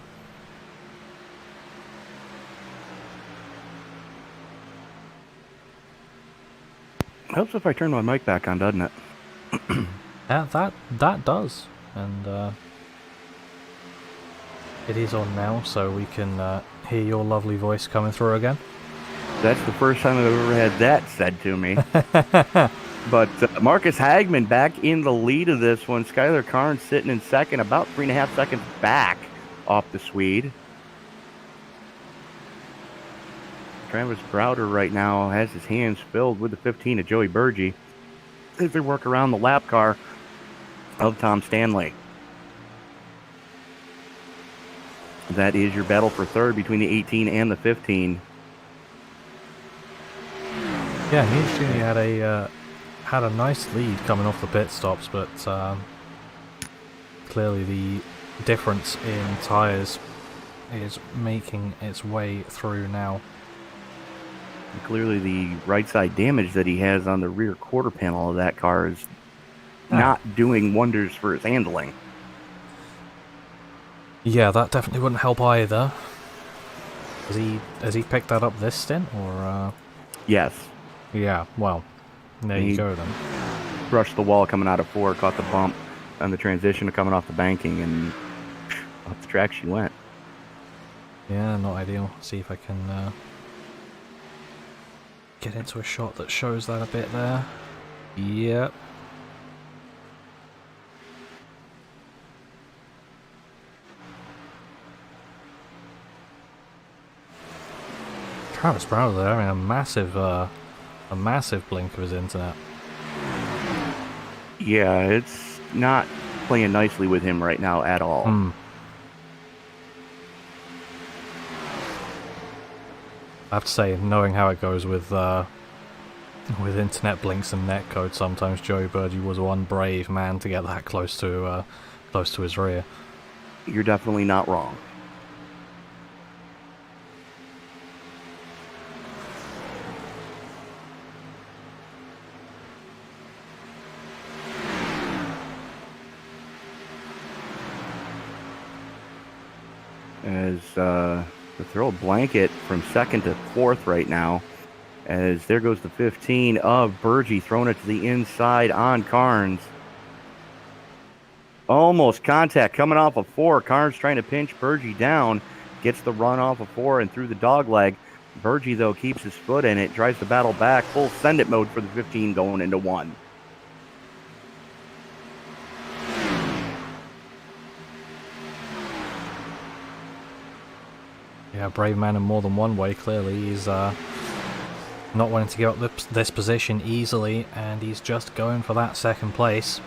Helps if I turn my mic back on, doesn't it? Yeah, that does, and it is on now, so we can hear your lovely voice coming through again. That's the first time I've ever had that said to me. But Marcus Hagman back in the lead of this one. Skylar Carnes sitting in second, about 3.5 seconds back off the Swede. Travis Browder right now has his hands filled with the 15 of Joey Burgee as they work around the lap car of Tom Stanley. That is your battle for third between the 18 and the 15. Yeah, Neves Jr. had a nice lead coming off the pit stops, but clearly the difference in tyres is making its way through now. And clearly the right side damage that he has on the rear quarter panel of that car is not doing wonders for his handling. Yeah, that definitely wouldn't help either. Has he picked that up this stint, or? Yes. Yeah, well, there you go then. Brushed the wall coming out of 4, caught the bump on the transition coming off the banking, and off the track she went. Yeah, not ideal. See if I can get into a shot that shows that a bit there. Yep. Travis Brown there having a massive blink of his internet. Yeah, it's not playing nicely with him right now at all. I have to say, knowing how it goes with internet blinks and netcode, sometimes Joey Burgee was one brave man to get that close to his rear. You're definitely not wrong. As the throw blanket from second to fourth right now, as there goes the 15 of Burgee, throwing it to the inside on Carnes. Almost contact coming off of 4. Carnes trying to pinch Burgee down, gets the run off of 4 and through the dog leg. Burgee, though, keeps his foot in it, drives the battle back, full send it mode for the 15 going into 1. Yeah, brave man in more than one way, clearly. He's not wanting to give up this position easily, and he's just going for that second place.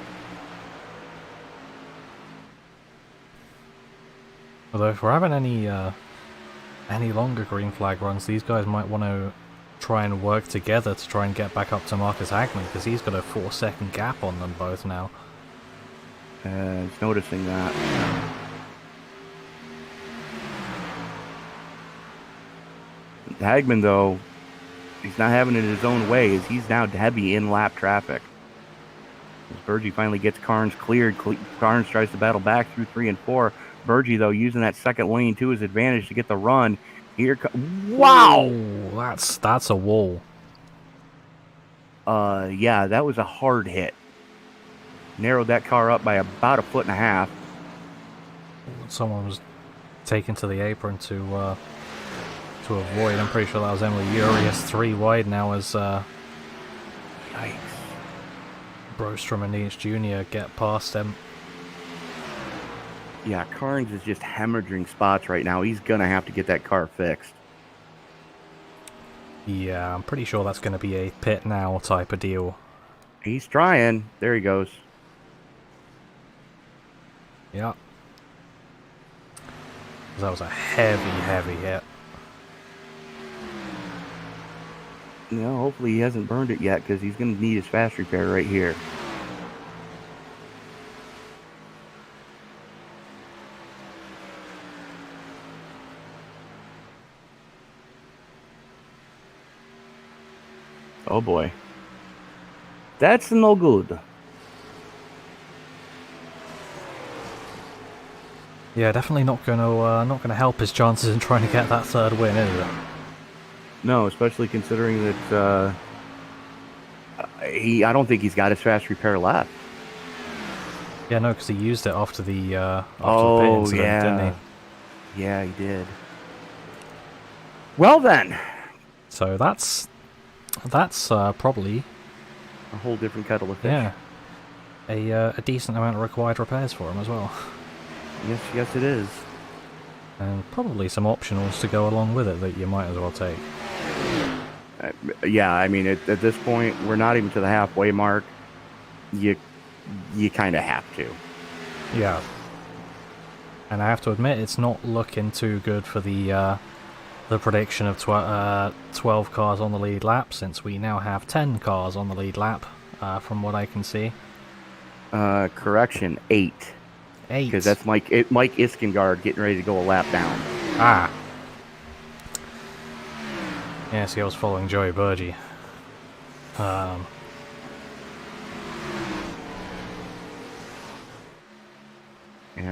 Although if we're having any longer green flag runs, these guys might want to try and work together to try and get back up to Marcus Hagman, because he's got a 4-second gap on them both now. He's noticing that. Hagman, though, he's not having it his own way, as he's now heavy in lap traffic. As Burgee finally gets Carnes cleared, Carnes tries to battle back through 3 and 4. Burgee, though, using that second lane to his advantage to get the run. Wow! Ooh, that's a wall. Yeah, that was a hard hit. Narrowed that car up by about 1.5 feet. Someone was taken to the apron to avoid. I'm pretty sure that was Emily Urias 3 wide now as Yikes. Brostrom and Neves Jr. get past him. Yeah, Carnes is just hemorrhaging spots right now. He's going to have to get that car fixed. Yeah, I'm pretty sure that's going to be a pit now type of deal. He's trying. There he goes. Yeah. That was a heavy hit. You know, hopefully he hasn't burned it yet, because he's going to need his fast repair right here. Oh boy. That's no good. Yeah, definitely not gonna help his chances in trying to get that third win, is it? No, especially considering that I don't think he's got his fast repair left. Yeah, no, because he used it after the pit Oh incident, didn't he? yeah, he did. Well then, So that's probably a whole different kettle of fish. yeah a decent amount of required repairs for him as well, Yes, it is. and probably some optionals to go along with it that you might as well take. Yeah, I mean, at this point, we're not even to the halfway mark. You kind of have to. Yeah, and I have to admit, it's not looking too good for the prediction of 12 cars on the lead lap, since we now have 10 cars on the lead lap, from what I can see. Correction, 8. 8. Because that's Mike Iskengard getting ready to go a lap down. Ah. Yeah, see, I was following Joey Burgee. Yeah,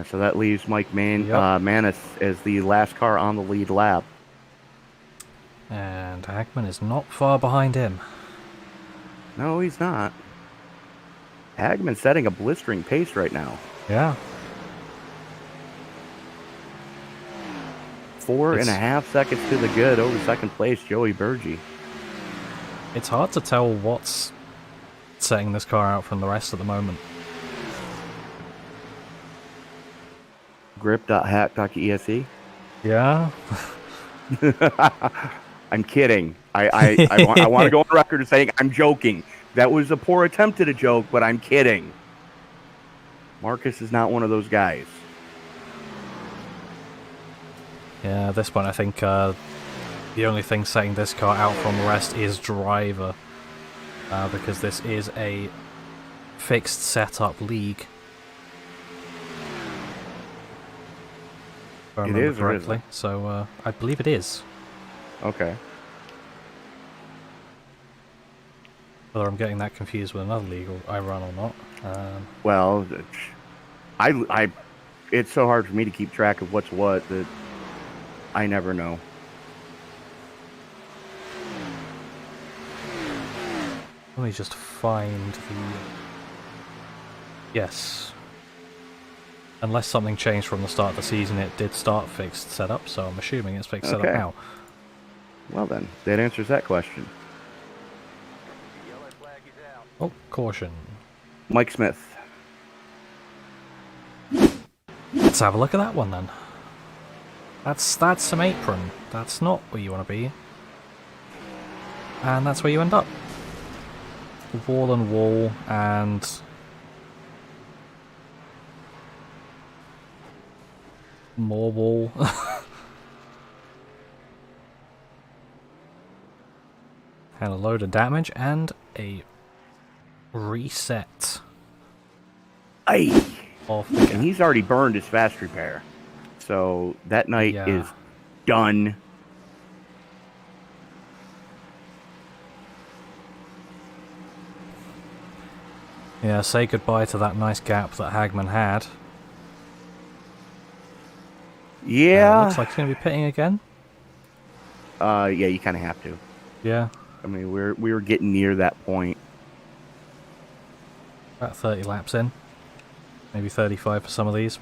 so that leaves Mike Manis as the last car on the lead lap. And Hagman is not far behind him. No, he's not. Hagman's setting a blistering pace right now. Yeah. 4.5 seconds to the good over second place, Joey Burgee. It's hard to tell what's setting this car out from the rest at the moment. Grip.hack.exe. Yeah. I'm kidding. I want to go on record as saying I'm joking. That was a poor attempt at a joke, but I'm kidding. Marcus is not one of those guys. Yeah, at this point I think the only thing setting this car out from the rest is driver. Because this is a fixed setup league. If I remember correctly. So I believe it is. Okay. Whether I'm getting that confused with another league I run or not. Well, it's so hard for me to keep track of what's what that I never know. Let me just find the... Yes. Unless something changed from the start of the season, it did start fixed setup, so I'm assuming it's fixed setup now. Well then, that answers that question. Oh, caution. Mike Smith. Let's have a look at that one then. That's some apron. That's not where you want to be. And that's where you end up. Wall and wall and... more wall. And a load of damage and a reset. Aye. Off the gap. And he's already burned his fast repair. So that night is done. Yeah, say goodbye to that nice gap that Hagman had. Yeah. Looks like he's going to be pitting again. Yeah, you kind of have to. Yeah. I mean, we were getting near that point. About 30 laps in. Maybe 35 for some of these.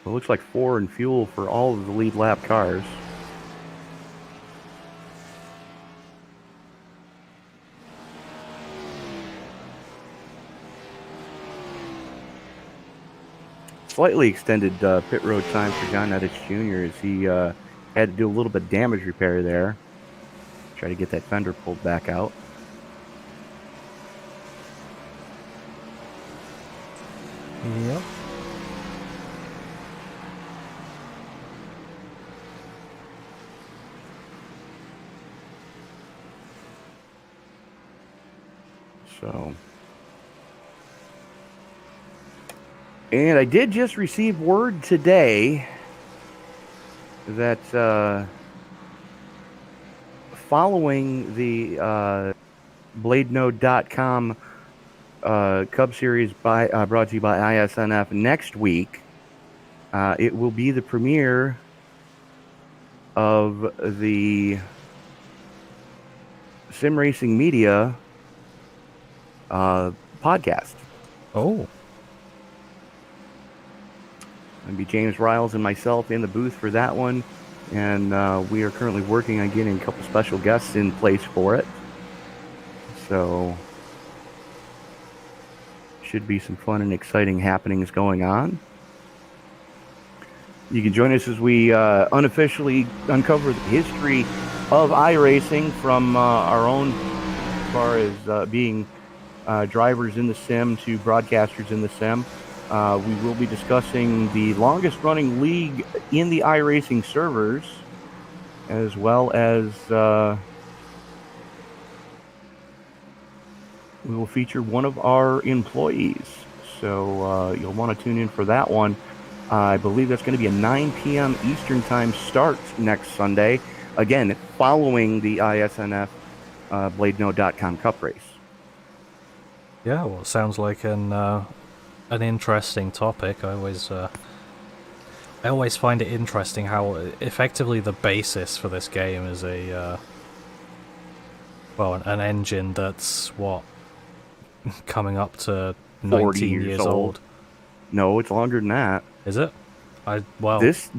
So it looks like 4 in fuel for all of the lead lap cars. slightly extended pit road time for John Nettich Jr. as he had to do a little bit of damage repair there. Try to get that fender pulled back out. Yep. So, and I did just receive word today that following the BladeNode.com Cup Series brought to you by ISNF next week, it will be the premiere of the Sim Racing Media podcast. Oh. It'll be James Riles and myself in the booth for that one, and we are currently working on getting a couple special guests in place for it. So should be some fun and exciting happenings going on. You can join us as we unofficially uncover the history of iRacing from our own, as far as being drivers in the sim to broadcasters in the sim. We will be discussing the longest running league in the iRacing servers, as well as we will feature one of our employees. So you'll want to tune in for that one. I believe that's going to be a 9 p.m. Eastern Time start next Sunday. Again, following the ISNF BladeNode.com Cup race. Yeah, well, it sounds like an interesting topic. I always find it interesting how effectively the basis for this game is an engine that's what, coming up to 19 years old. No, it's longer than that. Is it? This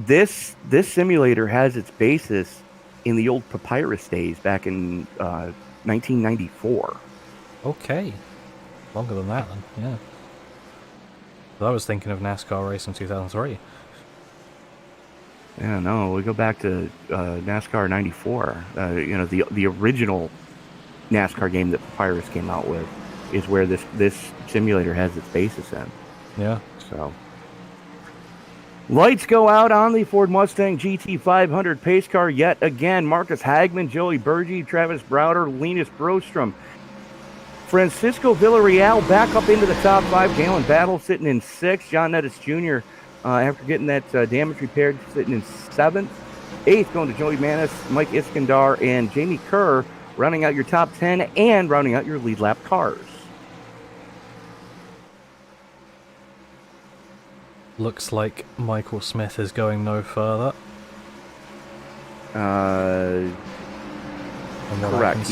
simulator has its basis in the old Papyrus days back in 1994. Okay, longer than that then. Yeah. But I was thinking of NASCAR racing 2003. Yeah, no, we go back to NASCAR '94. The original NASCAR game that Papyrus came out with is where this simulator has its basis in. Yeah. So, lights go out on the Ford Mustang GT500 pace car yet again. Marcus Hagman, Joey Burgee, Travis Browder, Linus Brostrom, Francisco Villarreal back up into the top 5. Galen Battle sitting in 6th. John Nettich Jr. After getting that damage repaired, sitting in 7th. 8th going to Joey Manis, Mike Iskandar, and Jamie Kerr, rounding out your top 10 and rounding out your lead lap cars. Looks like Michael Smith is going no further. Correct.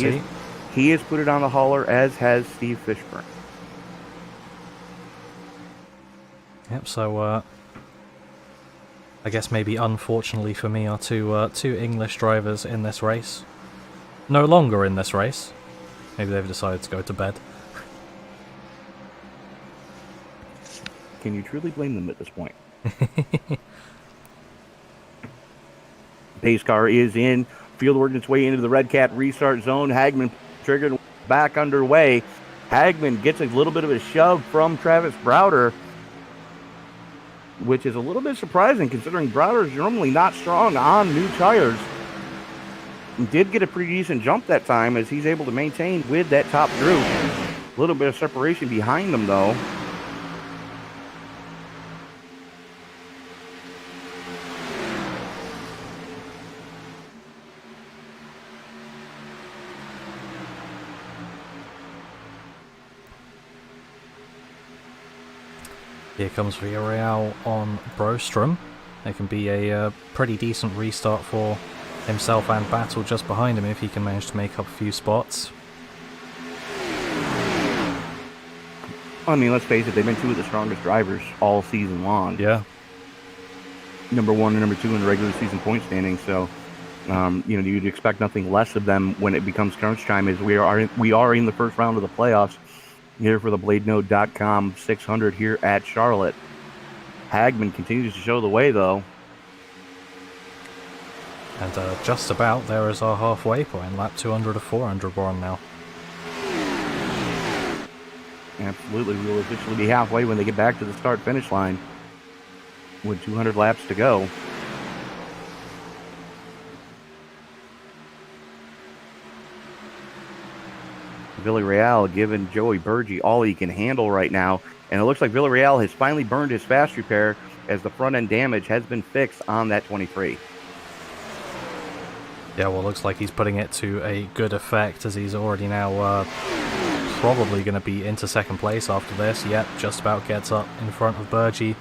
He has put it on the hauler, as has Steve Fishburne. Yep, so I guess maybe unfortunately for me are two English drivers in this race. No longer in this race. Maybe they've decided to go to bed. Can you truly blame them at this point? Pace car is in. Field working its way into the Red Cat restart zone. Hagman triggered, back underway. Hagman gets a little bit of a shove from Travis Browder, which is a little bit surprising considering Browder is normally not strong on new tires. He did get a pretty decent jump that time as he's able to maintain with that top group. A little bit of separation behind them though. Here comes Villarreal on Brostrom. It can be a pretty decent restart for himself and Battle just behind him if he can manage to make up a few spots. I mean, let's face it, they've been two of the strongest drivers all season long. Yeah. Number 1 and number 2 in the regular season point standing, so you'd expect nothing less of them when it becomes crunch time, as we are in the first round of the playoffs here for the BladeNode.com 600 here at Charlotte. Hagman continues to show the way, though. And just about there is our halfway point. Lap 200 of 400 we're on now. Absolutely. We will officially be halfway when they get back to the start-finish line with 200 laps to go. Villarreal giving Joey Burgee all he can handle right now. And it looks like Villarreal has finally burned his fast repair as the front-end damage has been fixed on that 23. Yeah, well, it looks like he's putting it to a good effect as he's already now probably going to be into second place after this. Yep, just about gets up in front of Burgee.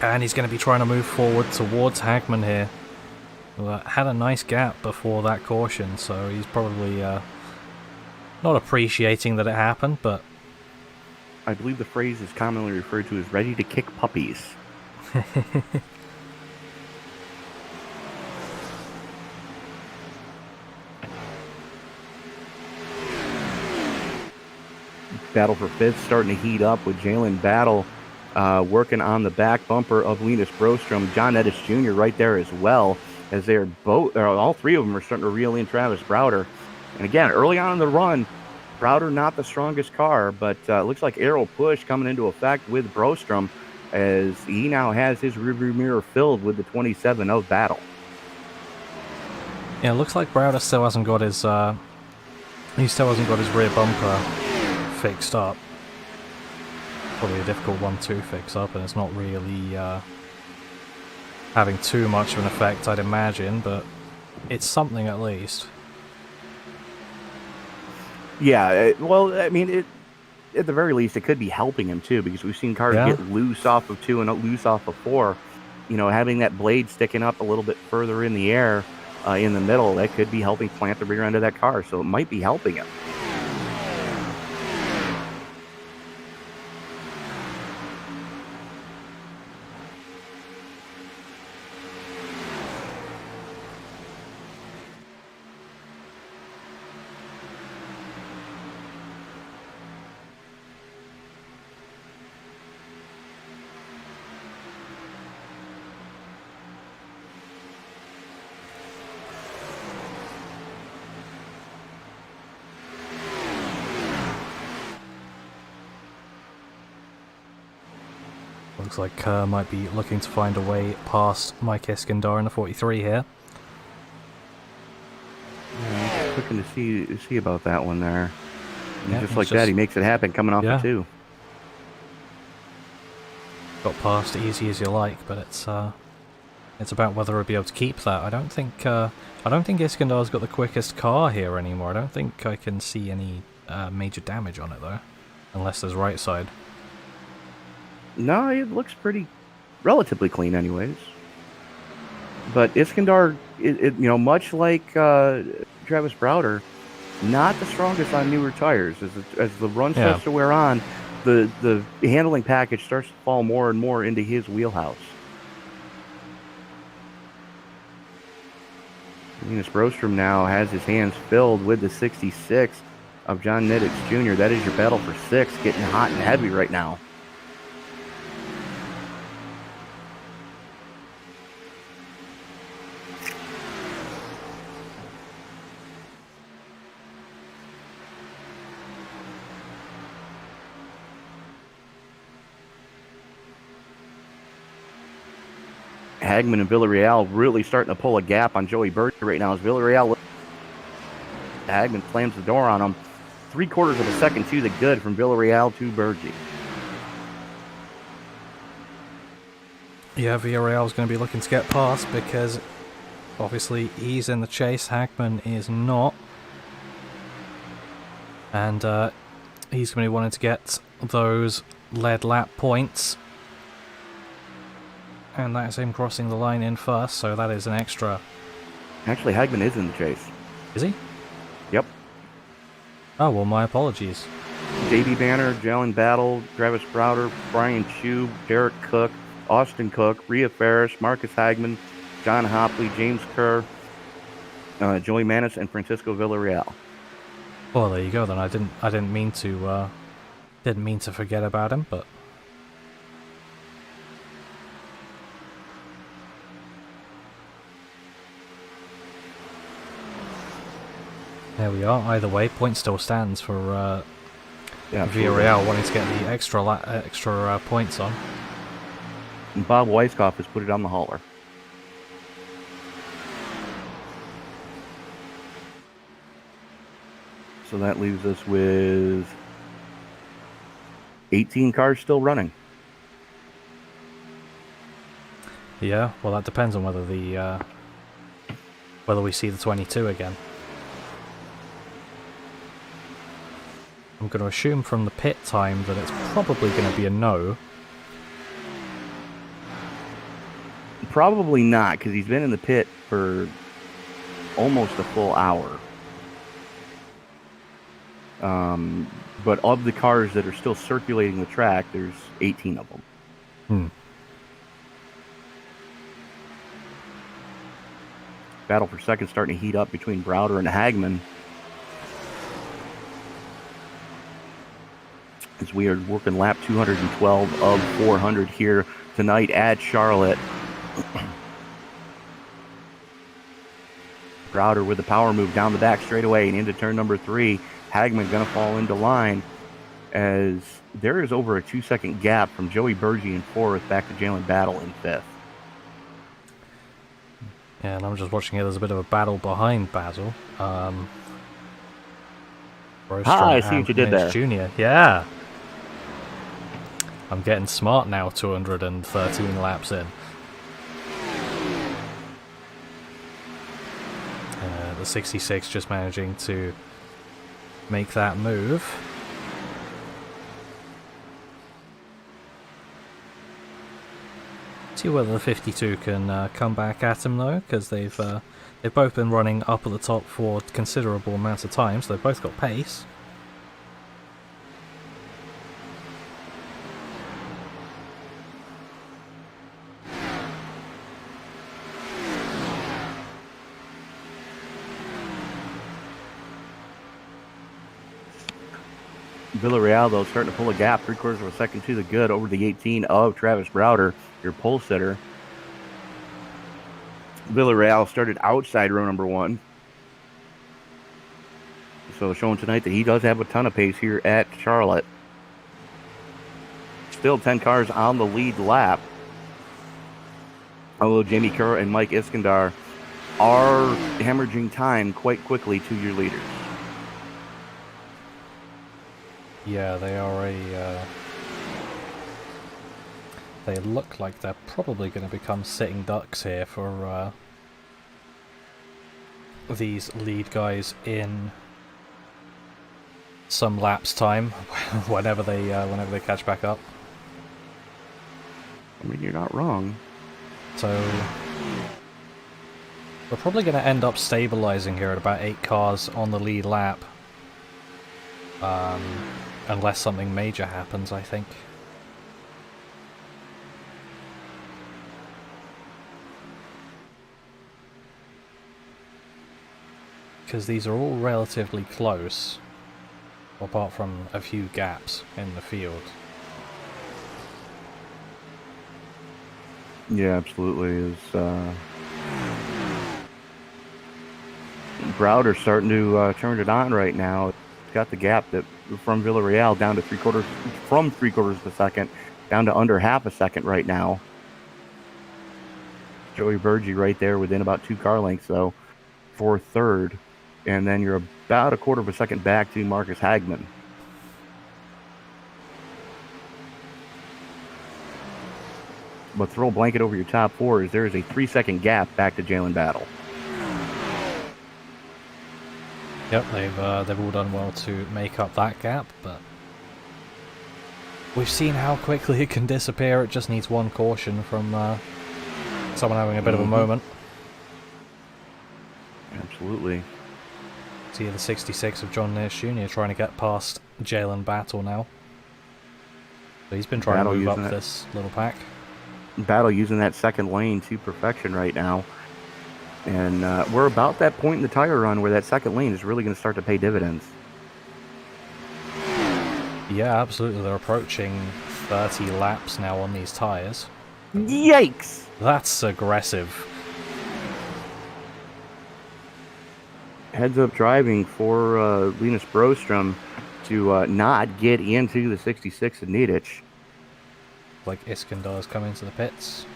And he's going to be trying to move forward towards Hagman here. Who had a nice gap before that caution, so he's probably not appreciating that it happened, but... I believe the phrase is commonly referred to as ready to kick puppies. Battle for fifth starting to heat up with Jalen Battle working on the back bumper of Linus Broström. John Edis Jr. right there as well, as they are both, all three of them are starting to reel in Travis Browder. And again, early on in the run, Browder not the strongest car, but it looks like aero push coming into effect with Broström as he now has his rearview mirror filled with the 27 of Battle. Yeah, it looks like Browder still hasn't got his rear bumper fixed up. Probably a difficult one to fix up, and it's not really having too much of an effect, I'd imagine, but it's something at least. Yeah, well, I mean, at the very least, it could be helping him too, because we've seen cars get loose off of 2 and loose off of 4. You know, having that blade sticking up a little bit further in the air in the middle, that could be helping plant the rear end of that car, so it might be helping him. Looks like Kerr might be looking to find a way past Mike Iskandar in the 43 here. Yeah, I'm looking to see about that one there. Yeah, just like that, he makes it happen coming off the 2. Got past easy as you like, but it's about whether he'll be able to keep that. I don't think Iskandar's got the quickest car here anymore. I don't think I can see any major damage on it though, unless there's right side. No, it looks relatively clean anyways. But Iskandar, much like Travis Browder, not the strongest on newer tires. As the run starts to wear on, the handling package starts to fall more and more into his wheelhouse. Linus Broström now has his hands filled with the 66 of John Niddix Jr. That is your battle for 6, getting hot and heavy right now. Hagman and Villarreal really starting to pull a gap on Joey Burgee right now as Villarreal. Hagman slams the door on him. 3/4 of a second to the good from Villarreal to Burgee. Yeah, Villarreal's going to be looking to get past because obviously he's in the chase. Hagman is not. And he's going to be wanting to get those lead lap points. And that is him crossing the line in first, so that is an extra. Actually, Hagman is in the chase. Is he? Yep. Oh, well, my apologies. Davey Banner, Jalen Battle, Travis Browder, Brian Chew, Derek Cook, Austin Cook, Rhea Ferris, Marcus Hagman, John Hopley, James Kerr, Joey Manis, and Francisco Villarreal. Well, there you go then. I didn't mean to forget about him, but There we are. Either way, point still stands for absolutely. Villarreal wanting to get the extra points on. And Bob Weisskopf has put it on the hauler. So that leaves us with 18 cars still running. Yeah, well, that depends on whether whether we see the 22 again. I'm going to assume from the pit time that it's probably going to be a no. Probably not, because he's been in the pit for almost a full hour. But of the cars that are still circulating the track, there's 18 of them. Battle for second starting to heat up between Browder and Hagman. As we are working lap 212 of 400 here tonight at Charlotte. Browder with the power move down the back straightaway and into turn number 3. Hagman going to fall into line as there is over a 2-second gap from Joey Berge in 4th back to Jalen Battle in 5th. Yeah, and I'm just watching here. There's a bit of a battle behind Basil. I see what you did there. Junior, yeah. I'm getting smart now. 213 laps in. The 66 just managing to make that move. See whether the 52 can come back at him though, because they've both been running up at the top for considerable amounts of time, so they've both got pace. Villarreal, though, starting to pull a gap, 3/4 of a second to the good over the 18 of Travis Browder, your pole sitter. Villarreal started outside row number 1. So showing tonight that he does have a ton of pace here at Charlotte. Still 10 cars on the lead lap. Although Jamie Kerr and Mike Iskandar are hemorrhaging time quite quickly to your leaders. Yeah, they are they look like they're probably going to become sitting ducks here for these lead guys in some laps time, whenever they catch back up. I mean, you're not wrong. So we're probably going to end up stabilizing here at about 8 cars on the lead lap. Unless something major happens, I think. Because these are all relatively close, apart from a few gaps in the field. Yeah, absolutely. Browder starting to turn it on right now. It's got the gap that from Villarreal down to 3/4 of a second down to under half a second right now. Joey Berge right there within about 2 car lengths though for 3rd, and then you're about 1/4 of a second back to Marcus Hagman. But throw a blanket over your top 4 as there is a 3-second gap back to Jalen Battle. Yep, they've all done well to make up that gap, but we've seen how quickly it can disappear. It just needs one caution from someone having a bit of a moment. Absolutely. See the 66 of John Nash Jr. trying to get past Jalen Battle now. So he's been trying to move up this little pack. Battle using that second lane to perfection right now. And we're about that point in the tire run where that second lane is really going to start to pay dividends. Yeah, absolutely. They're approaching 30 laps now on these tires. Yikes! That's aggressive. heads-up driving for Linus Brostrom to not get into the 66 in Nidich. Like Iskandar's coming to the pits.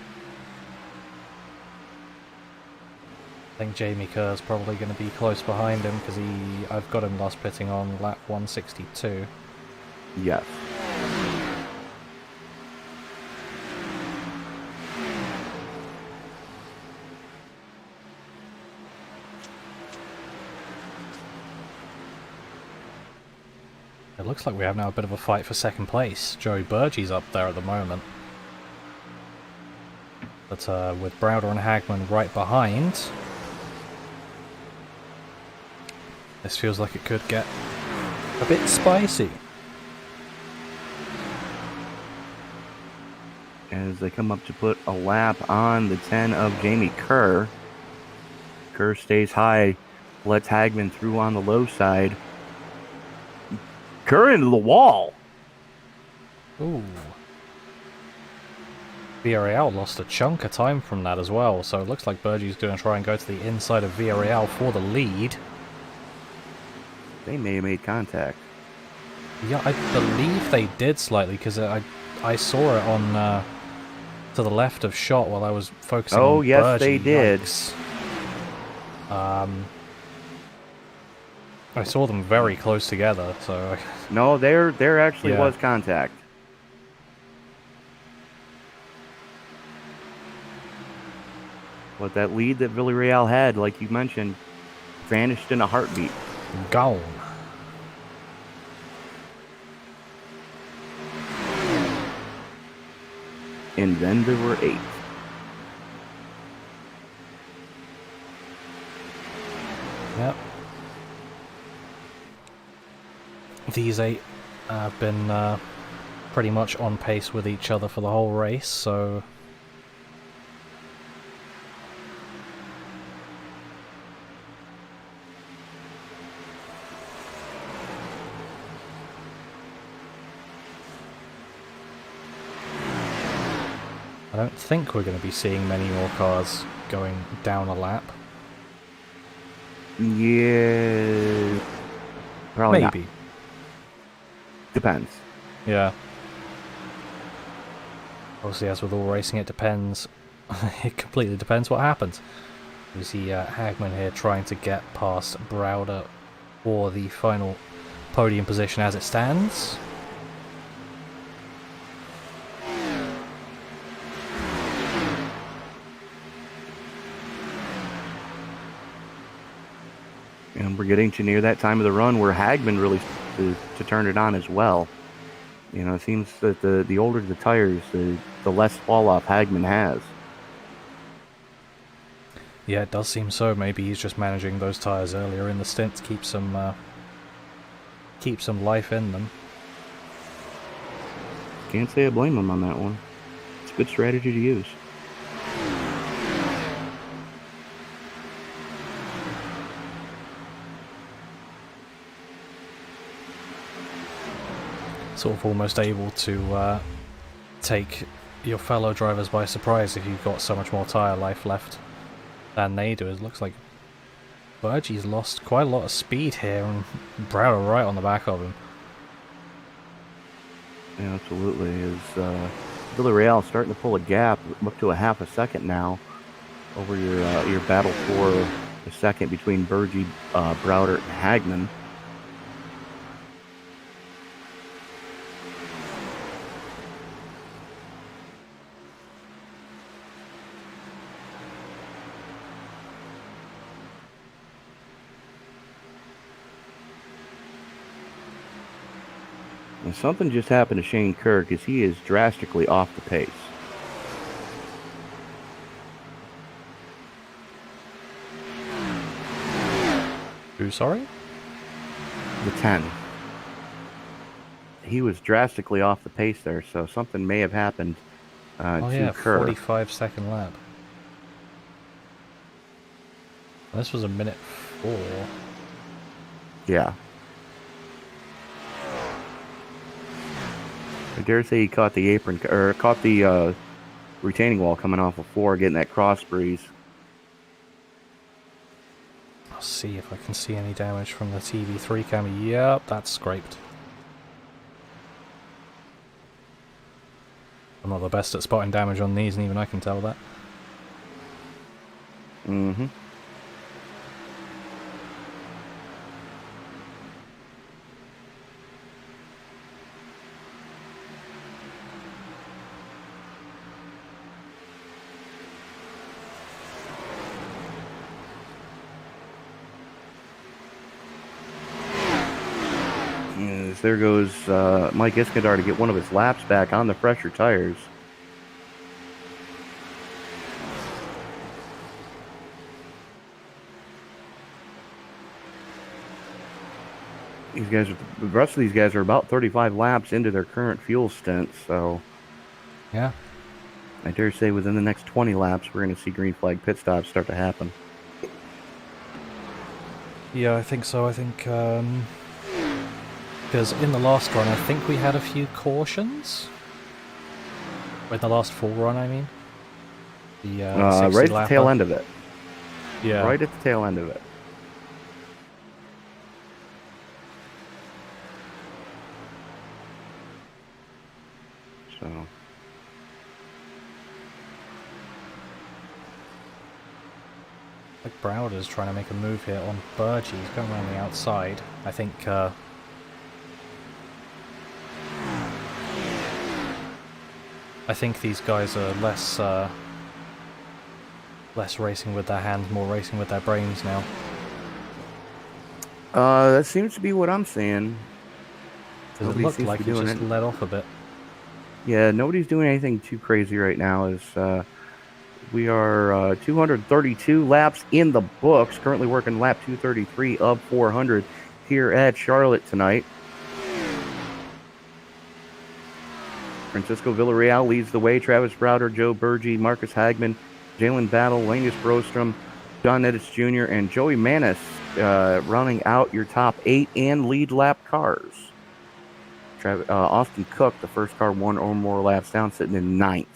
I think Jamie Kerr's probably going to be close behind him because I've got him last pitting on lap 162. Yes. It looks like we have now a bit of a fight for second place. Joey Burgie's up there at the moment. But with Browder and Hagman right behind, this feels like it could get a bit spicy. As they come up to put a lap on the 10 of Jamie Kerr. Kerr stays high, lets Hagman through on the low side. Kerr into the wall. Ooh. Villarreal lost a chunk of time from that as well, so it looks like Burgie's going to try and go to the inside of Villarreal for the lead. They may have made contact. Yeah, I believe they did slightly, because I saw it on to the left of shot while I was focusing on Burgie. Oh, yes, they did. I saw them very close together, so... No, there actually was contact. But that lead that Villarreal had, like you mentioned, vanished in a heartbeat. Gone. And then there were 8. Yep. These 8 have been pretty much on pace with each other for the whole race, so... I don't think we're going to be seeing many more cars going down a lap. Yeah, probably Maybe. Not. Depends. Yeah. Obviously, as with all racing, it depends. It completely depends what happens. You see Hagman here trying to get past Browder for the final podium position as it stands. And we're getting to near that time of the run where Hagman really to turn it on as well. You know, it seems that the older the tires, the less fall off Hagman has. Yeah, it does seem so. Maybe he's just managing those tires earlier in the stint to keep some life in them. Can't say I blame him on that one. It's a good strategy to use. Sort of almost able to take your fellow drivers by surprise if you've got so much more tyre life left than they do. It looks like Burgie's lost quite a lot of speed here, and Browder right on the back of him. Yeah, absolutely. Is Villarreal starting to pull a gap up to a half a second now over your battle for the second between Burgie, Browder, and Hagman. And something just happened to Shane Kerr because he is drastically off the pace. Who, sorry? The 10. He was drastically off the pace there, so something may have happened to Kerr. 45-second lap. And this was a minute 4. Yeah. I dare say he caught the apron, or caught the retaining wall coming off of 4, getting that cross breeze. see if I can see any damage from the TV3 camera. Yep, that's scraped. I'm not the best at spotting damage on these, and even I can tell that. Mm-hmm. There goes Mike Iskandar to get one of his laps back on the fresher tires. These guys, the rest of these guys are about 35 laps into their current fuel stint, so yeah, I dare say within the next 20 laps, we're going to see green flag pit stops start to happen. Yeah, I think so. I think because in the last run, I think we had a few cautions. In the last full run, I mean. The right at the tail end of it. Yeah. Right at the tail end of it. So. Like Browder's trying to make a move here on Burgee. He's going around the outside. I think these guys are less racing with their hands, more racing with their brains now. That seems to be what I'm seeing. Because it looked like he just let off a bit. Yeah, nobody's doing anything too crazy right now. We are 232 laps in the books. Currently working lap 233 of 400 here at Charlotte tonight. Francisco Villarreal leads the way. Travis Browder, Joe Burgee, Marcus Hagman, Jalen Battle, Langus Brostrom, John Nedditz Jr., and Joey Manis rounding out your top 8 and lead lap cars. Austin Cook, the first car, 1 or more laps down, sitting in 9th.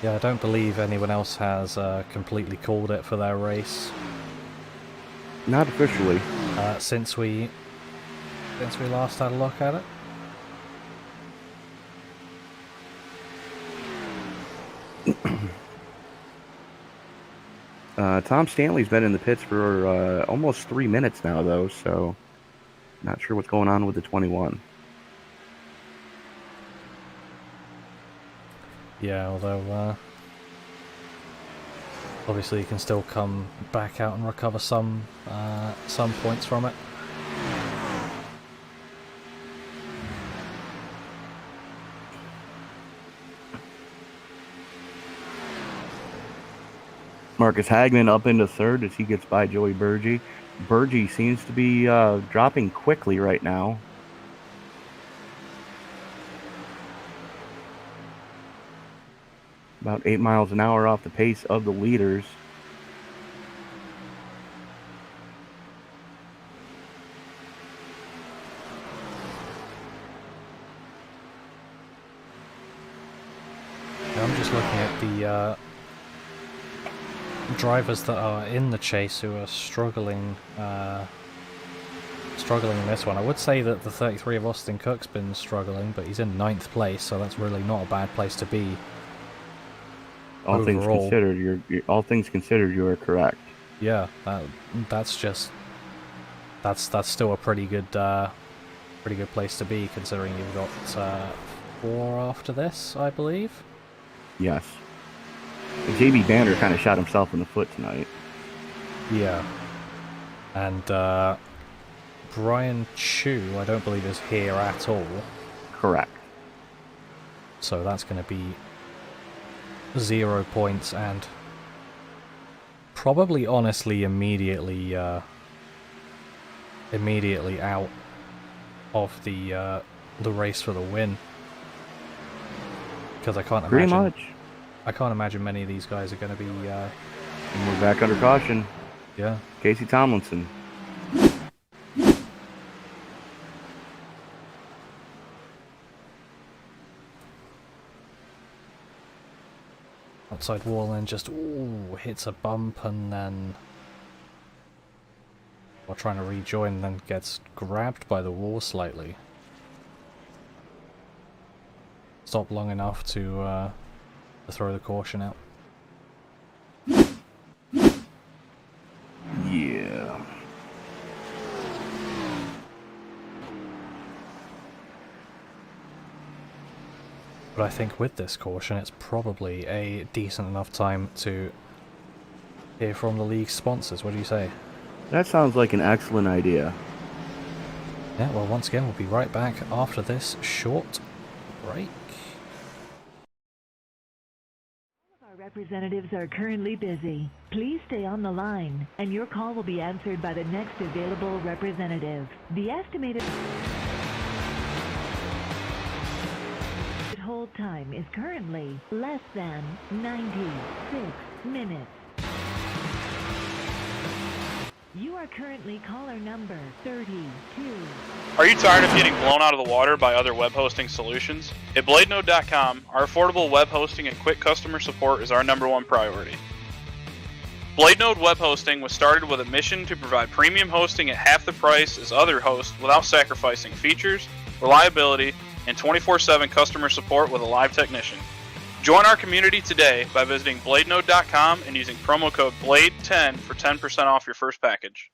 Yeah, I don't believe anyone else has completely called it for their race. Not officially. Since we last had a look at it. Tom Stanley's been in the pits for almost 3 minutes now, though, so not sure what's going on with the 21. Yeah, although obviously you can still come back out and recover some points from it. Marcus Hagman up into 3rd as he gets by Joey Burgee. Burgee seems to be dropping quickly right now. About 8 miles an hour off the pace of the leaders. I'm just looking at the drivers that are in the chase who are struggling in this one. I would say that the 33 of Austin Cook's been struggling, but he's in 9th place, so that's really not a bad place to be. All things considered, you are correct. Yeah, that's still a pretty good place to be, considering you've got 4 after this, I believe. Yes. JB Banner kind of shot himself in the foot tonight. Yeah. And Brian Chu, I don't believe is here at all. Correct. So that's going to be 0 points and probably honestly immediately out of the race for the win, because I can't imagine many of these guys are going to be and we're back under caution. Yeah, Casey Tomlinson. outside wall and then just hits a bump and then while trying to rejoin and then gets grabbed by the wall slightly. Stop long enough to throw the caution out. Yeah. But I think with this caution it's probably a decent enough time to hear from the league sponsors. What do you say? That sounds like an excellent idea. Yeah, well, once again, we'll be right back after this short break. Our representatives are currently busy. Please stay on the line, and your call will be answered by the next available representative. The estimated hold time is currently less than 96 minutes. You are currently caller number 32. Are you tired of getting blown out of the water by other web hosting solutions? At BladeNode.com, our affordable web hosting and quick customer support is our #1 priority. BladeNode Web Hosting was started with a mission to provide premium hosting at half the price as other hosts without sacrificing features, reliability, and 24/7 customer support with a live technician. Join our community today by visiting BladeNode.com and using promo code BLADE10 for 10% off your first package.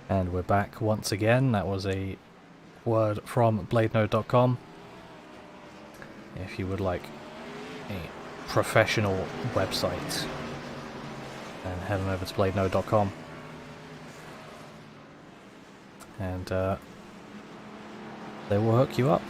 And we're back once again. That was a word from BladeNode.com. If you would like a professional website, then head on over to BladeNode.com. And they will hook you up.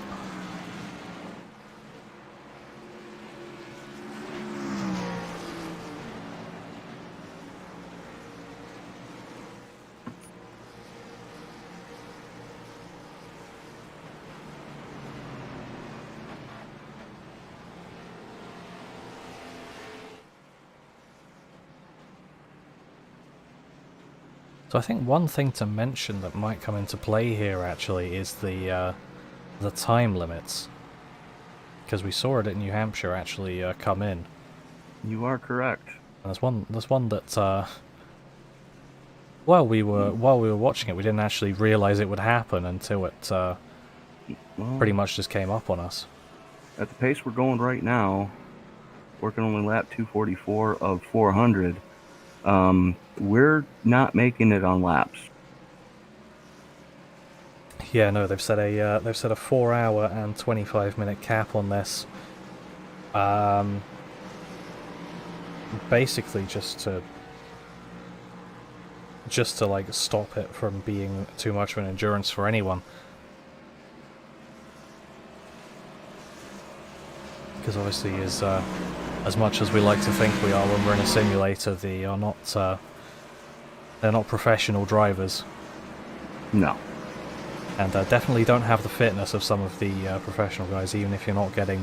So I think one thing to mention that might come into play here actually is the time limits, because we saw it at New Hampshire actually come in. You are correct. And there's one that while we were watching it, we didn't actually realize it would happen until it pretty much just came up on us. At the pace we're going right now, working only lap 244 of 400. We're not making it on laps. Yeah, no, they've set a 4 hour and 25-minute cap on this. Basically just to like stop it from being too much of an endurance for anyone. Because obviously as much as we like to think we are when we're in a simulator, they are not they're not professional drivers. No. And definitely don't have the fitness of some of the professional guys, even if you're not getting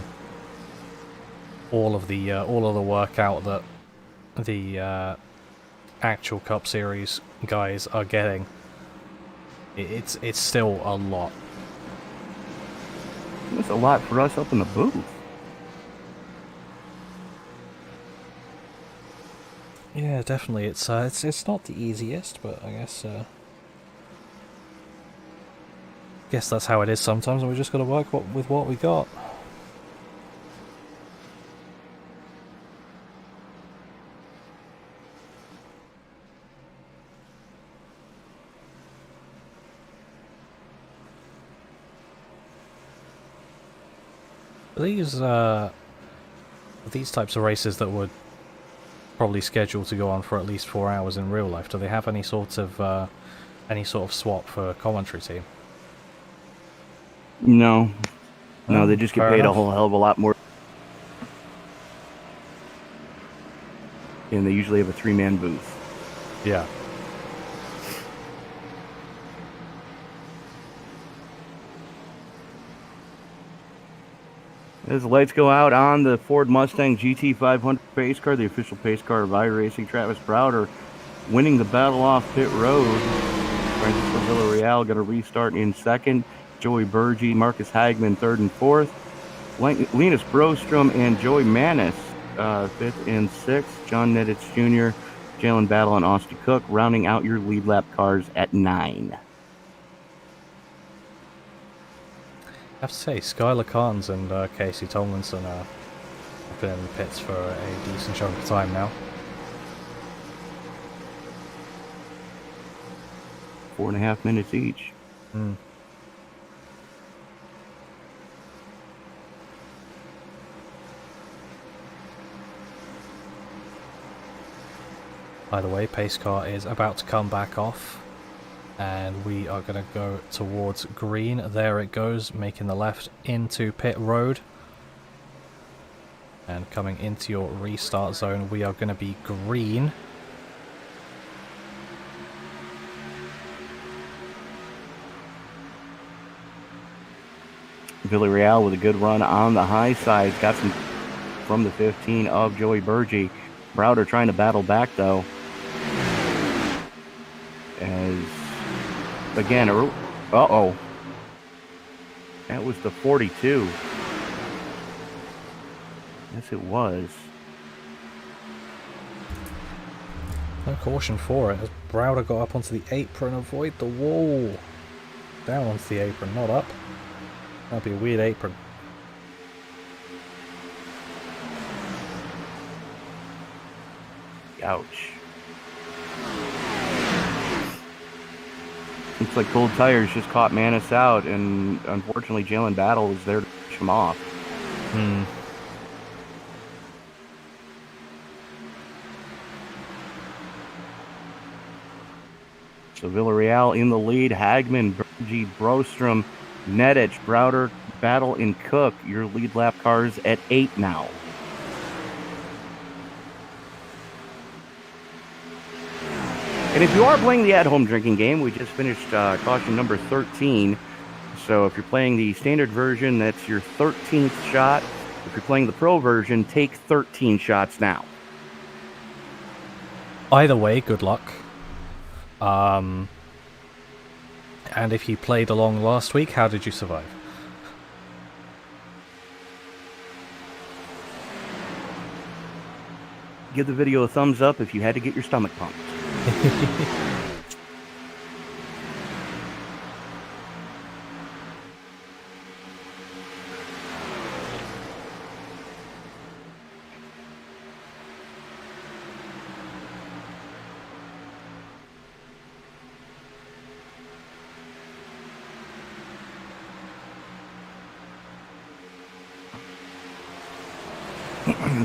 all of the work out that the actual Cup Series guys are getting. It's still a lot. It's a lot for us up in the booth. Yeah, definitely. It's not the easiest, but I guess that's how it is sometimes, and we just got to work with what we got. These types of races that would probably scheduled to go on for at least 4 hours in real life, do they have any sort of swap for commentary team? No. No, they just get paid enough. a whole hell of a lot more. And they usually have a 3-man booth. Yeah. As the lights go out on the Ford Mustang GT500 pace car, the official pace car of iRacing, Travis Browder winning the battle off pit road. Francisco Villarreal going to restart in second. Joey Burgee, Marcus Hagman, 3rd and 4th. Linus Brostrom and Joey Manis, 5th and 6th. John Nedich Jr., Jalen Battle, and Austin Cook, rounding out your lead lap cars at 9. I have to say, Skylar Carnes and Casey Tomlinson have been in the pits for a decent chunk of time now. 4.5 minutes each. By the way, pace car is about to come back off, and we are going to go towards green. There it goes, making the left into pit road. And coming into your restart zone, we are going to be green. Villarreal with a good run on the high side. Got some from the 15 of Joey Burgee. Browder trying to battle back, though. As, again, uh-oh. That was the 42. Yes, it was. No caution for it, as Browder got up onto the apron, avoid the wall. Down onto the apron, not up. That'd be a weird apron. Ouch. Looks like cold tires just caught Manis out, and unfortunately Jalen Battle was there to push him off. So Villarreal in the lead. Hagman, Burgee, Brostrom, Nedich, Browder, Battle, and Cook. Your lead lap cars at 8 now. And if you are playing the at-home drinking game, we just finished caution number 13. So if you're playing the standard version, that's your 13th shot. If you're playing the pro version, take 13 shots now. Either way, good luck. And if you played along last week, how did you survive? Give the video a thumbs up if you had to get your stomach pumped.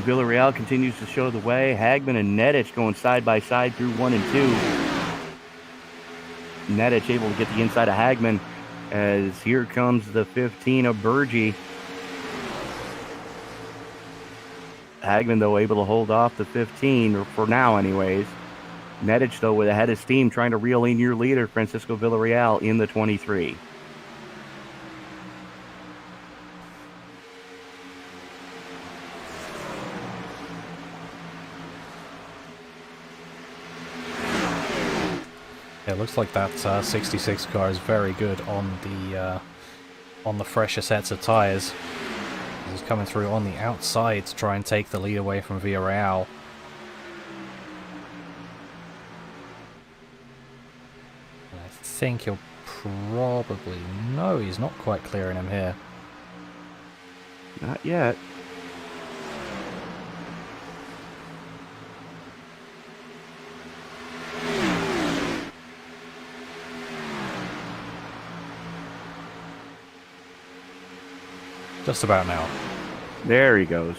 Villarreal continues to show the way. Hagman and Nedich going side by side through 1 and 2. Nedich able to get the inside of Hagman, as here comes the 15 of Burgee. Hagman, though, able to hold off the 15, or for now anyways. Nedich, though, with a head of steam, trying to reel in your leader, Francisco Villarreal, in the 23. It looks like that 66 car is very good on the fresher sets of tyres. He's coming through on the outside to try and take the lead away from Villarreal. I think he'll probably... No, he's not quite clearing him here. Not yet. Just about now. There he goes.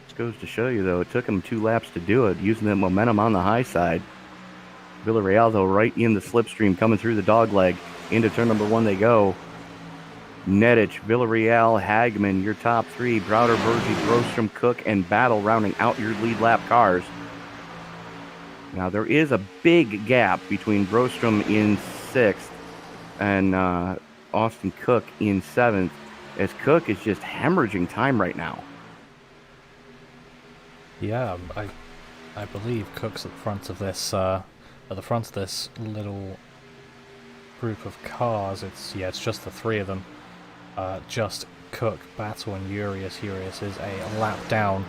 This goes to show you, though, it took him 2 laps to do it, using that momentum on the high side. Villarreal, though, right in the slipstream, coming through the dogleg. Into turn number 1 they go. Nedich, Villarreal, Hagman, your top 3. Browder, Burgee, Brostrom, Cook, and Battle rounding out your lead lap cars. Now, there is a big gap between Brostrom in 6th and Austin Cook in 7th, as Cook is just hemorrhaging time right now. Yeah, I believe Cook's at the front of this little group of cars. It's just the three of them. Just Cook, Battle, and Urias. Urias is a lap down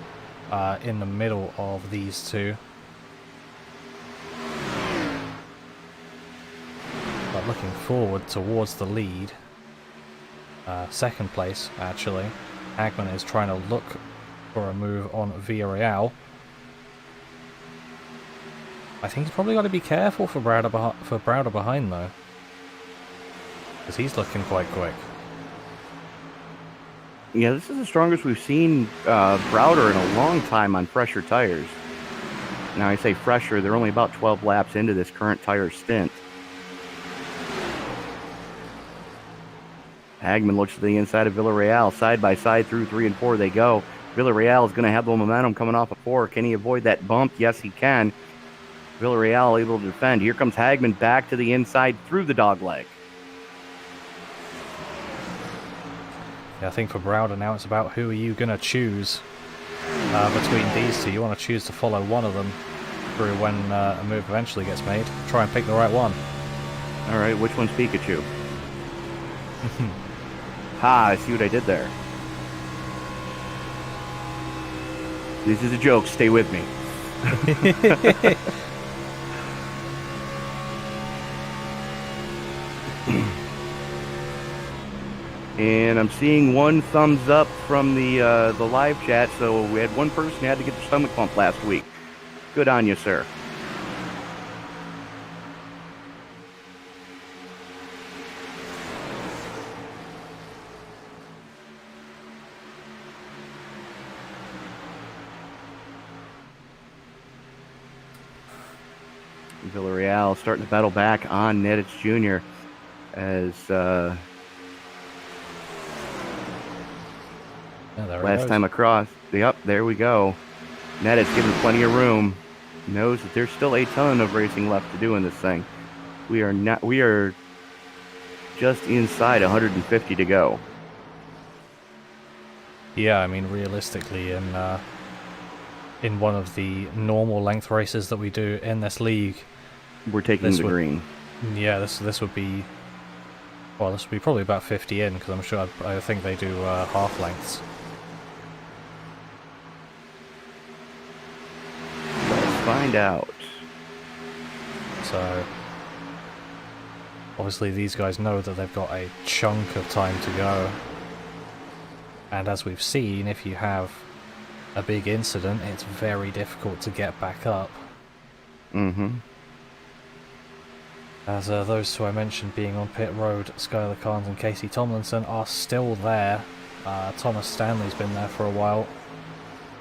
in the middle of these two. But looking forward towards the lead. Second place, actually. Hagman is trying to look for a move on Villarreal. I think he's probably got to be careful for Browder behind, though. Because he's looking quite quick. Yeah, this is the strongest we've seen Browder in a long time on fresher tires. Now, I say fresher, they're only about 12 laps into this current tire stint. Hagman looks to the inside of Villarreal. Side by side through 3 and 4 they go. Villarreal is going to have the momentum coming off of 4. Can he avoid that bump? Yes, he can. Villarreal able to defend. Here comes Hagman back to the inside through the dogleg. Yeah, I think for Browder now it's about who are you going to choose between these two. You want to choose to follow one of them through when a move eventually gets made. Try and pick the right one. All right, which one's Pikachu? Ha, I see what I did there. This is a joke. Stay with me. And I'm seeing one thumbs up from the live chat, so we had one person who had to get their stomach pumped last week. Good on you, sir. Villarreal starting to battle back on Nedich Jr. as last time across. Yep, there we go. Nedich giving plenty of room. Knows that there's still a ton of racing left to do in this thing. We are just inside 150 to go. Yeah, I mean, realistically, in one of the normal length races that we do in this league, we're taking the green. Yeah, this would be, well, this would be probably about 50 in, because I'm sure I think they do half lengths. Let's find out. So obviously these guys know that they've got a chunk of time to go, and as we've seen, if you have a big incident, it's very difficult to get back up. As those two I mentioned being on pit road, Skylar Carnes and Casey Tomlinson, are still there. Thomas Stanley's been there for a while.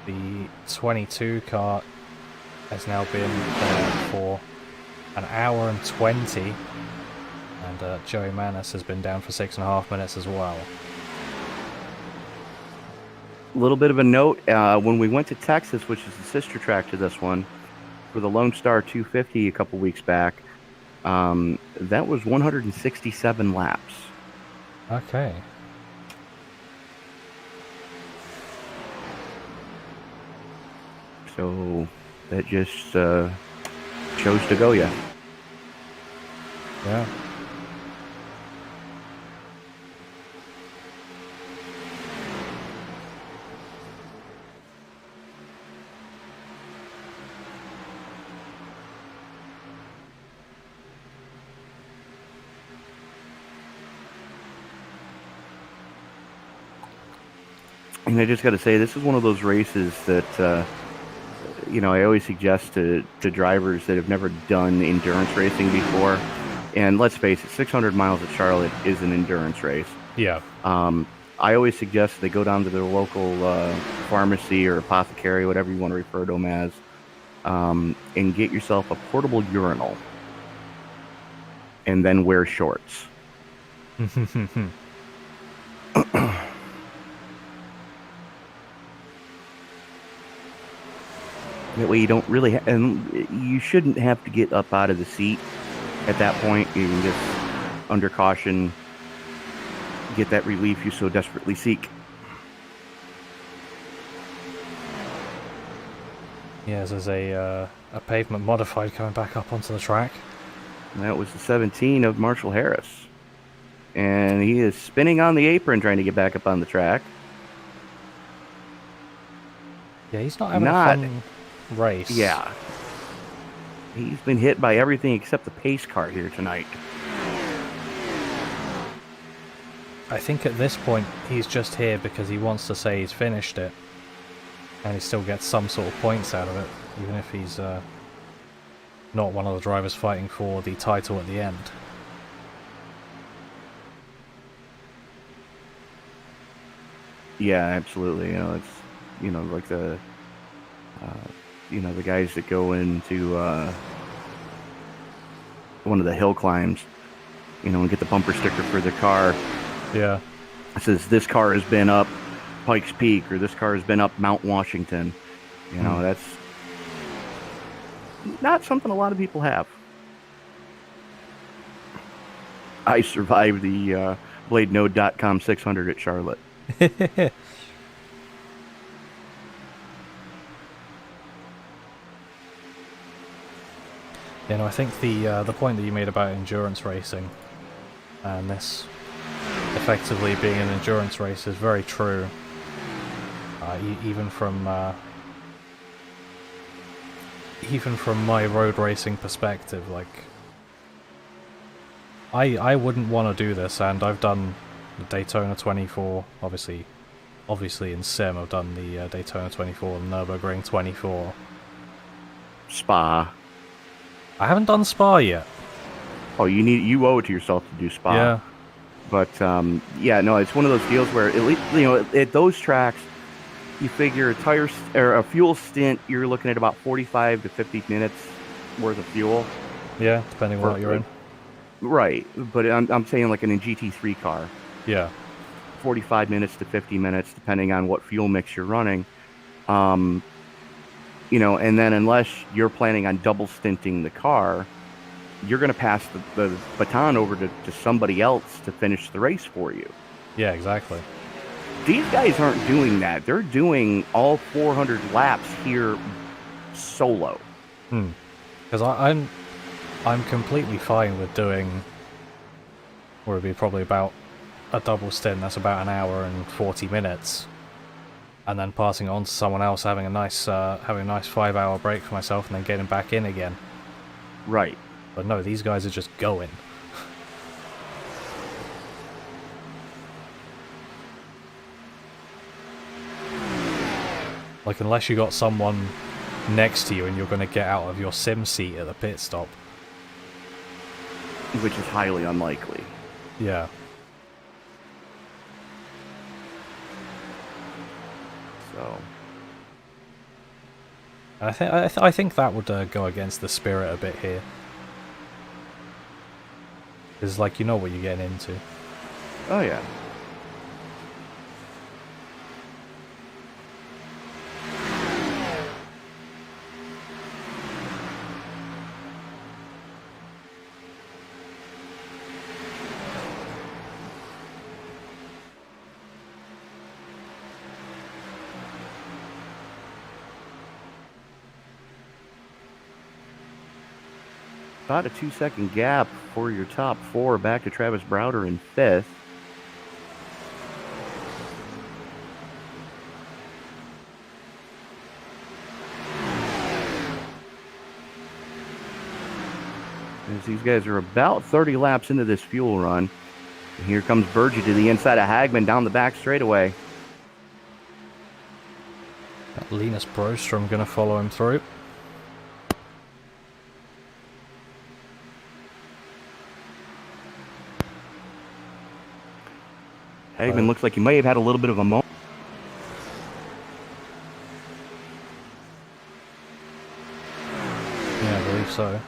The 22 car has now been there for an hour and 20, and Joey Manis has been down for 6.5 minutes as well. A little bit of a note, when we went to Texas, which is the sister track to this one, for the Lone Star 250 a couple weeks back, that was 167 laps. Okay. So that just chose to go, yeah. Yeah. And I just got to say, this is one of those races that, I always suggest to drivers that have never done endurance racing before. And let's face it, 600 miles at Charlotte is an endurance race. Yeah. I always suggest they go down to their local pharmacy or apothecary, whatever you want to refer to them as, and get yourself a portable urinal. And then wear shorts. That way you don't really, and you shouldn't have to get up out of the seat at that point. You can just, under caution, get that relief you so desperately seek. Yeah, there's a pavement modified coming back up onto the track. And that was the 17 of Marshall Harris. And he is spinning on the apron trying to get back up on the track. Yeah, he's not having a fun race. Yeah. He's been hit by everything except the pace car here tonight. I think at this point he's just here because he wants to say he's finished it. And he still gets some sort of points out of it, even if he's not one of the drivers fighting for the title at the end. Yeah, absolutely. You know, it's, you know, like the, you know, the guys that go into one of the hill climbs, you know, and get the bumper sticker for the car. Yeah. It says, this car has been up Pikes Peak, or this car has been up Mount Washington. You know, that's not something a lot of people have. I survived the BladeNode.com 600 at Charlotte. You know, I think the point that you made about endurance racing and this effectively being an endurance race is very true. Even from my road racing perspective, like I wouldn't want to do this, and I've done the Daytona 24, obviously in sim. I've done the Daytona 24 and Nürburgring 24. Spa. I haven't done Spa yet. Oh, you owe it to yourself to do Spa. Yeah. But yeah, no, it's one of those deals where at least, you know, at those tracks, you figure a tire or a fuel stint, you're looking at about 45 to 50 minutes worth of fuel. Yeah, depending on what you're in. Right, but I'm saying like in a GT3 car. Yeah. 45 minutes to 50 minutes, depending on what fuel mix you're running. You know, and then unless you're planning on double stinting the car, you're going to pass the baton over to somebody else to finish the race for you. Yeah, exactly. These guys aren't doing that. They're doing all 400 laps here solo. Because I'm completely fine with doing, or it'd be probably about a double stint. That's about an hour and 40 minutes, and then passing it on to someone else, having a nice 5-hour break for myself, and then getting back in again. Right. But no, these guys are just going. Like, unless you got someone next to you and you're going to get out of your sim seat at the pit stop. Which is highly unlikely. Yeah. So. I think that would go against the spirit a bit here. Because, like, you know what you're getting into. Oh, yeah. About a 2-second gap for your top four, back to Travis Browder in 5th. As these guys are about 30 laps into this fuel run. And here comes Burgee to the inside of Hagman down the back straightaway. Linus Brostrom going to follow him through. Hagman looks like he may have had a little bit of a moment. Yeah, I believe so.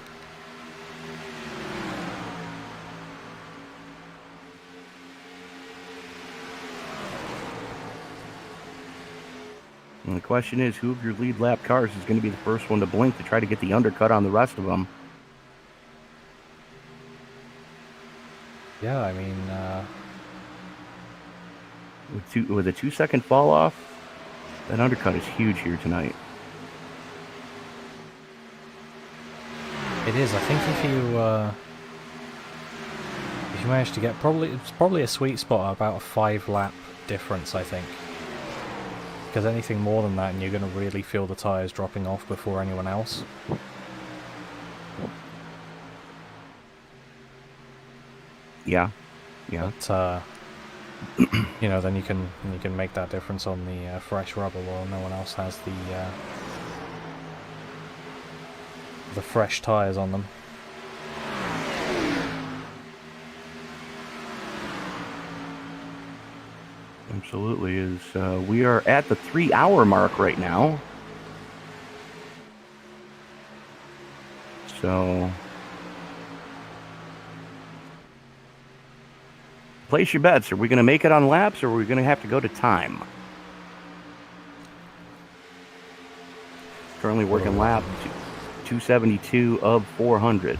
And the question is, who of your lead lap cars is going to be the first one to blink to try to get the undercut on the rest of them? Yeah, I mean, with a 2-second fall off, that undercut is huge here tonight. It is. I think if you manage to get it's probably a sweet spot at about a 5-lap difference, I think. Because anything more than that, and you're going to really feel the tyres dropping off before anyone else. Yeah. But you know, then you can make that difference on the fresh rubber while no one else has the fresh tyres on them. Absolutely. We are at the 3-hour mark right now. So place your bets. Are we going to make it on laps, or are we going to have to go to time? Currently working lap 272 of 400.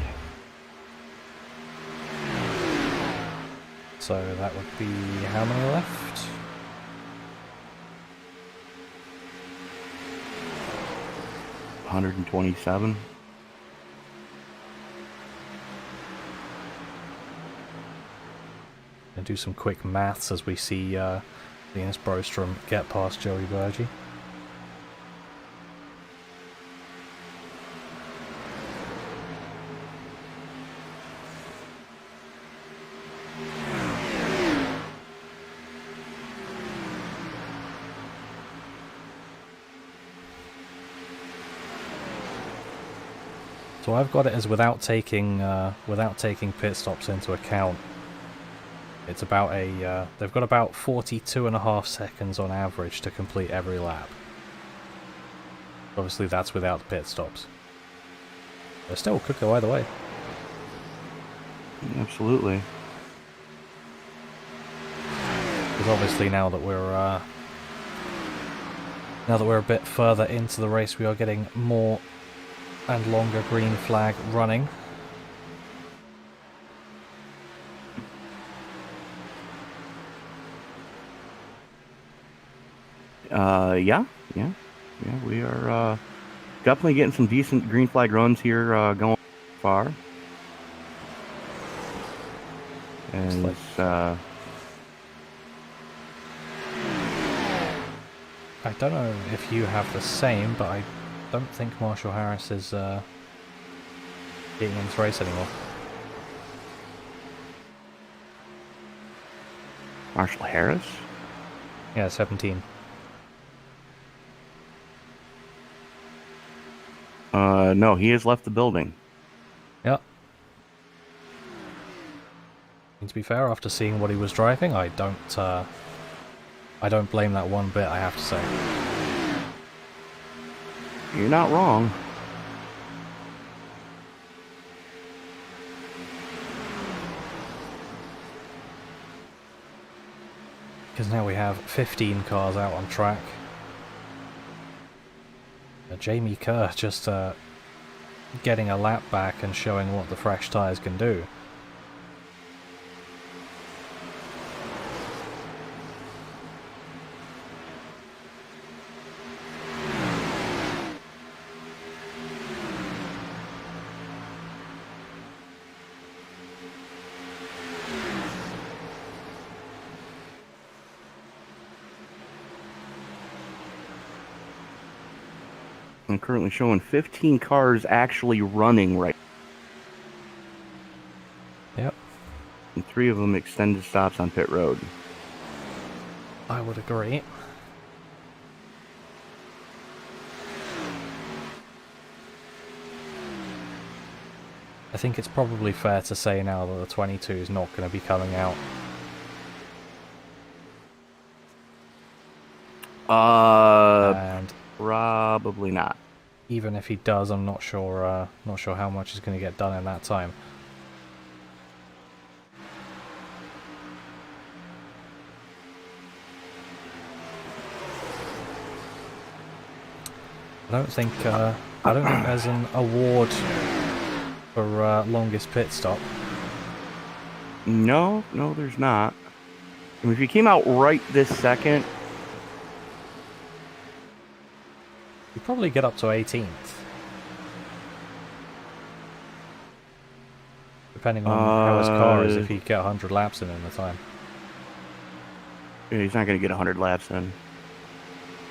So that would be how many left? 127. And do some quick maths as we see Linus Brostrom get past Joey Burgee. So I've got it as without taking pit stops into account. It's about they've got about 42.5 seconds on average to complete every lap. Obviously that's without the pit stops. But still could go either way. Absolutely. Because obviously now that we're a bit further into the race, we are getting more and longer green flag running. Yeah, we are definitely getting some decent green flag runs here going far. And I don't know if you have the same, but I don't think Marshall Harris is getting into race anymore. Marshall Harris? Yeah, 17. No, he has left the building. Yeah. And to be fair, after seeing what he was driving, I don't blame that one bit, I have to say. You're not wrong. Because now we have 15 cars out on track. Jamie Kerr just getting a lap back and showing what the fresh tyres can do. I'm currently showing 15 cars actually running right. Yep. And 3 of them extended stops on pit road. I would agree. I think it's probably fair to say now that the 22 is not going to be coming out. And probably not. Even if he does, I'm not sure how much is going to get done in that time. I don't think there's an award for longest pit stop. No, there's not. I mean, if you came out right this second, you probably get up to 18th. depending on how his car is, if he get 100 laps in the time. Yeah, he's not going to get 100 laps in.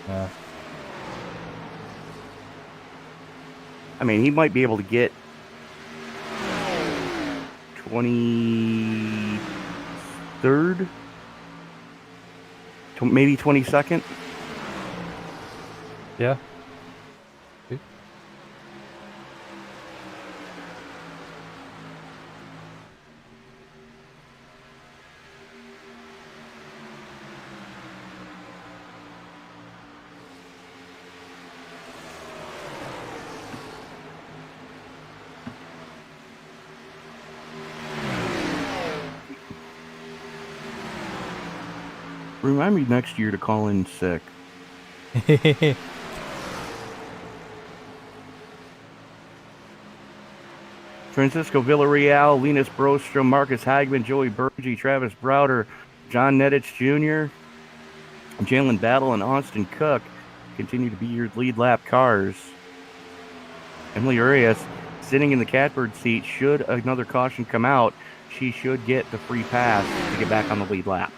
Yeah. I mean, he might be able to get 23rd, maybe 22nd. Yeah. Remind me next year to call in sick. Francisco Villarreal, Linus Brostrom, Marcus Hagman, Joey Burgee, Travis Browder, John Nedich Jr., Jalen Battle, and Austin Cook continue to be your lead lap cars. Emily Urias sitting in the catbird seat. Should another caution come out, she should get the free pass to get back on the lead lap.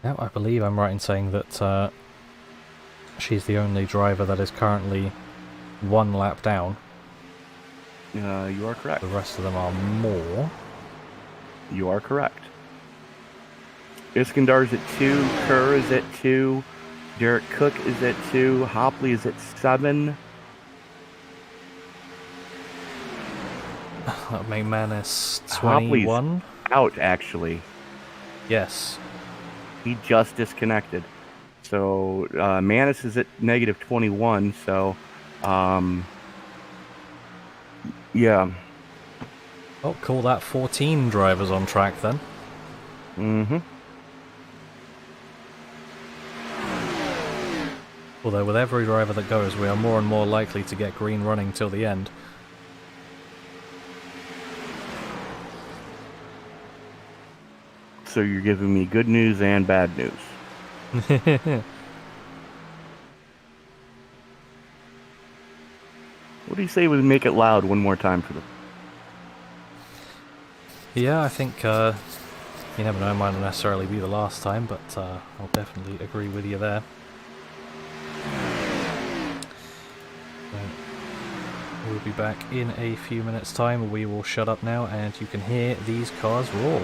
Yeah, I believe I'm right in saying that she's the only driver that is currently 1 lap down. You are correct. The rest of them are more. You are correct. Iskandar's at 2, Kerr is at 2, Derek Cook is at 2, Hopley is at 7. McManus 21. Hopley's out, actually. Yes. He just disconnected. So Manis is at negative 21. So, yeah. Oh, call that 14 drivers on track then. Mm-hmm. Although with every driver that goes, we are more and more likely to get green running till the end. So you're giving me good news and bad news. What do you say we make it loud one more time for them? Yeah, I think, you never know, it might not necessarily be the last time, but I'll definitely agree with you there. We'll be back in a few minutes' time. We will shut up now, and you can hear these cars roar.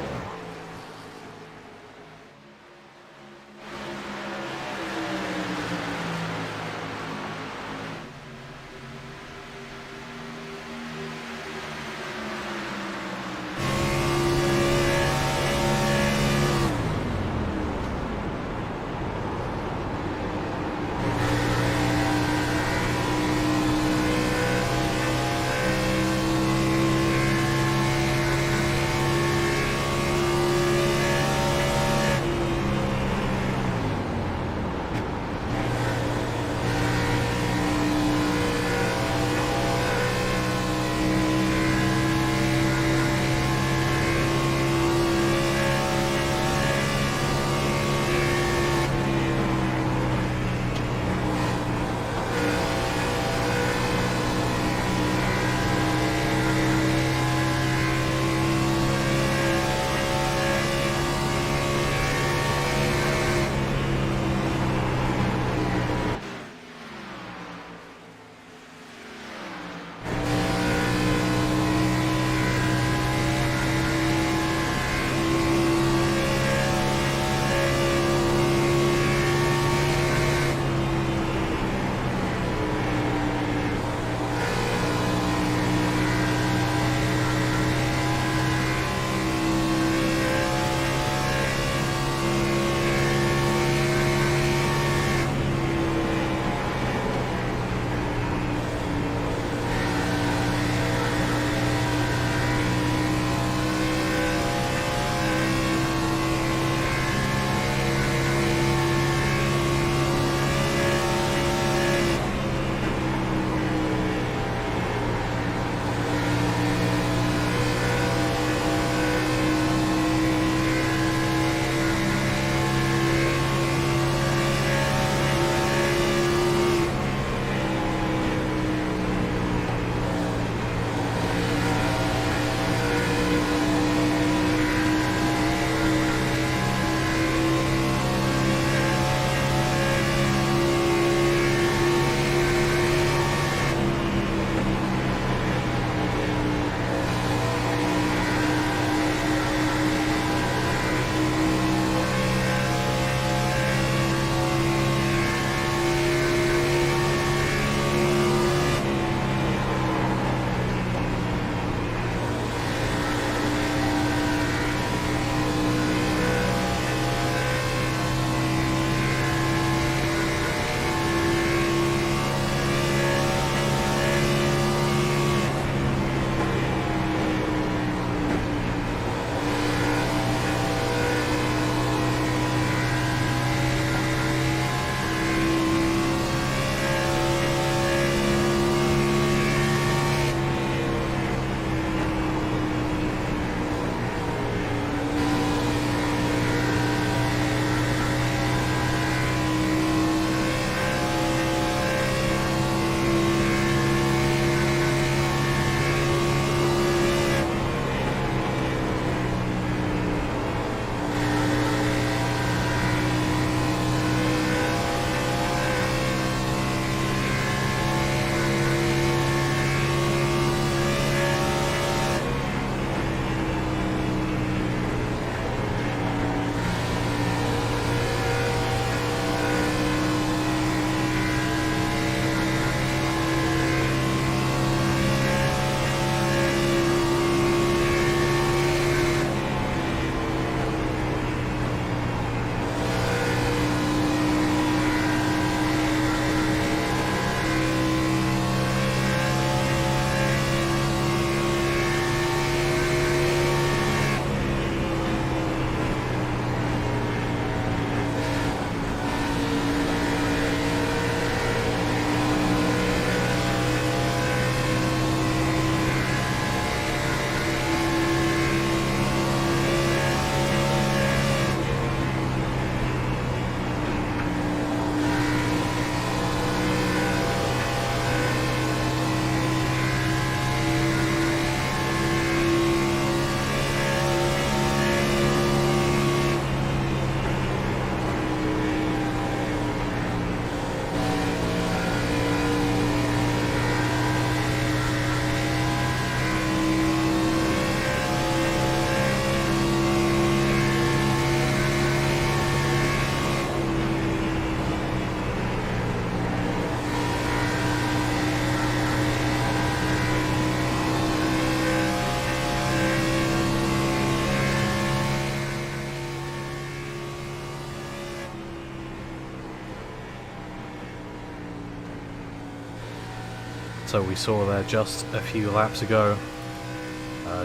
So we saw there just a few laps ago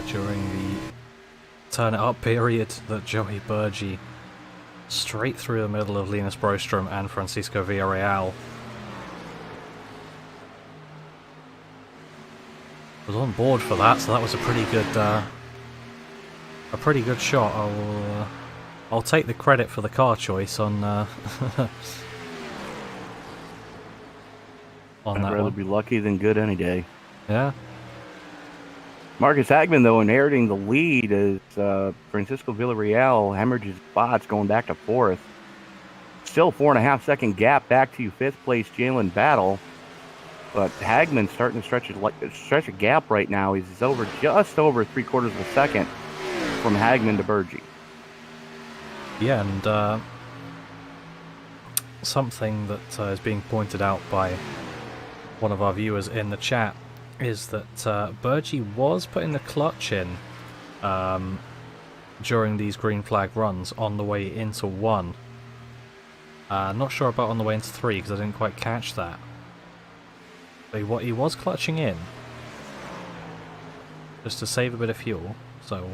during the turn it up period that Joey Burgi straight through the middle of Linus Broström and Francisco Villarreal was on board for that, so that was a pretty good shot. I'll take the credit for the car choice on on I'd that rather one. be lucky than good any day. Yeah. Marcus Hagman, though, inheriting the lead as Francisco Villarreal hemorrhages spots going back to fourth. Still 4.5-second gap back to fifth place Jalen Battle. But Hagman's starting to stretch a gap right now. He's just over 3/4 of a second from Hagman to Burgi. Yeah, and something that is being pointed out by one of our viewers in the chat is that Burgi was putting the clutch in during these green flag runs on the way into 1. Not sure about on the way into 3 because I didn't quite catch that. But he was clutching in just to save a bit of fuel, so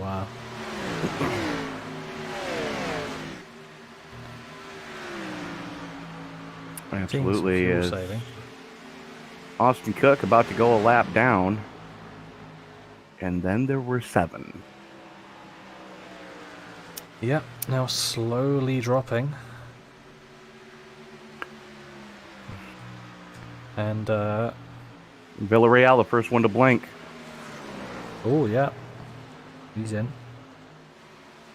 Absolutely fuel is. saving. Austin Cook about to go a lap down. And then there were 7. Yep, now slowly dropping. And Villarreal, the first one to blink. oh yeah, he's in.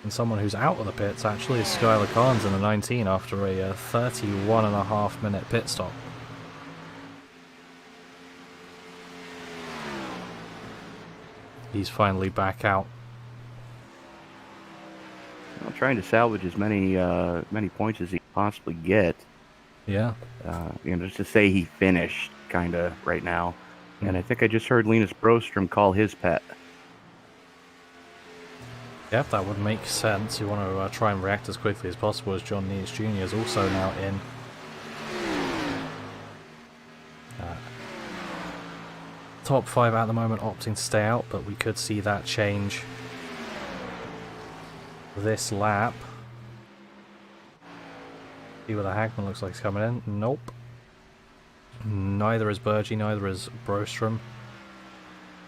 And someone who's out of the pits actually is Skylar Carnes in the 19 after a 31.5 minute pit stop. He's finally back out. Well, trying to salvage as many points as he can possibly get. Yeah. Just to say he finished kind of right now. And I think I just heard Linus Broström call his pet. Yeah, that would make sense. You want to try and react as quickly as possible, as John Nees Jr. is also now in. Top 5 at the moment opting to stay out, but we could see that change this lap. See whether Hagman looks like he's coming in. Nope. Neither is Burgi, neither is Broström,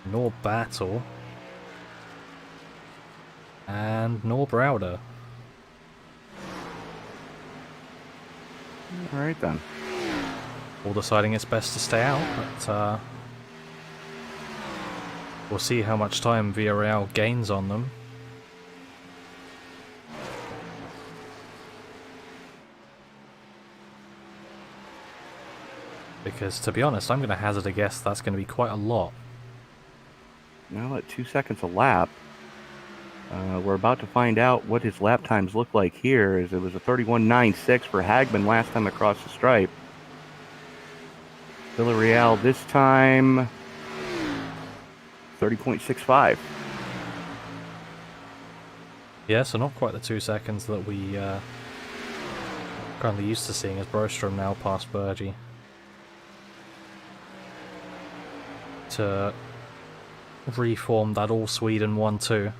nor Battle, and nor Browder. Alright then. All deciding it's best to stay out, but we'll see how much time Villarreal gains on them. Because, to be honest, I'm going to hazard a guess that's going to be quite a lot. Now at 2 seconds a lap. We're about to find out what his lap times look like here, as it was a 31.96 for Hagman last time across the stripe. Villarreal this time 30.65. Yeah, so not quite the 2 seconds that we currently used to seeing as Broström now past Burgi. To reform that all Sweden 1-2.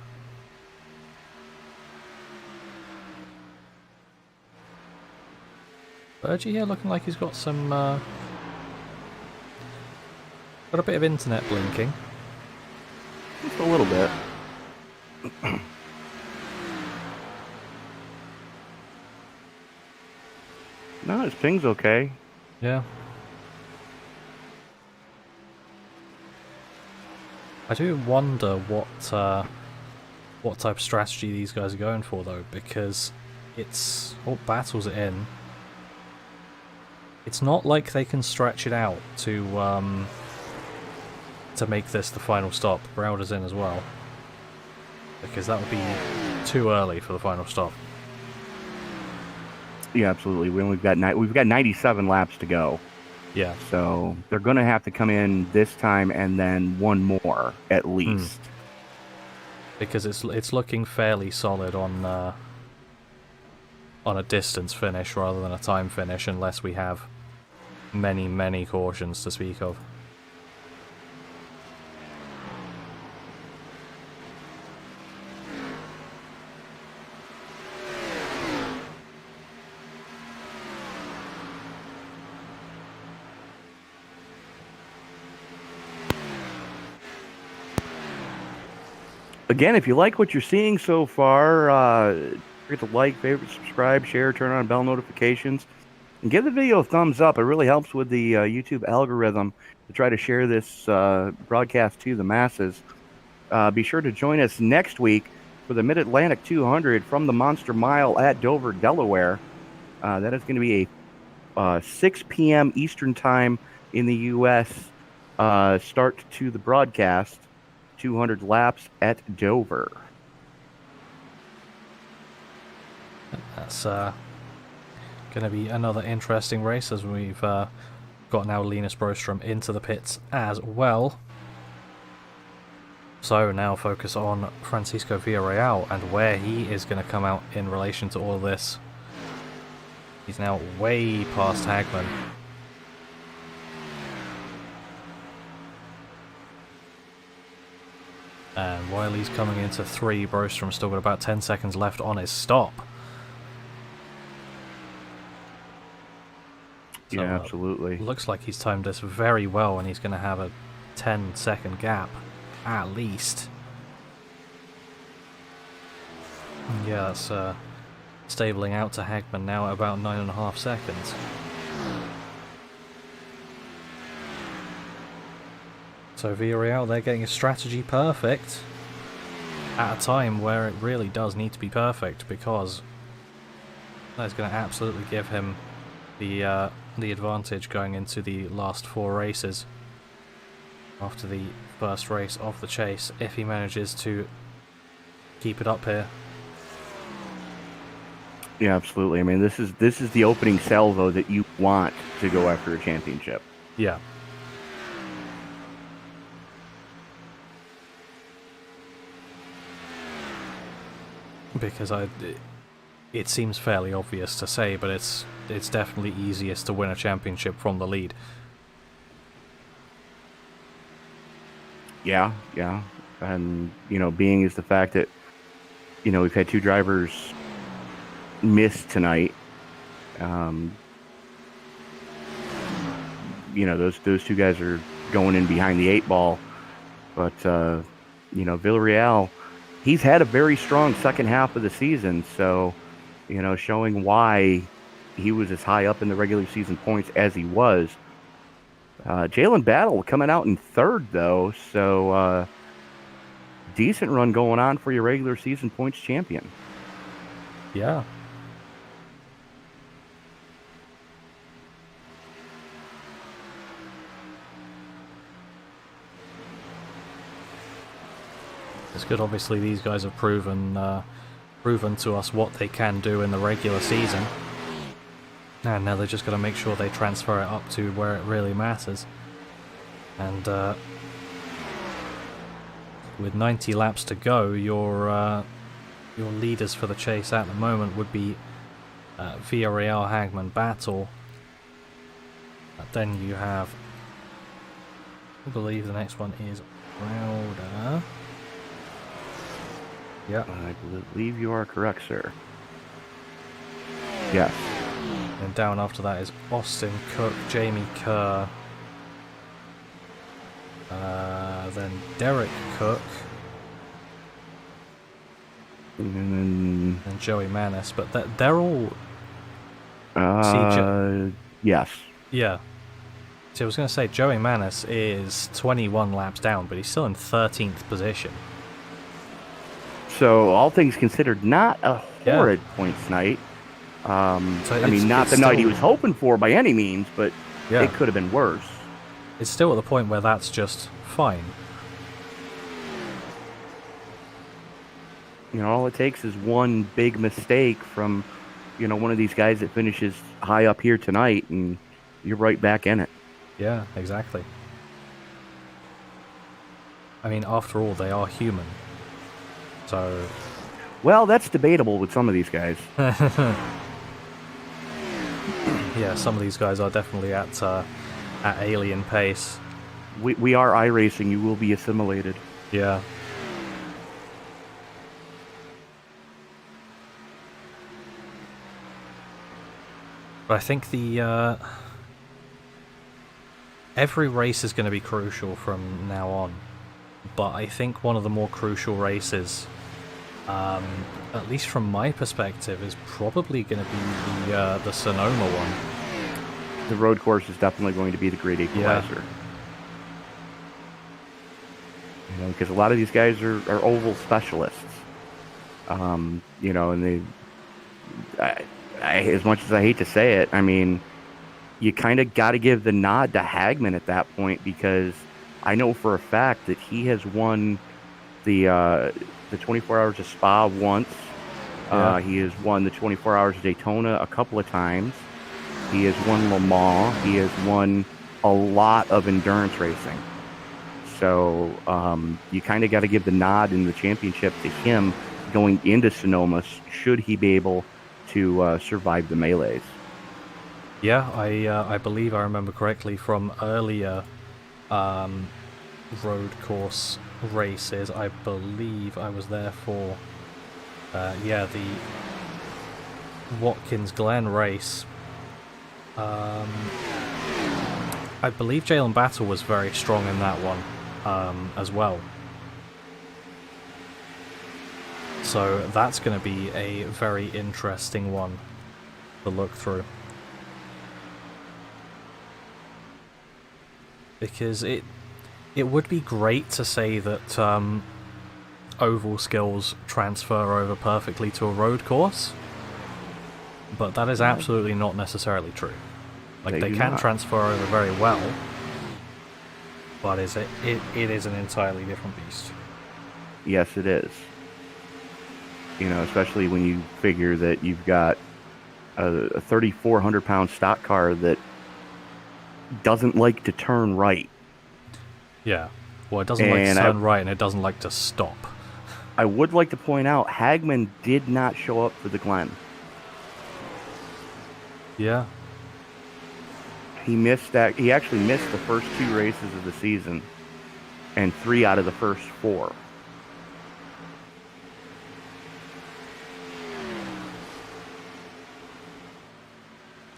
Burgi here looking like he's got some got a bit of internet blinking. Just a little bit. No, his ping's okay. Yeah. I do wonder what type of strategy these guys are going for though, because it's what battles it in. It's not like they can stretch it out to make this the final stop. Browder's in as well, because that would be too early for the final stop. Yeah, absolutely. We've got 97 laps to go. Yeah. So they're going to have to come in this time and then one more at least. Because it's looking fairly solid on a distance finish rather than a time finish, unless we have many cautions to speak of. Again, if you like what you're seeing so far, don't forget to like, favorite, subscribe, share, turn on bell notifications, and give the video a thumbs up. It really helps with the YouTube algorithm to try to share this broadcast to the masses. Be sure to join us next week for the Mid-Atlantic 200 from the Monster Mile at Dover, Delaware. That is going to be a 6 p.m. Eastern Time in the U.S. Start to the broadcast. 200 laps at Dover. That's going to be another interesting race, as we've got now Linus Broström into the pits as well. So now focus on Francisco Villarreal and where he is going to come out in relation to all of this. He's now way past Hagman. And while he's coming into 3, Broström's still got about 10 seconds left on his stop. So, yeah, absolutely. Looks like he's timed this very well, and he's going to have a 10-second gap, at least. Yeah, that's stabling out to Hagman now at about 9.5 seconds. So Villarreal, they're getting a strategy perfect at a time where it really does need to be perfect, because that's going to absolutely give him the advantage going into the last 4 races after the first race of the chase, if he manages to keep it up here. Yeah, absolutely. I mean, this is the opening salvo that you want to go after a championship. Yeah. Because it seems fairly obvious to say, but it's definitely easiest to win a championship from the lead. Yeah, and being is the fact that we've had 2 drivers miss tonight. Those 2 guys are going in behind the 8 ball, but Villarreal, he's had a very strong second half of the season, so showing why he was as high up in the regular season points as he was. Jalen Battle coming out in 3rd, though, so decent run going on for your regular season points champion. Yeah. It's good. Obviously, these guys have proven to us what they can do in the regular season, and now they're just got to make sure they transfer it up to where it really matters. And with 90 laps to go, your leaders for the chase at the moment would be Villarreal, Hagman, Battle. Then you have, I believe the next one is Rauda. Yeah, I believe you are correct, sir. Yes. And down after that is Austin Cook, Jamie Kerr, then Derek Cook, and Joey Manis. But they're all. Yes. Yeah. See, I was going to say Joey Manis is 21 laps down, but he's still in 13th position. So, all things considered, not a horrid points night. Not the night he was hoping for by any means, but it could have been worse. It's still at the point where that's just fine. All it takes is one big mistake from, one of these guys that finishes high up here tonight, and you're right back in it. Yeah, exactly. I mean, after all, they are human. So, well, that's debatable with some of these guys. Yeah, some of these guys are definitely at alien pace. We are iRacing. You will be assimilated. Yeah. But I think the every race is going to be crucial from now on. but I think one of the more crucial races, at least from my perspective, is probably going to be the Sonoma one. The road course is definitely going to be the great equalizer. You know, because a lot of these guys are oval specialists. You know, and as much as I hate to say it, I mean, you kind of got to give the nod to Hagman at that point, because I know for a fact that he has won the 24 Hours of Spa once. Yeah. He has won the 24 Hours of Daytona a couple of times. He has won Le Mans. He has won a lot of endurance racing. So you kind of got to give the nod in the championship to him going into Sonoma, should he be able to survive the melees. Yeah, I believe I remember correctly from earlier road course races. I believe I was there for the Watkins Glen race. I believe Jalen Battle was very strong in that one as well. So that's going to be a very interesting one to look through. Because it would be great to say that oval skills transfer over perfectly to a road course, but that is absolutely not necessarily true. Like, they can transfer over very well, but it is an entirely different beast. Yes, it is. You know, especially when you figure that you've got a 3,400-pound stock car that doesn't like to turn right. Yeah. Well, it doesn't like to turn right, and it doesn't like to stop. I would like to point out, Hagman did not show up for the Glen. Yeah. He missed that. He actually missed the first 2 races of the season, and 3 out of the first 4.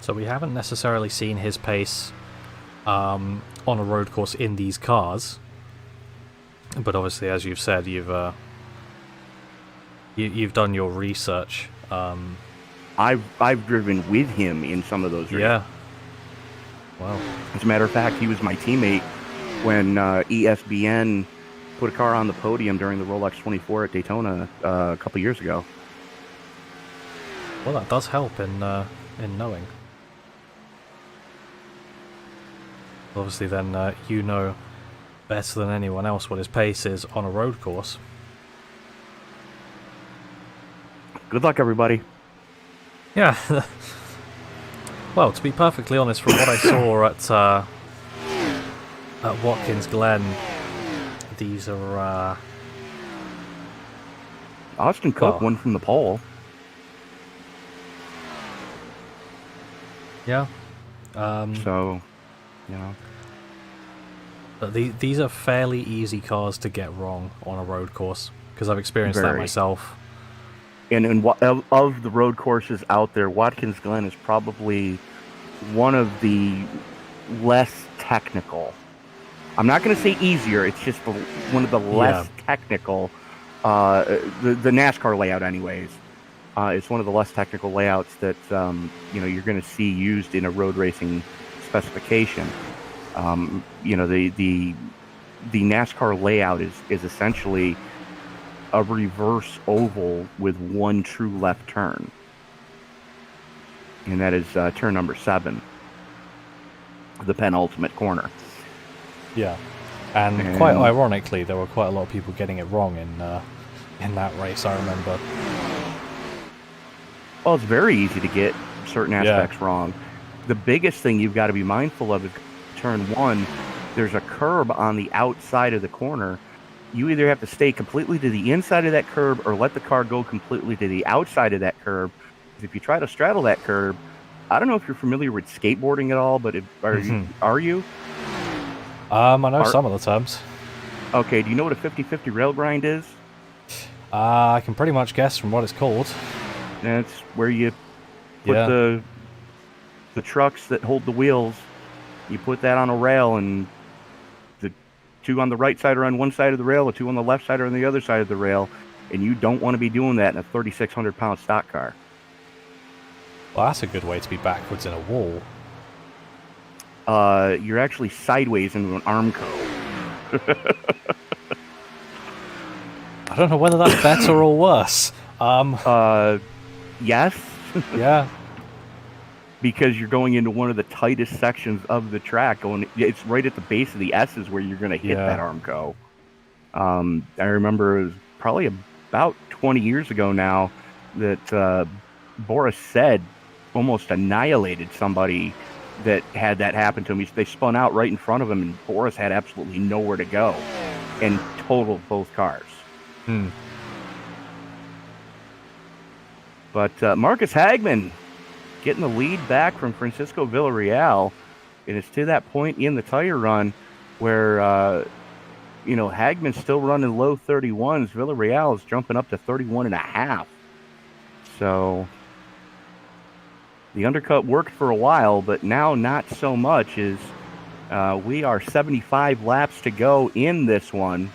So we haven't necessarily seen his pace on a road course in these cars, but obviously, as you've said, you've done your research. I've driven with him in some of those races. Yeah. Wow. As a matter of fact, he was my teammate when ESBN put a car on the podium during the Rolex 24 at Daytona a couple years ago. Well, that does help in knowing. Obviously, then you know better than anyone else what his pace is on a road course. Good luck, everybody. Yeah. Well, to be perfectly honest, from what I saw at Watkins Glen, these are Austin Cook won from the pole. Yeah. So, you know. But these are fairly easy cars to get wrong on a road course, because I've experienced that myself. And of the road courses out there, Watkins Glen is probably one of the less technical. I'm not going to say easier. It's just one of the less technical. The NASCAR layout, anyways. It's one of the less technical layouts that you're going to see used in a road racing specification. The NASCAR layout is essentially a reverse oval with one true left turn, and that is turn number 7, the penultimate corner. Yeah, and quite ironically, there were quite a lot of people getting it wrong in that race. I remember. Well, it's very easy to get certain aspects wrong. The biggest thing you've got to be mindful of is turn 1. There's a curb on the outside of the corner. You either have to stay completely to the inside of that curb or let the car go completely to the outside of that curb. If you try to straddle that curb, I don't know if you're familiar with skateboarding at all, but are you? I know some of the terms. Okay, do you know what a 50-50 rail grind is? I can pretty much guess from what it's called. That's where you put the trucks that hold the wheels, you put that on a rail, and the two on the right side are on one side of the rail, the two on the left side are on the other side of the rail, and you don't want to be doing that in a 3,600-pound stock car. Well, that's a good way to be backwards in a wall. You're actually sideways into an Armco. I don't know whether that's better or worse. Yes. Yeah. Because you're going into one of the tightest sections of the track. It's right at the base of the S's where you're going to hit that Armco. I remember it was probably about 20 years ago now that Boris said almost annihilated somebody that had that happen to him. They spun out right in front of him, and Boris had absolutely nowhere to go and totaled both cars. But Marcus Hagman getting the lead back from Francisco Villarreal, and it's to that point in the tire run where Hagman's still running low 31s. Villarreal is jumping up to 31.5. So the undercut worked for a while, but now not so much. We are 75 laps to go in this one.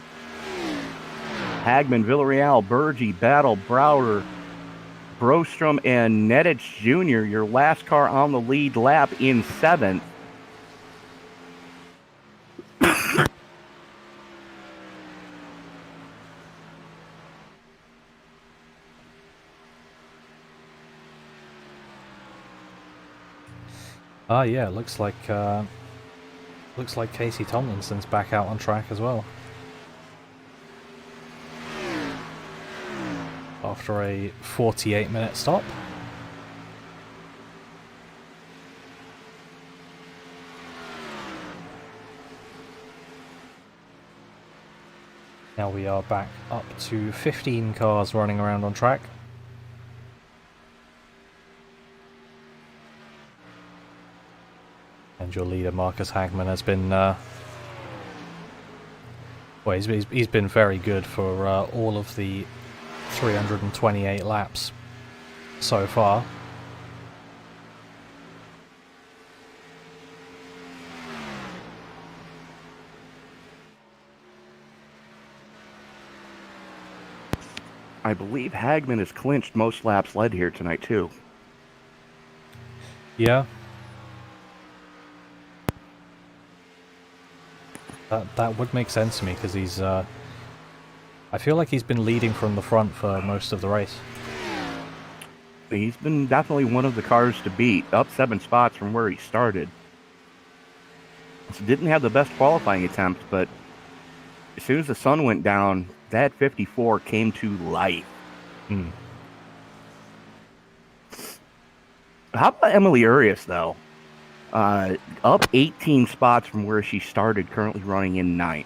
Hagman, Villarreal, Burgee, Battle, Browder, Brostrom, and Nedich Jr., your last car on the lead lap in 7th. Yeah, looks like Casey Tomlinson's back out on track as well. After a 48-minute stop. Now we are back up to 15 cars running around on track. And your leader, Marcus Hagman, has been well, he's been very good for all of the 328 laps so far. I believe Hagman has clinched most laps led here tonight too. Yeah. That would make sense to me, because he's I feel like he's been leading from the front for most of the race. He's been definitely one of the cars to beat, up 7 spots from where he started. So didn't have the best qualifying attempt, but as soon as the sun went down, that 54 came to life. How about Emily Urias, though? Up 18 spots from where she started, currently running in 9th.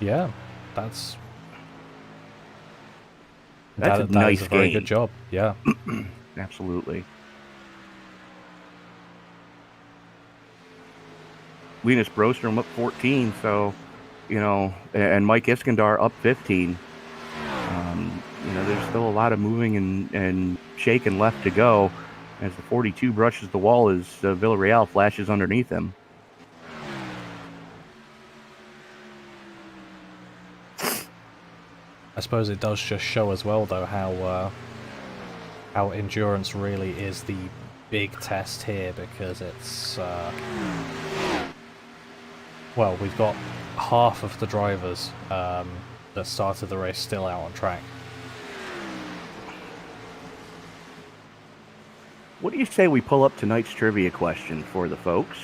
Yeah, that's a nice a very gain. good job. Yeah. Absolutely. Linus Brostrom up 14, so, and Mike Iskandar up 15. There's still a lot of moving and shaking left to go as the 42 brushes the wall as Villarreal flashes underneath him. I suppose it does just show as well, though, how endurance really is the big test here, because it's well, we've got half of the drivers that started the race still out on track. What do you say we pull up tonight's trivia question for the folks?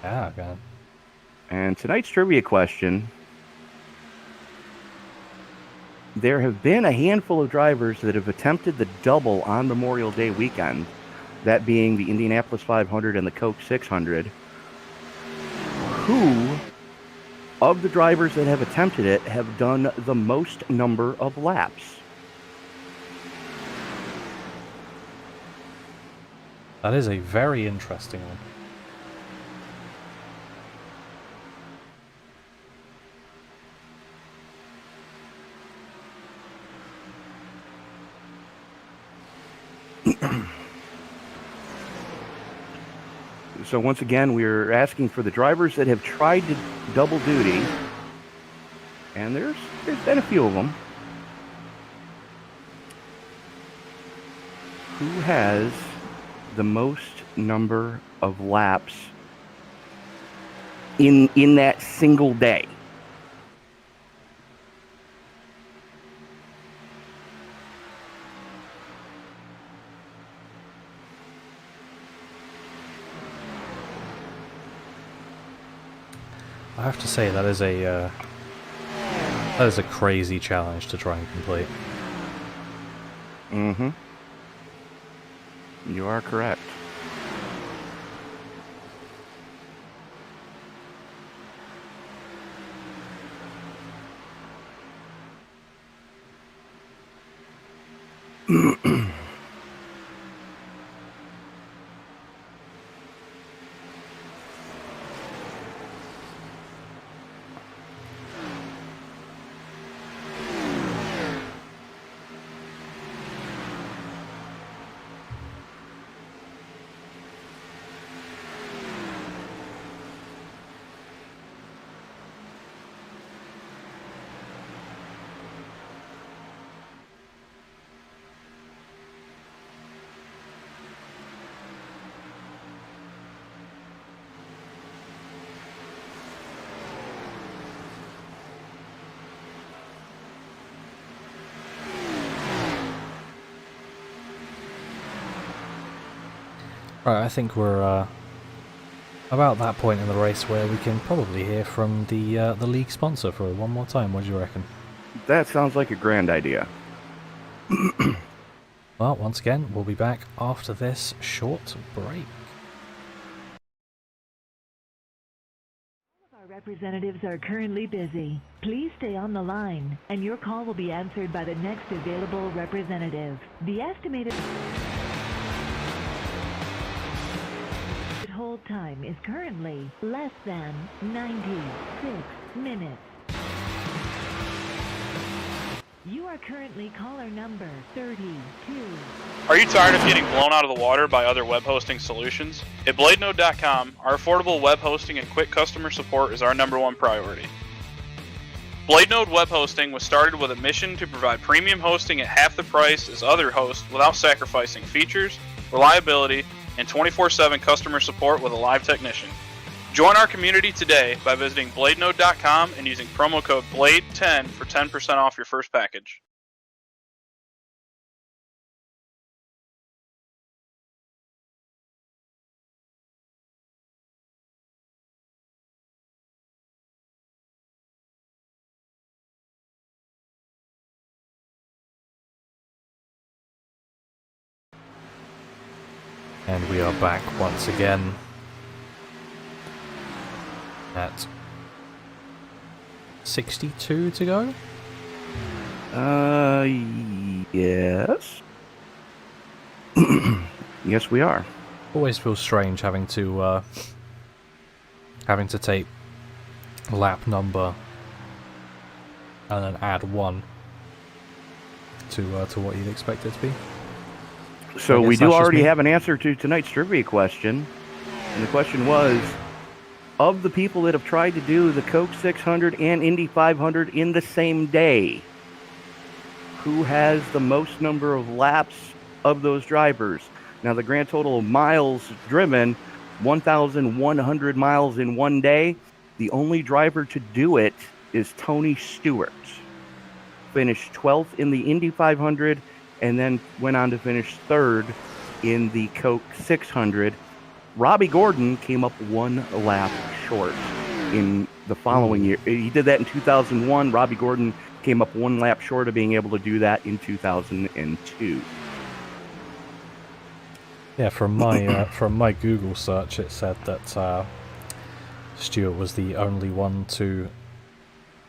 Yeah, okay. And tonight's trivia question: there have been a handful of drivers that have attempted the double on Memorial Day weekend, that being the Indianapolis 500 and the Coke 600. Who of the drivers that have attempted it have done the most number of laps? That is a very interesting one. So once again, we're asking for the drivers that have tried to double duty, and there's been a few of them. Who has the most number of laps in that single day? I have to say that is a crazy challenge to try and complete. Mm-hmm. You are correct. Right, I think we're about that point in the race where we can probably hear from the league sponsor for one more time. What do you reckon? That sounds like a grand idea. Well, once again, we'll be back after this short break. Our representatives are currently busy. Please stay on the line, and your call will be answered by the next available representative. The estimated hold time is currently less than 96 minutes. You are currently caller number 32. Are you tired of getting blown out of the water by other web hosting solutions? At BladeNode.com, our affordable web hosting and quick customer support is our #1 priority. BladeNode Web Hosting was started with a mission to provide premium hosting at half the price as other hosts without sacrificing features, reliability, and 24/7 customer support with a live technician. Join our community today by visiting BladeNode.com and using promo code BLADE10 for 10% off your first package. And we are back once again at 62 to go. Yes. Yes, we are. Always feels strange having to take lap number and then add 1 to what you'd expect it to be. So we do already have an answer to tonight's trivia question. And the question was, of the people that have tried to do the Coke 600 and Indy 500 in the same day, who has the most number of laps of those drivers? Now, the grand total of miles driven, 1,100 miles in one day. The only driver to do it is Tony Stewart. Finished 12th in the Indy 500 and then went on to finish 3rd in the Coke 600. Robbie Gordon came up 1 lap short in the following year. He did that in 2001. Robbie Gordon came up 1 lap short of being able to do that in 2002. Yeah, from my Google search, it said that Stewart was the only one to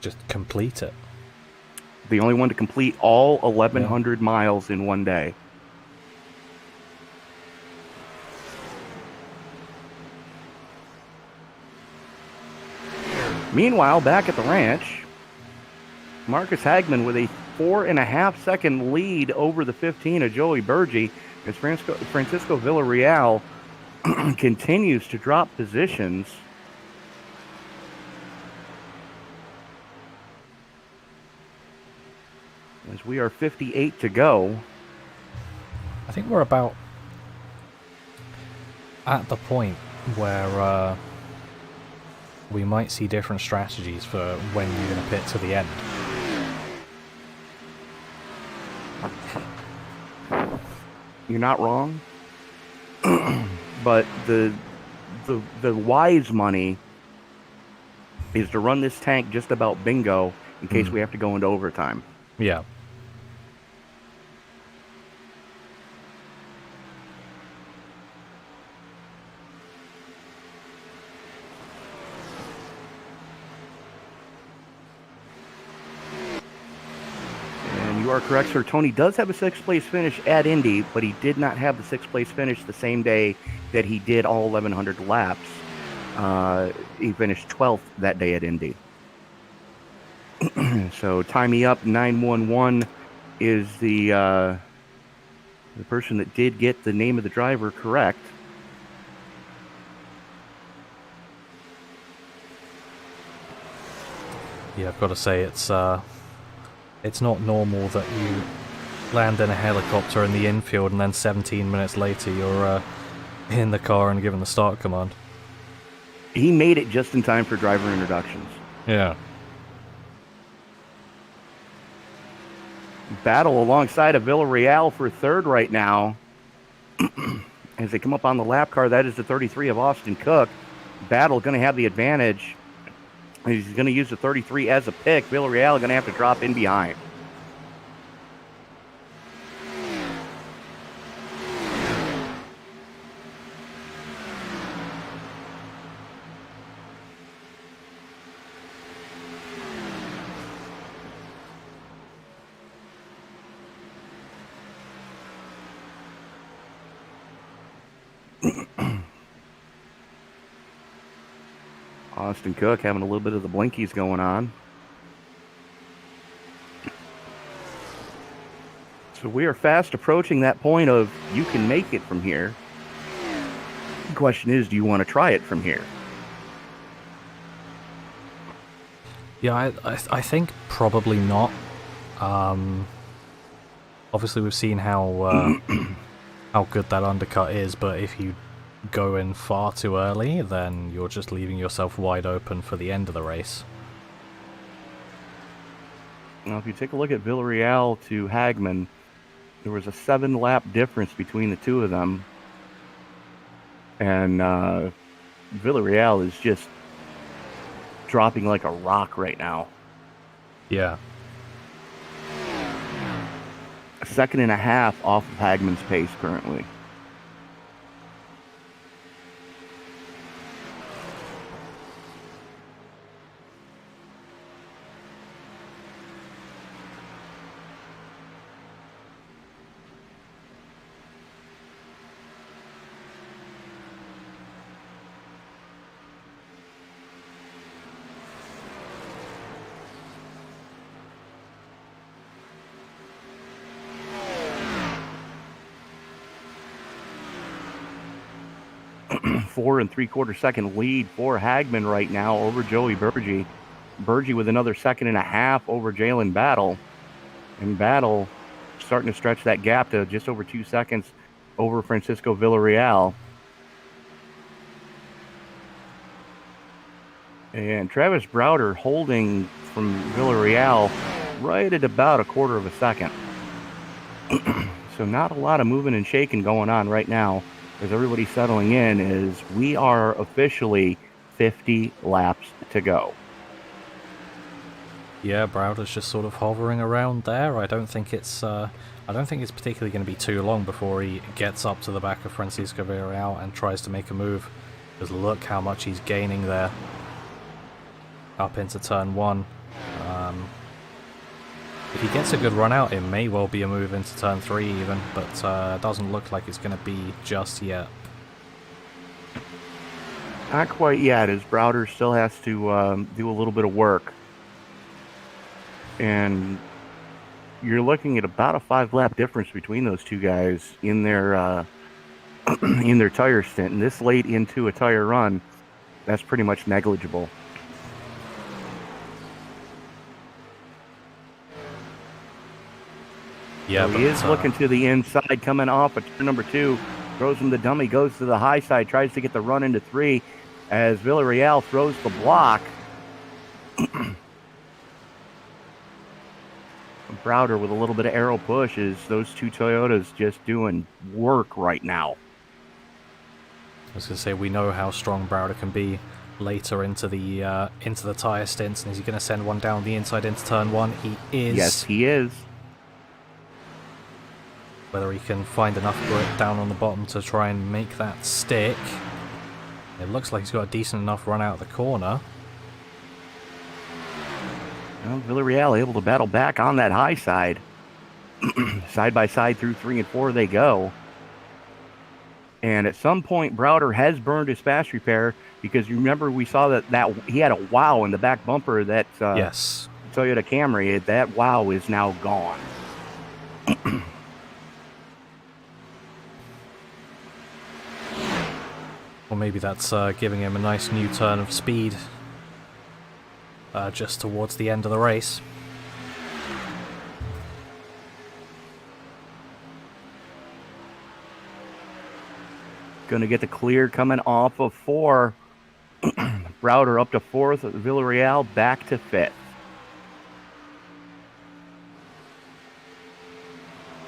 just complete it. The only one to complete all 1,100 miles in one day. Meanwhile, back at the ranch, Marcus Hagman with a 4.5-second lead over the 15 of Joey Berge as Francisco Villarreal continues to drop positions. As we are 58 to go. I think we're about at the point where we might see different strategies for when you're going to pit to the end. You're not wrong. But the wise money is to run this tank just about bingo in case we have to go into overtime. Yeah. You are correct, sir. Tony does have a 6th place finish at Indy, but he did not have the 6th place finish the same day that he did all 1,100 laps. He finished 12th that day at Indy. So Tie Me Up 911 is the person that did get the name of the driver correct. Yeah, I've got to say it's not normal that you land in a helicopter in the infield and then 17 minutes later you're in the car and given the start command. He made it just in time for driver introductions. Yeah. Battle alongside of Villarreal for 3rd right now. As they come up on the lap car, that is the 33 of Austin Cook. Battle going to have the advantage. He's going to use the 33 as a pick. Villarreal going to have to drop in behind. Austin Cook having a little bit of the blinkies going on. So we are fast approaching that point of you can make it from here. The question is, do you want to try it from here? Yeah, I think probably not. Obviously we've seen how how good that undercut is, but if you go in far too early, then you're just leaving yourself wide open for the end of the race. Now, if you take a look at Villarreal to Hagman, there was a 7-lap difference between the two of them. And Villarreal is just dropping like a rock right now. Yeah. A 2.5 seconds off of Hagman's pace currently. Four and 3/4 second lead for Hagman right now over Joey Burgee. Burgee with another 2.5 seconds over Jalen Battle. And Battle starting to stretch that gap to just over 2 seconds over Francisco Villarreal. And Travis Browder holding from Villarreal right at about 1/4 second. So not a lot of moving and shaking going on right now. As everybody's settling in, is we are officially 50 laps to go. Yeah, Browder's just sort of hovering around there. I don't think it's particularly going to be too long before he gets up to the back of Francisco Villarreal and tries to make a move. Because look how much he's gaining there. Up into turn 1. If he gets a good run out, it may well be a move into turn 3 even, but it doesn't look like it's going to be just yet. Not quite yet, as Browder still has to do a little bit of work. And you're looking at about a 5-lap difference between those two guys in their in their tire stint. And this late into a tire run, that's pretty much negligible. Yeah, so but he is looking to the inside, coming off of turn number 2. Throws him the dummy, goes to the high side, tries to get the run into 3 as Villarreal throws the block. Browder with a little bit of arrow push. Is those two Toyotas just doing work right now. I was going to say, we know how strong Browder can be later into the tyre stints, and is he going to send one down the inside into turn 1? He is. Yes, he is. Whether he can find enough grip down on the bottom to try and make that stick. It looks like he's got a decent enough run out of the corner. Well, Villarreal able to battle back on that high side. Side by side through 3 and 4 they go. And at some point, Browder has burned his fast repair, because you remember we saw that he had a wow in the back bumper of that yes. Toyota Camry. That wow is now gone. Or maybe that's giving him a nice new turn of speed just towards the end of the race. Going to get the clear coming off of 4. Browder up to 4th. Villarreal back to 5th.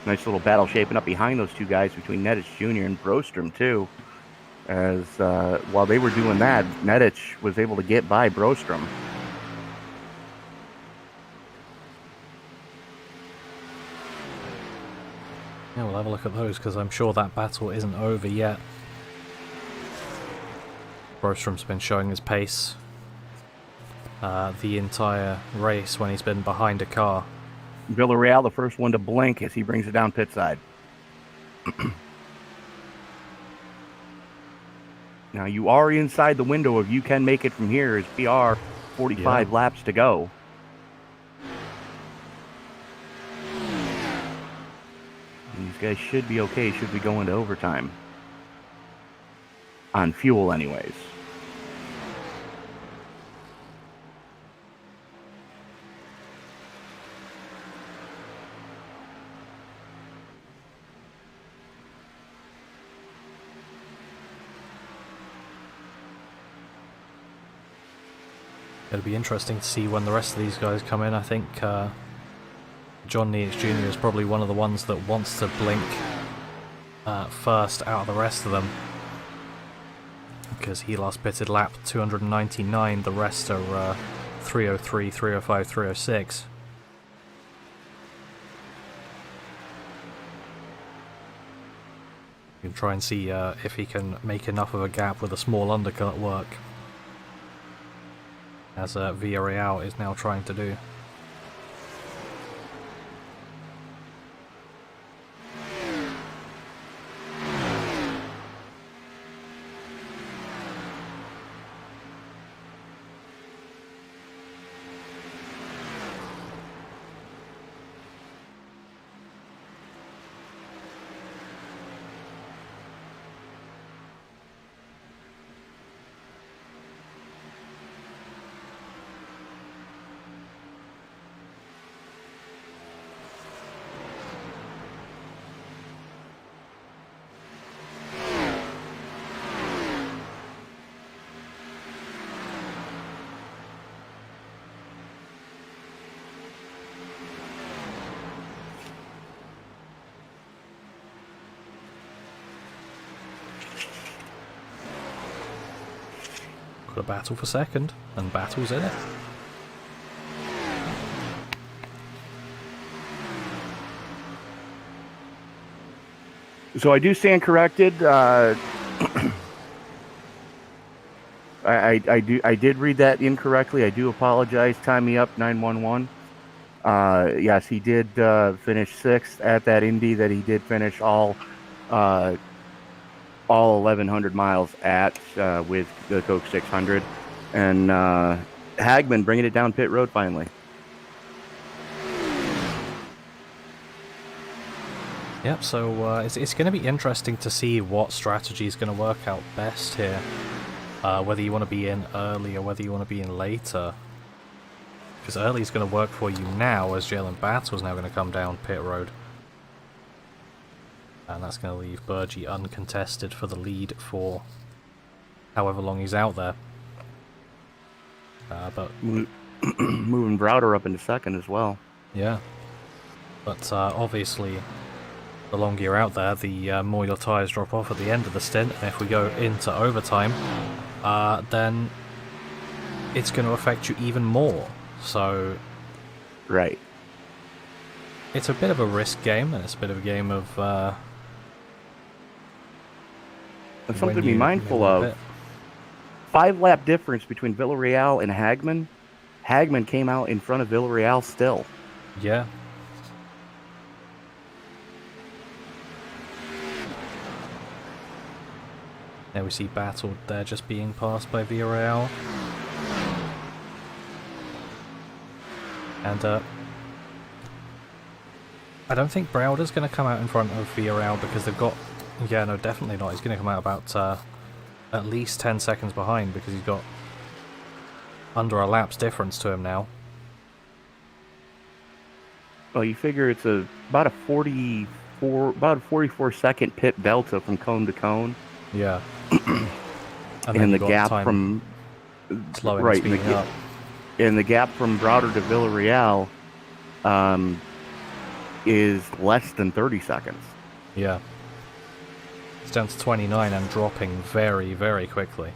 Nice little battle shaping up behind those two guys between Nedich Jr. and Brostrom, too. As while they were doing that, Nedich was able to get by Brostrom. Yeah, we'll have a look at those, because I'm sure that battle isn't over yet. Brostrom's been showing his pace the entire race when he's been behind a car. Villarreal, the first one to blink as he brings it down pit side. Now you are inside the window of you can make it from here, as PR 45 laps to go. And these guys should be okay, should be going to overtime. On fuel anyways. It'll be interesting to see when the rest of these guys come in. I think John Nedich Jr. is probably one of the ones that wants to blink first out of the rest of them, because he last pitted lap 299. The rest are 303, 305, 306. You can try and see if he can make enough of a gap with a small undercut work, as Villarreal is now trying to do. A battle for second, and battle's in it. So I do stand corrected. I did read that incorrectly. I do apologize. Time me up, 911. Yes, he did finish 6th at that Indy that he did finish all 1,100 miles at with the Coke 600. And Hagman bringing it down pit road finally. Yep, so it's going to be interesting to see what strategy is going to work out best here. Whether you want to be in early or whether you want to be in later. Because early is going to work for you now, as Jalen Battle's now going to come down pit road. And that's going to leave Burgee uncontested for the lead for however long he's out there. But moving Browder up into second as well. yeah. But obviously, the longer you're out there, the more your tyres drop off at the end of the stint. And if we go into overtime, then it's going to affect you even more. So, right, it's a bit of a risk game, and it's a bit of a game of something to be mindful of. 5-lap difference between Villarreal and Hagman. Hagman came out in front of Villarreal still. Yeah. There we see Battle there just being passed by Villarreal. And I don't think Browder's going to come out in front of Villarreal because they've got... Yeah, no, definitely not. He's going to come out about at least 10 seconds behind because he's got under a lap's difference to him now. Well, you figure it's about a 44-second pit delta from cone to cone. Yeah. And the gap from slowing right, and speeding up. And the gap from Browder to Villarreal is less than 30 seconds. Yeah. It's down to 29 and dropping very, very quickly.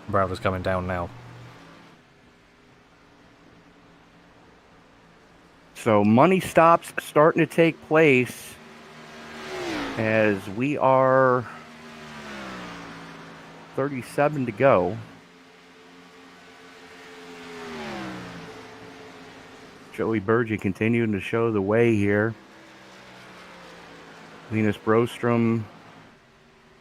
Browder's coming down now. So money stops starting to take place as we are 37 to go. Joey Burgee continuing to show the way here. Linus Brostrom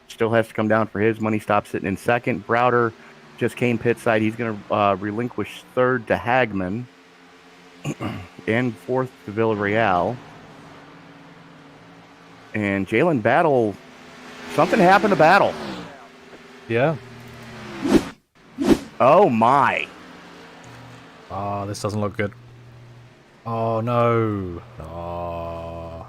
still has to come down for his. Money stop sitting in second. Browder just came pit side. He's going to relinquish third to Hagman. And fourth to Villarreal. And Jalen Battle, something happened to Battle. Yeah. Oh my. Oh, this doesn't look good. Oh no. Oh.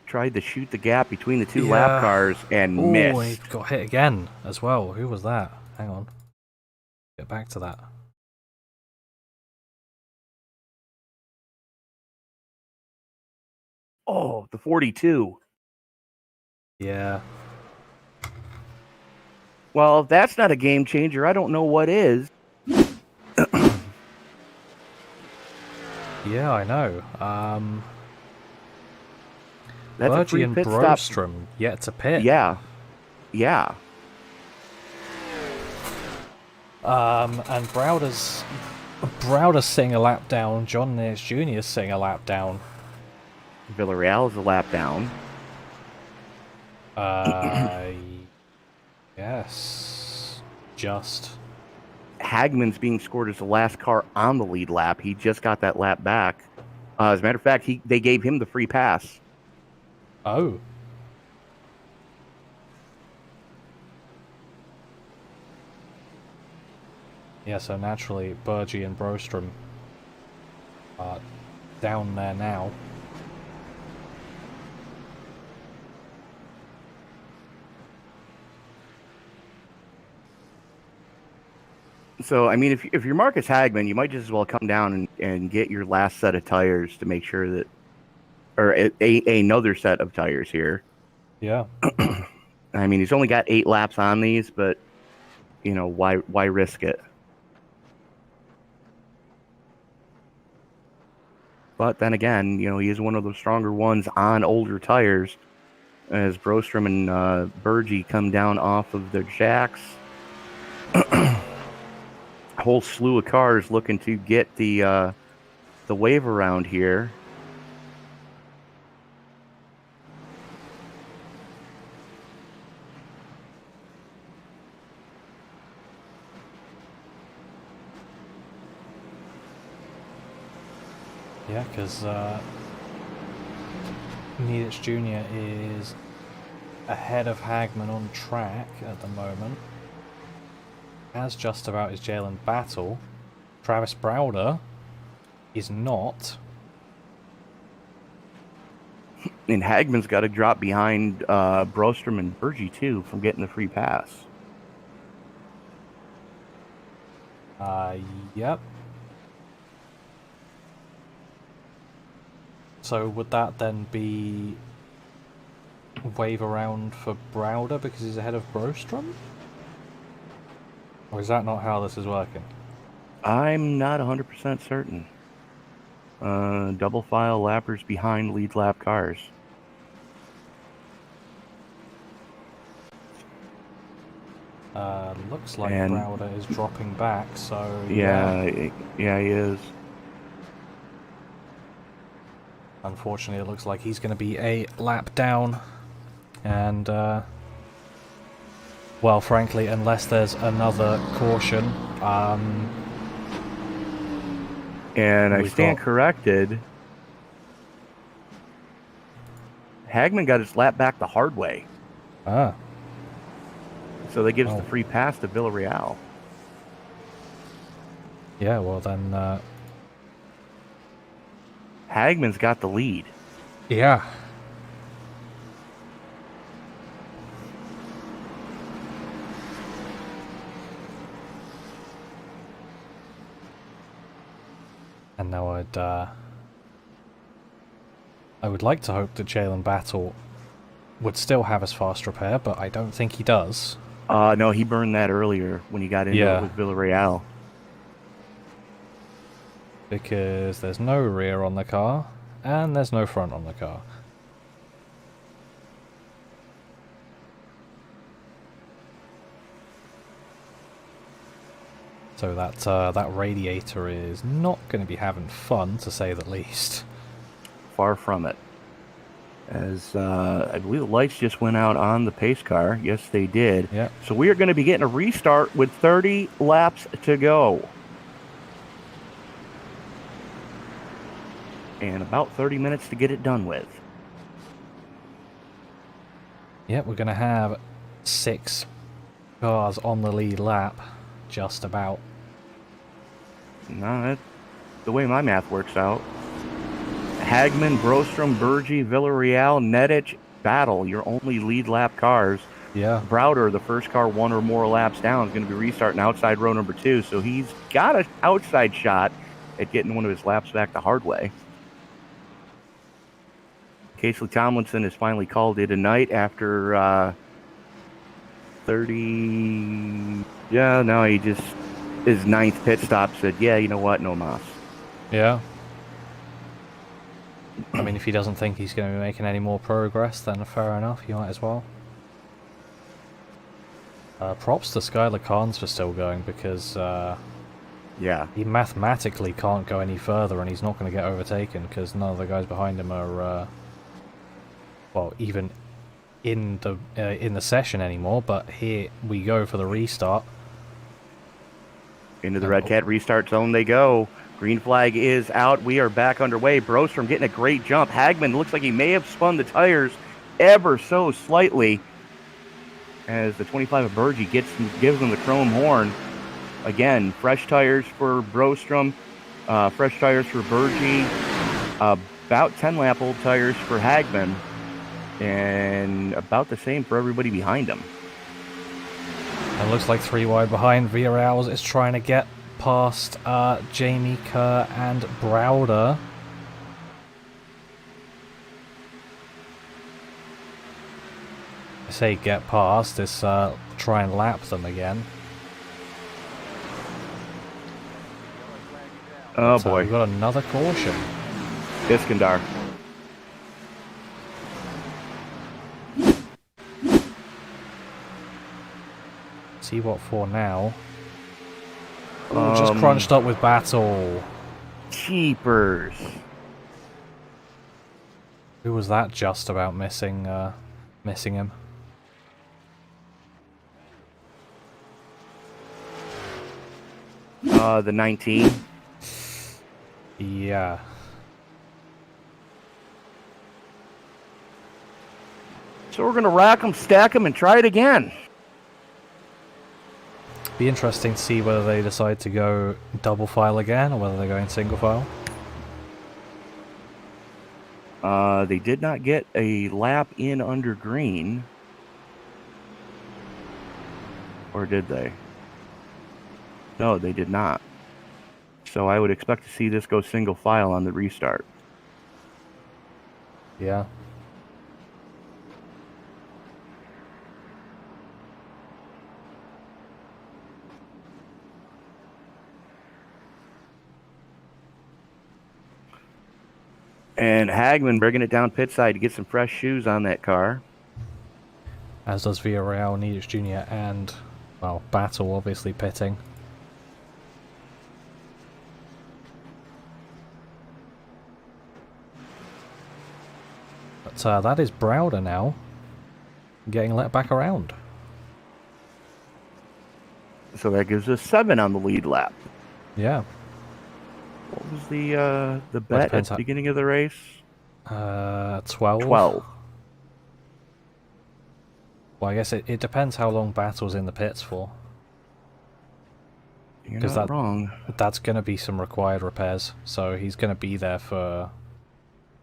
Tried to shoot the gap between the two lap cars and missed. Oh, he got hit again as well. Who was that? Hang on. Get back to that. Oh, the 42. Yeah. Well, if that's not a game changer, I don't know what is. Yeah, I know. That's a free Burgee and pit Brostrom stop. yet to pit. Yeah. Yeah. And Browder's sitting a lap down. John Nair's Jr. is sitting a lap down. Villarreal is a lap down. Yes. Just. Hagman's being scored as the last car on the lead lap. He just got that lap back. As a matter of fact, they gave him the free pass. Oh. Yeah, so naturally, Burgee and Brostrom are down there now. So, I mean, if you're Marcus Hagman, you might just as well come down and get your last set of tires to make sure that, or another set of tires here. Yeah. I mean, he's only got 8 laps on these, but, you know, why risk it? But then again, you know, he is one of the stronger ones on older tires as Brostrom and Burgee come down off of their jacks. A whole slew of cars looking to get the wave around here. Yeah, because Needich Jr. is ahead of Hagman on track at the moment. As just about is Jalen Battle. Travis Browder is not. And Hagman's got to drop behind Brostrom and Bergie, too, from getting the free pass. Yep. So would that then be wave around for Browder because he's ahead of Brostrom? Or is that not how this is working? I'm not 100% certain. Double file lappers behind lead lap cars. Looks like And Browder is dropping back, so yeah, yeah, he is. Unfortunately, it looks like he's going to be a lap down. And, well, frankly, unless there's another caution, and I stand corrected. Hagman got his lap back the hard way. Ah. So that gives the free pass to Villarreal. Yeah, well then... Hagman's got the lead. Yeah. And now I would like to hope that Jalen Battle would still have his fast repair, but I don't think he does. No, he burned that earlier when he got into it with Villarreal. Because there's no rear on the car, and there's no front on the car. So that radiator is not going to be having fun, to say the least. Far from it. As I believe the lights just went out on the pace car. Yes, they did. Yeah. So we are going to be getting a restart with 30 laps to go. And about 30 minutes to get it done with. Yeah, we're going to have 6 cars on the lead lap, just about. No, that's the way my math works out. Hagman, Brostrom, Bergie, Villarreal, Nettich, Battle, your only lead lap cars. Yeah. Browder, the first car 1 or more laps down, is going to be restarting outside row number 2, so he's got an outside shot at getting one of his laps back the hard way. Casey Tomlinson has finally called it a night after 30... Yeah, no, he just... His 9th pit stop said, yeah, you know what, no mas. Yeah. I mean, if he doesn't think he's going to be making any more progress, then fair enough, he might as well. Props to Skylar Carnes for still going, because yeah, he mathematically can't go any further, and he's not going to get overtaken, because none of the guys behind him are, well, even in the session anymore, but here we go for the restart. Into the Red Cat restart zone they go. Green flag is out. We are back underway. Brostrom getting a great jump. Hagman looks like he may have spun the tires ever so slightly as the 25 of Bergie gives him the chrome horn. Again, fresh tires for Brostrom, fresh tires for Bergie, about 10 lap old tires for Hagman, and about the same for everybody behind him. And looks like 3 wide behind. Villarreal is trying to get past Jamie Kerr and Browder. I say get past, it's try and lap them again. Oh So boy. we've got another caution. Iskandar. See what for now. Ooh, just crunched up with Battle. Cheapers. Who was that just about missing him? The 19. Yeah. So we're going to rack them, stack them, and try it again. Be interesting to see whether they decide to go double file again or whether they're going single file. They did not get a lap in under green. Or did they? No, they did not. So I would expect to see this go single file on the restart. Yeah. And Hagman bringing it down pit side to get some fresh shoes on that car. As does Villarreal, Nedic Jr. and, well, Battle obviously pitting. But that is Browder now getting let back around. So that gives us 7 on the lead lap. Yeah. What was the bet at the beginning of the race? 12. 12. Well, I guess it depends how long Battle's in the pits for. You're not wrong. That's going to be some required repairs, so he's going to be there for...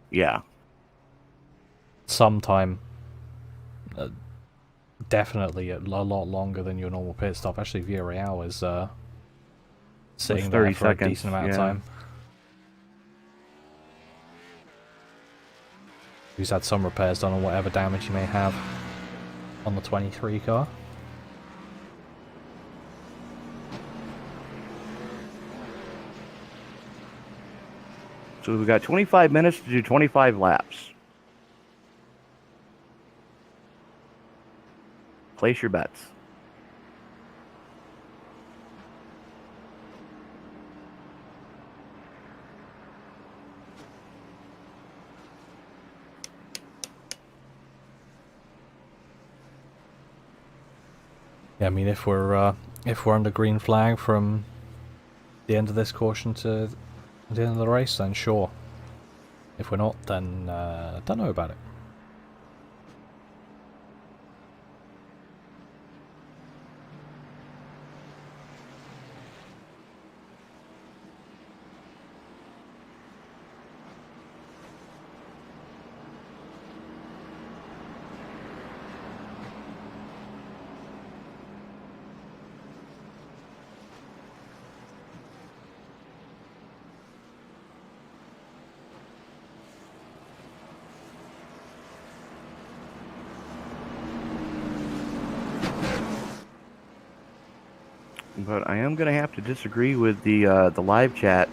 Yeah. Some time. Definitely a lot longer than your normal pit stop. Actually, Villarreal is sitting there for a decent amount of time. He's had some repairs done on whatever damage he may have on the 23 car. So we've got 25 minutes to do 25 laps. Place your bets. Yeah, I mean, if we're under green flag from the end of this caution to the end of the race, then sure. If we're not, then don't know about it. But I am going to have to disagree with the live chat.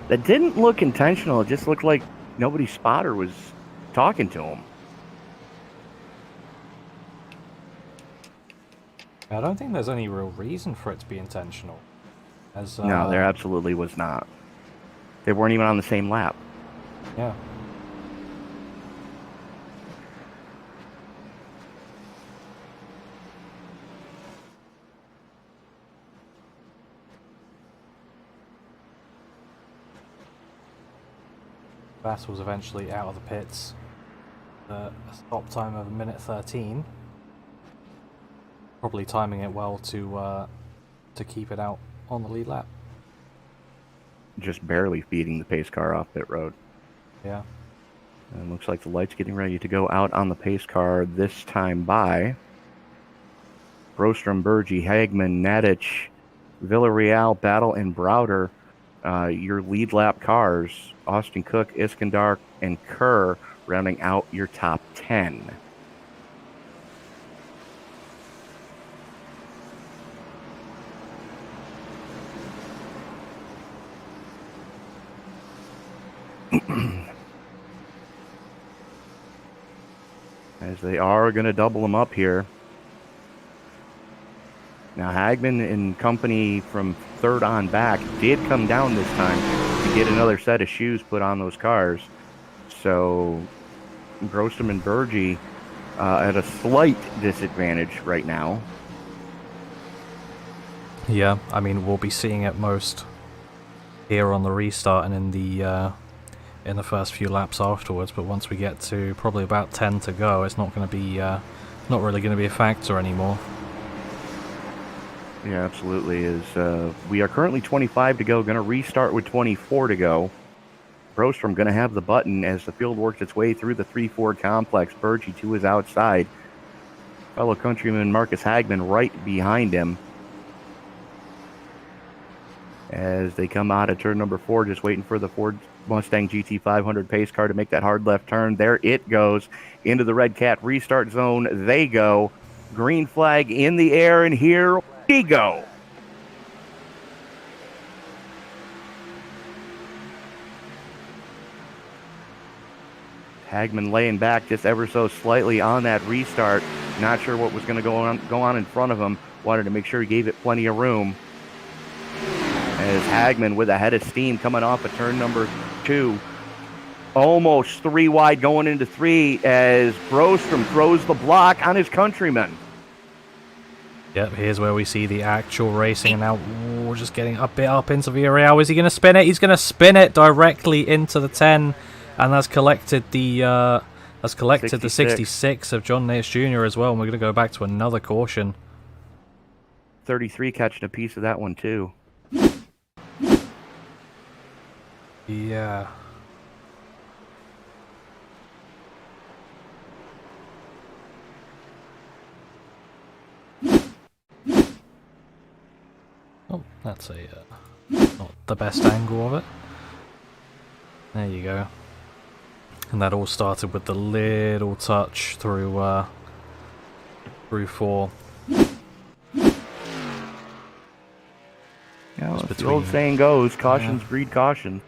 That didn't look intentional. It just looked like nobody's spotter was talking to him. I don't think there's any real reason for it to be intentional. No, there absolutely was not. They weren't even on the same lap. Yeah. Bass was eventually out of the pits. A stop time of 1:13. Probably timing it well to keep it out on the lead lap. Just barely feeding the pace car off pit road. Yeah. And looks like the light's getting ready to go out on the pace car this time by Brostrom, Burgi, Hagman, Nedic, Villarreal, Battle, and Browder. Your lead lap cars, Austin Cook, Iskandar, and Kerr, rounding out your top 10. As they are going to double them up here. Now, Hagman and company from third on back did come down this time to get another set of shoes put on those cars. So, Brostrom and Burgi at a slight disadvantage right now. Yeah, I mean, we'll be seeing it most here on the restart and in the in the first few laps afterwards, but once we get to probably about 10 to go, it's not going to be not really going to be a factor anymore. Yeah, absolutely. We are currently 25 to go, going to restart with 24 to go. Brostrom going to have the button as the field works its way through the 3-4 complex. Berge to his outside. Fellow countryman Marcus Hagman right behind him. As they come out of turn number 4, just waiting for the Ford Mustang GT500 pace car to make that hard left turn. There it goes into the Red Cat restart zone. They go. Green flag in the air, and here we go. Hagman laying back just ever so slightly on that restart. Not sure what was going to go on in front of him. Wanted to make sure he gave it plenty of room. As Hagman with a head of steam coming off of turn number 2. Almost 3 wide going into 3 as Brostrom throws the block on his countryman. Yep, here's where we see the actual racing, and now we're just getting a bit up into Villarreal. Is he going to spin it? He's going to spin it directly into the 10, and that's collected the 66 of John Nace Jr. as well, and we're going to go back to another caution. 33 catching a piece of that one too. Yeah. Oh, that's not the best angle of it. There you go. And that all started with the little touch through 4. Yeah, well, the old saying goes, cautions breed caution.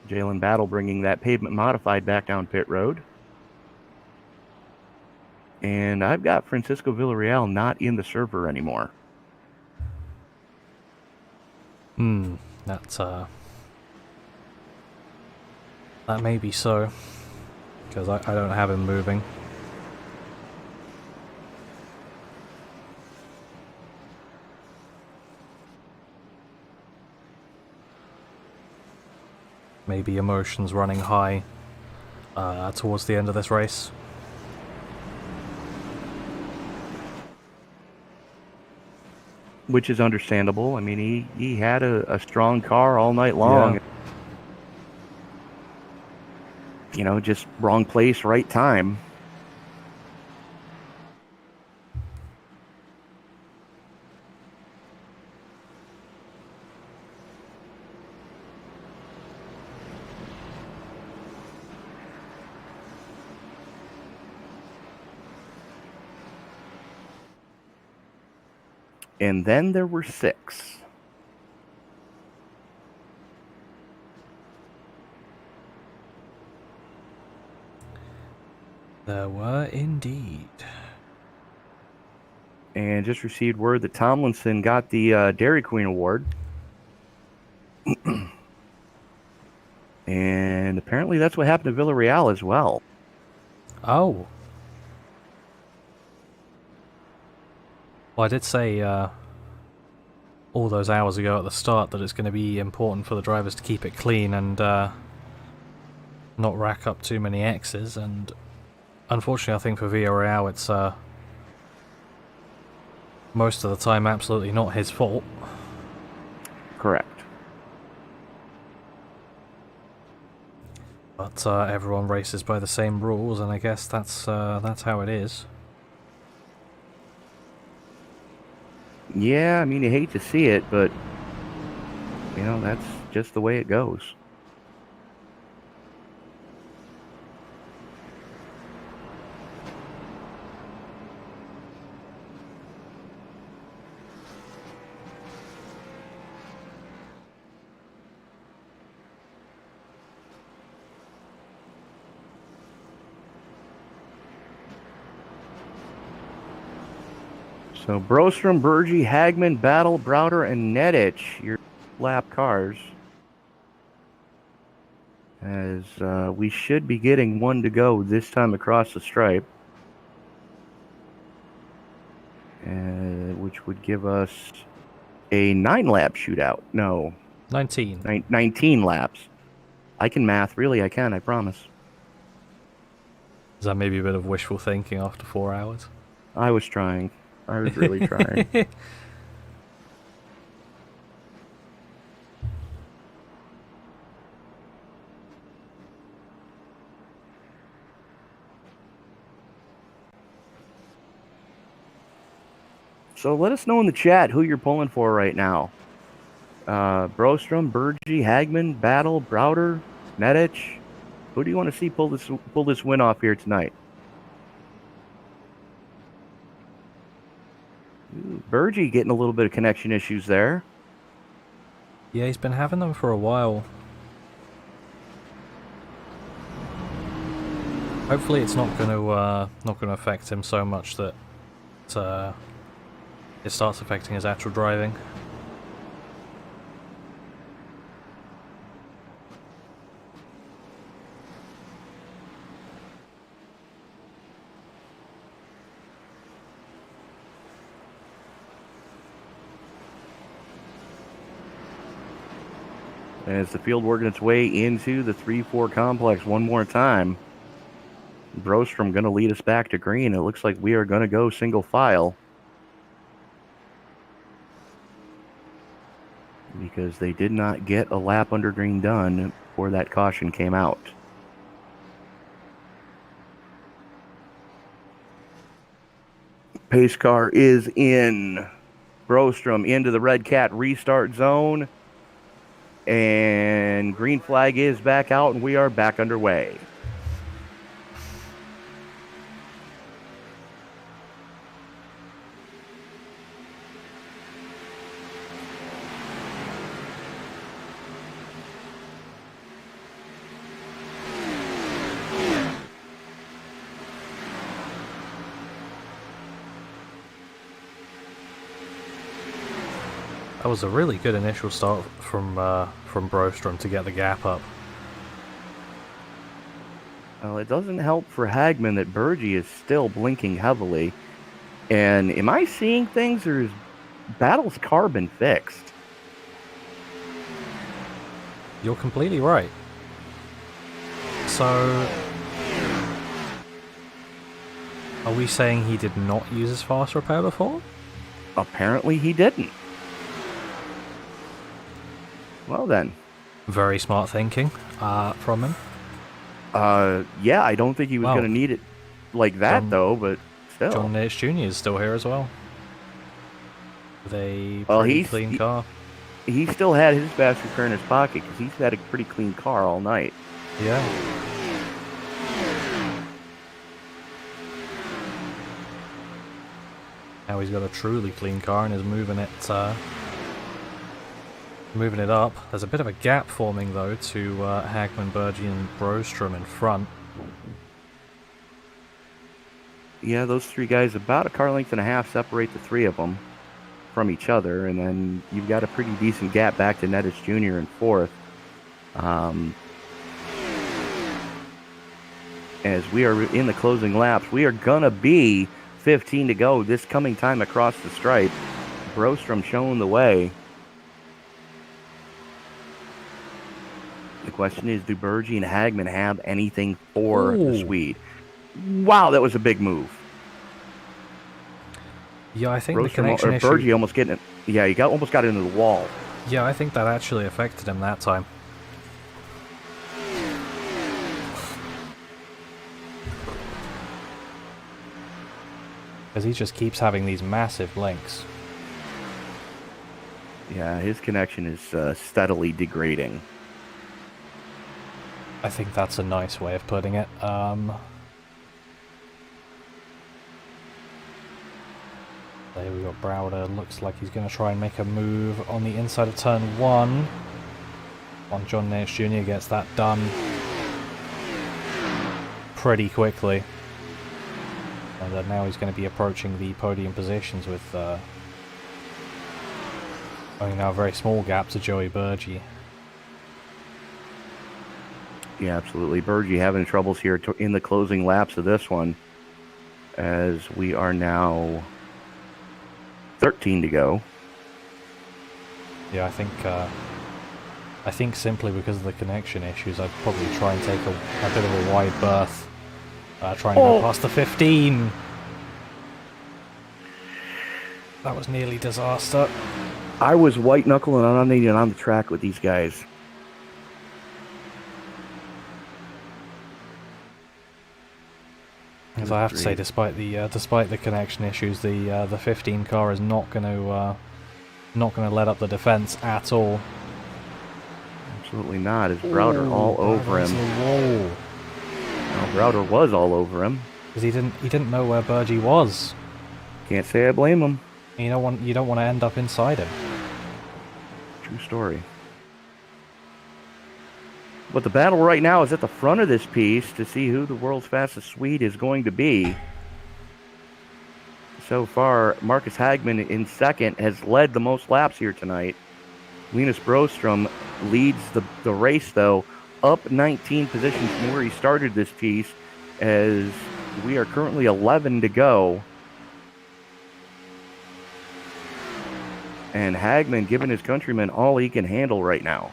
Jalen Battle bringing that pavement modified back down pit road. And I've got Francisco Villarreal not in the server anymore. That's that may be so, because I don't have him moving. Maybe emotions running high towards the end of this race. Which is understandable. I mean, he had a strong car all night long. Yeah. You know, just wrong place, right time. And then there were 6. There were indeed. And just received word that Tomlinson got the Dairy Queen Award. And apparently that's what happened to Villarreal as well. Oh. Well, I did say all those hours ago at the start that it's going to be important for the drivers to keep it clean and not rack up too many X's, and unfortunately I think for Villarreal it's most of the time absolutely not his fault. Correct. But everyone races by the same rules, and I guess that's how it is. Yeah, I mean, you hate to see it, but, you know, that's just the way it goes. So Brostrom, Burgee, Hagman, Battle, Browder, and Nedich, your lap cars. As we should be getting one to go this time across the stripe. Which would give us a 9-lap shootout. No. 19. 19 laps. I can math. Really, I can. I promise. Is that maybe a bit of wishful thinking after 4 hours? I was trying. I was really trying. So let us know in the chat who you're pulling for right now. Brostrom, Burgee, Hagman, Battle, Browder, Nedich. Who do you want to see pull this win off here tonight? Ooh, Burgee getting a little bit of connection issues there. Yeah, he's been having them for a while. Hopefully, it's not going to affect him so much that it starts affecting his actual driving. As the field working its way into the 3-4 complex one more time. Brostrom going to lead us back to green. It looks like we are going to go single file. Because they did not get a lap under green done before that caution came out. Pace car is in. Brostrom into the red cat restart zone. And green flag is back out, and we are back underway. That was a really good initial start from Brostrom to get the gap up. Well, it doesn't help for Hagman that Burgee is still blinking heavily. And am I seeing things, or is Battle's car been fixed? You're completely right. So, are we saying he did not use his fast repair before? Apparently he didn't. Well then. Very smart thinking from him. Yeah, I don't think he was going to need it like that, though, but still. John Nates Jr. is still here as well. With a pretty clean car. He still had his fast repair in his pocket, because he's had a pretty clean car all night. Yeah. Now he's got a truly clean car and is moving it up. There's a bit of a gap forming though to Hagman, Burgee and Brostrom in front. Yeah, those three guys, about a car length and a half separate the three of them from each other, and then you've got a pretty decent gap back to Nedich Jr. in fourth. As we are in the closing laps, we are gonna be 15 to go this coming time across the stripe. Brostrom showing the way. The question is, do Burgee and Hagman have anything for the Swede? Wow, that was a big move. Yeah, I think Brostrom, the connection issue... Burgee almost getting it. Yeah, he almost got into the wall. Yeah, I think that actually affected him that time. Because he just keeps having these massive links. Yeah, his connection is steadily degrading. I think that's a nice way of putting it. There we got Browder. Looks like he's going to try and make a move on the inside of turn 1. On John Nates Jr. gets that done pretty quickly. And now he's going to be approaching the podium positions with only now a very small gap to Joey Burgee. Yeah, absolutely. Burgee having troubles here in the closing laps of this one, as we are now 13 to go. Yeah, I think simply because of the connection issues, I'd probably try and take a bit of a wide berth. Try and go past the 15. That was nearly disaster. I was white knuckling on the track with these guys. As I have to say, despite the connection issues, the 15 car is not going to let up the defense at all. Absolutely not. Is Browder all over him? Whoa! Well, Browder was all over him because he didn't know where Burgee was. Can't say I blame him. You don't want to end up inside him. True story. But the battle right now is at the front of this piece to see who the world's fastest Swede is going to be. So far, Marcus Hagman in second has led the most laps here tonight. Linus Broström leads the race, though, up 19 positions from where he started this piece, as we are currently 11 to go. And Hagman giving his countrymen all he can handle right now.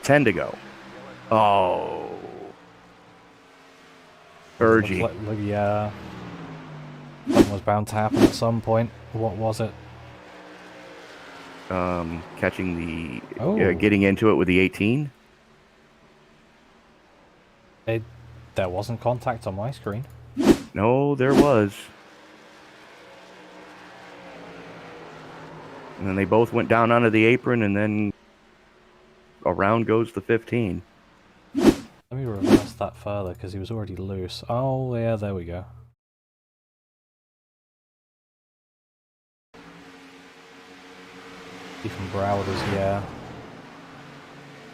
$10 to go. Oh. Burgee. Yeah. Something was bound to happen at some point. What was it? Catching the... getting into it with the 18. There wasn't contact on my screen. No, there was. And then they both went down onto the apron, and then around goes the 15. Let me reverse that further, because he was already loose. Oh, yeah, there we go. Even Browder's, yeah.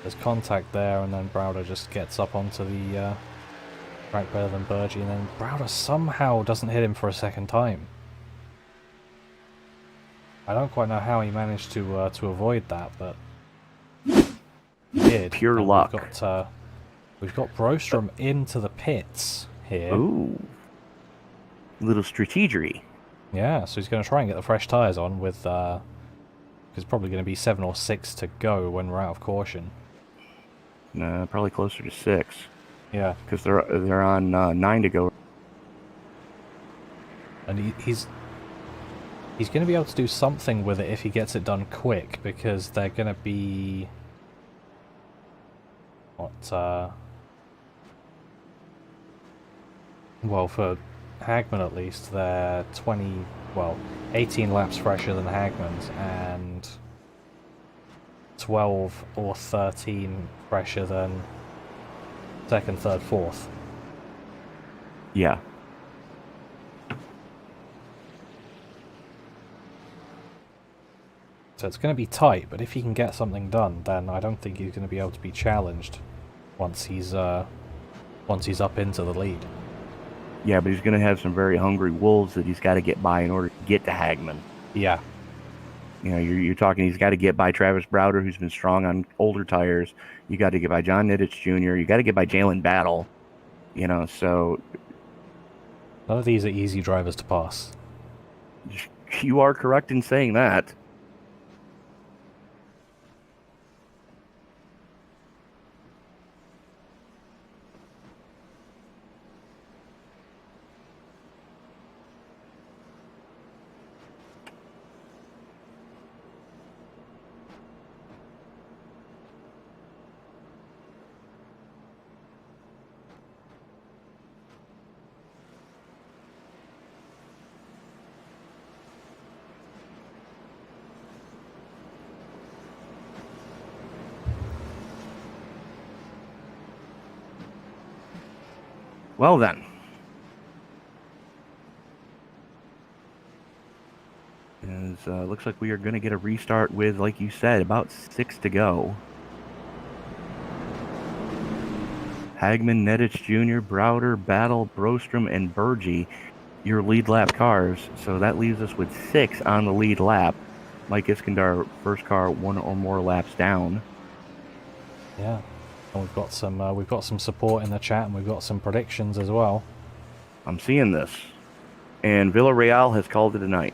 There's contact there, and then Browder just gets up onto the track better than Burgee, and then Browder somehow doesn't hit him for a second time. I don't quite know how he managed to avoid that, but he did. Pure luck. We've got Broström into the pits here. Ooh. Little strategery. Yeah, so he's going to try and get the fresh tyres on with... because it's probably going to be 7 or 6 to go when we're out of caution. Probably closer to 6. Yeah. Because they're on 9 to go. And he's going to be able to do something with it if he gets it done quick, because they're going to be... well, for Hagman at least, they're 18 laps fresher than Hagman's, and 12 or 13 fresher than second, third, fourth. Yeah. So it's going to be tight, but if he can get something done, then I don't think he's going to be able to be challenged once he's up into the lead. Yeah, but he's going to have some very hungry wolves that he's got to get by in order to get to Hagman. Yeah. You know, you're talking he's got to get by Travis Browder, who's been strong on older tires. You got to get by John Niditz Jr. You got to get by Jalen Battle. You know, so... None of these are easy drivers to pass. You are correct in saying that. Well then. Looks like we are going to get a restart with, like you said, about 6 to go. Hagman, Nedich Jr., Browder, Battle, Brostrom, and Burgee, your lead lap cars. So that leaves us with 6 on the lead lap. Mike Iskandar, first car, 1 or more laps down. Yeah, and we've got some support in the chat, and we've got some predictions as well. I'm seeing this, and Villarreal has called it a night.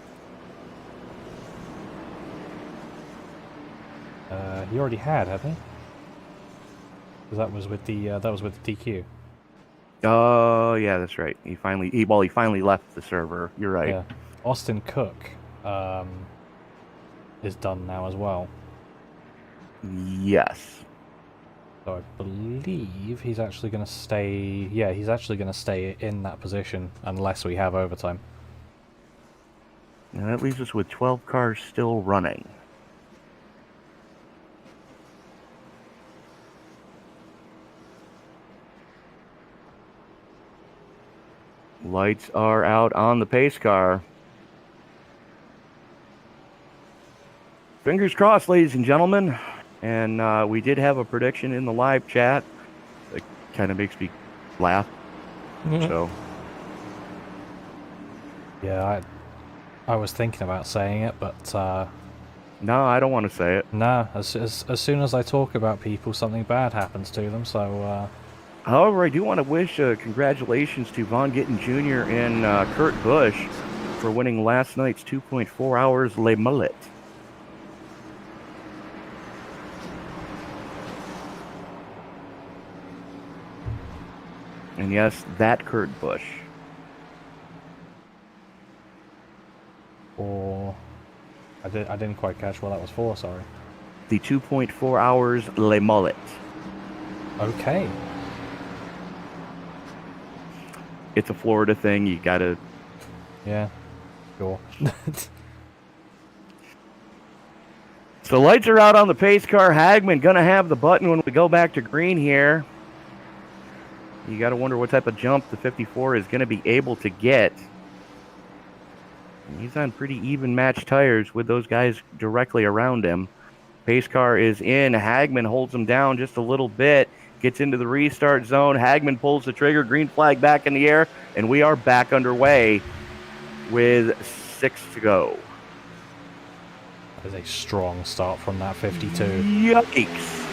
He already had, hadn't he? Because that was with the DQ. Oh, yeah, that's right. He finally left the server. You're right. Yeah. Austin Cook is done now as well. Yes. So I believe he's actually going to stay. Yeah, he's actually going to stay in that position unless we have overtime. And that leaves us with 12 cars still running. Lights are out on the pace car. Fingers crossed, ladies and gentlemen. And we did have a prediction in the live chat. It kind of makes me laugh. So, yeah, I was thinking about saying it, but no, I don't want to say it. no. As soon as I talk about people, something bad happens to them. So. However, I do want to wish congratulations to Von Gittin Jr. and Kurt Busch for winning last night's 2.4 hours Le Mullet. And yes, that Kurt Busch. Or I didn't quite catch what that was for. Sorry. The 2.4 hours Le Mullet. Okay. It's a Florida thing. You gotta. Yeah. Sure. So lights are out on the pace car. Hagman gonna have the button when we go back to green here. You gotta wonder what type of jump the 54 is gonna be able to get. And he's on pretty even match tires with those guys directly around him. Pace car is in. Hagman holds him down just a little bit. Gets into the restart zone. Hagman pulls the trigger. Green flag back in the air. And we are back underway with 6 to go. That is a strong start from that 52. Yikes.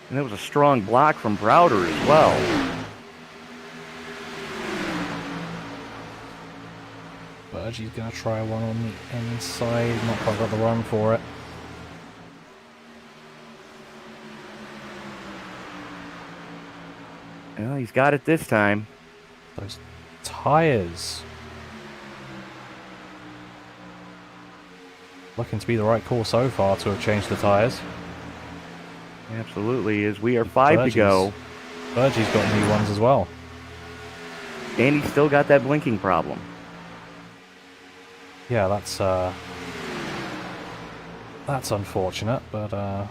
And that was a strong block from Browder as well. Burgee's going to try one on the inside. Not quite got the run for it. Well, he's got it this time. Those tires. Looking to be the right call so far to have changed the tires. Absolutely, as we are 5 to go. Burgee's got new ones as well. And he's still got that blinking problem. Yeah, that's unfortunate, but